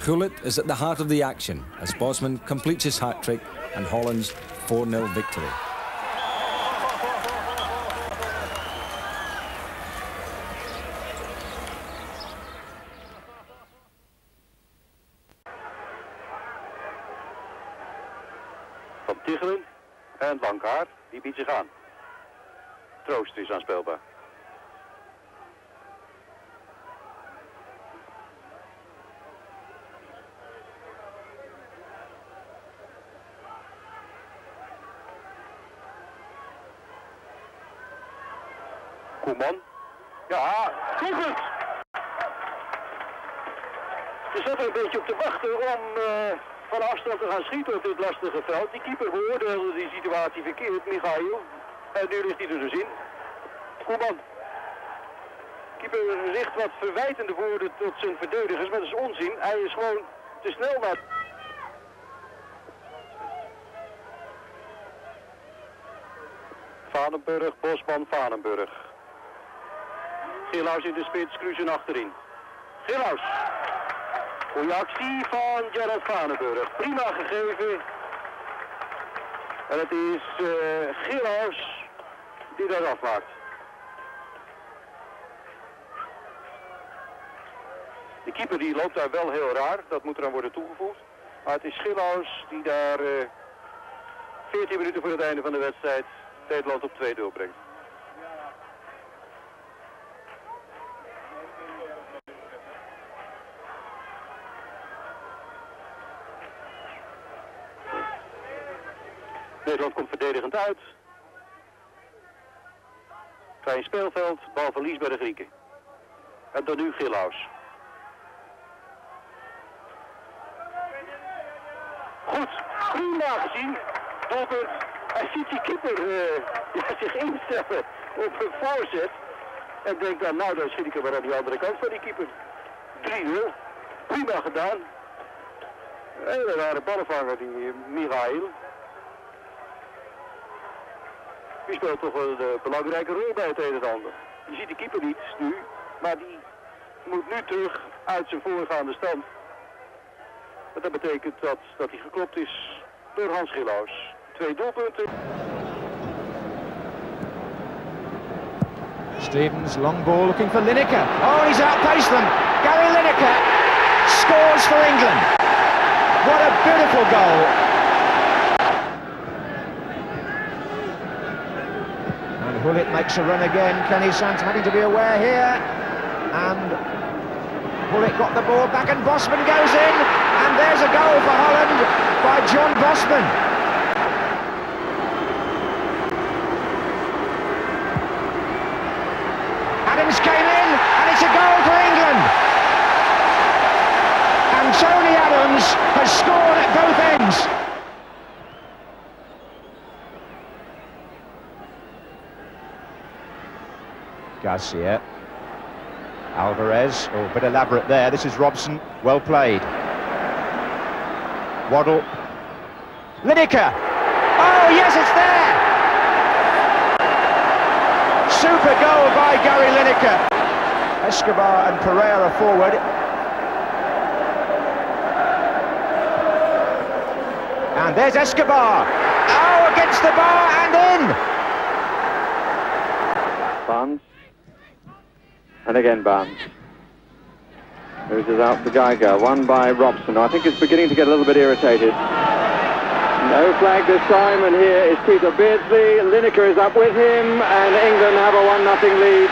Gullit is at the heart of the action as Bosman completes his hat-trick and Holland's 4-0 victory. Van Tichelen en Blankaart, die biedt zich aan. Troost is aanspeelbaar. Koeman. Ja, goed! Je zat er een beetje op te wachten om van afstand te gaan schieten op dit lastige veld. Die keeper beoordeelde die situatie verkeerd, Michail. En nu ligt hij er dus in. Koeman. Keeper richt wat verwijtende woorden tot zijn verdedigers, maar dat is onzin. Hij is gewoon te snel naar... Vanenburg, Bosman, Vanenburg. Gillaus in de spits, Kruisen achterin. Gillaus. Goeie actie van Gerard Vanenburg. Prima gegeven. En het is Gillaus die dat afmaakt. De keeper die loopt daar wel heel raar, dat moet eraan worden toegevoegd. Maar het is Gillaus die daar 14 minuten voor het einde van de wedstrijd Nederland op 2-0 brengt. Nederland komt verdedigend uit. Klein speelveld, balverlies bij de Grieken. En dan nu Gillaus. Goed, prima gezien. Doelpunt. Hij ziet die keeper zich instellen op een voorzet. En denkt dan, nou dan schiet ik er maar aan die andere kant van die keeper. 3-0. Prima gedaan. Een hele rare ballenvanger, die Michail. Die speelt toch wel een belangrijke rol bij het een en ander. Je ziet de keeper niet nu, maar die moet nu terug uit zijn voorgaande stand. En dat betekent dat hij geklopt is door Hans Gillaus. 2 doelpunten. Stevens, long ball looking for Lineker. Oh, he's outpaced them. Gary Lineker scores for England. What a beautiful goal. And Hullet makes a run again. Kenny Sant having to be aware here. And Hullet got the ball back and Bosman goes in. And there's a goal for Holland by John Bosman. Adams came in, and it's a goal for England. And Tony Adams has scored at both ends. Garcia. Alvarez, oh, a bit elaborate there. This is Robson, well played. Waddle. Lineker. Oh, yes, it's there. Super goal by Gary Lineker. Escobar and Pereira forward. And there's Escobar. Oh, against the bar and in. Barnes. And again Barnes. Loses out for Geiger, won by Robson. I think it's beginning to get a little bit irritated. No flag this time, and here is Peter Beardsley. Lineker is up with him, and England have a 1-0 lead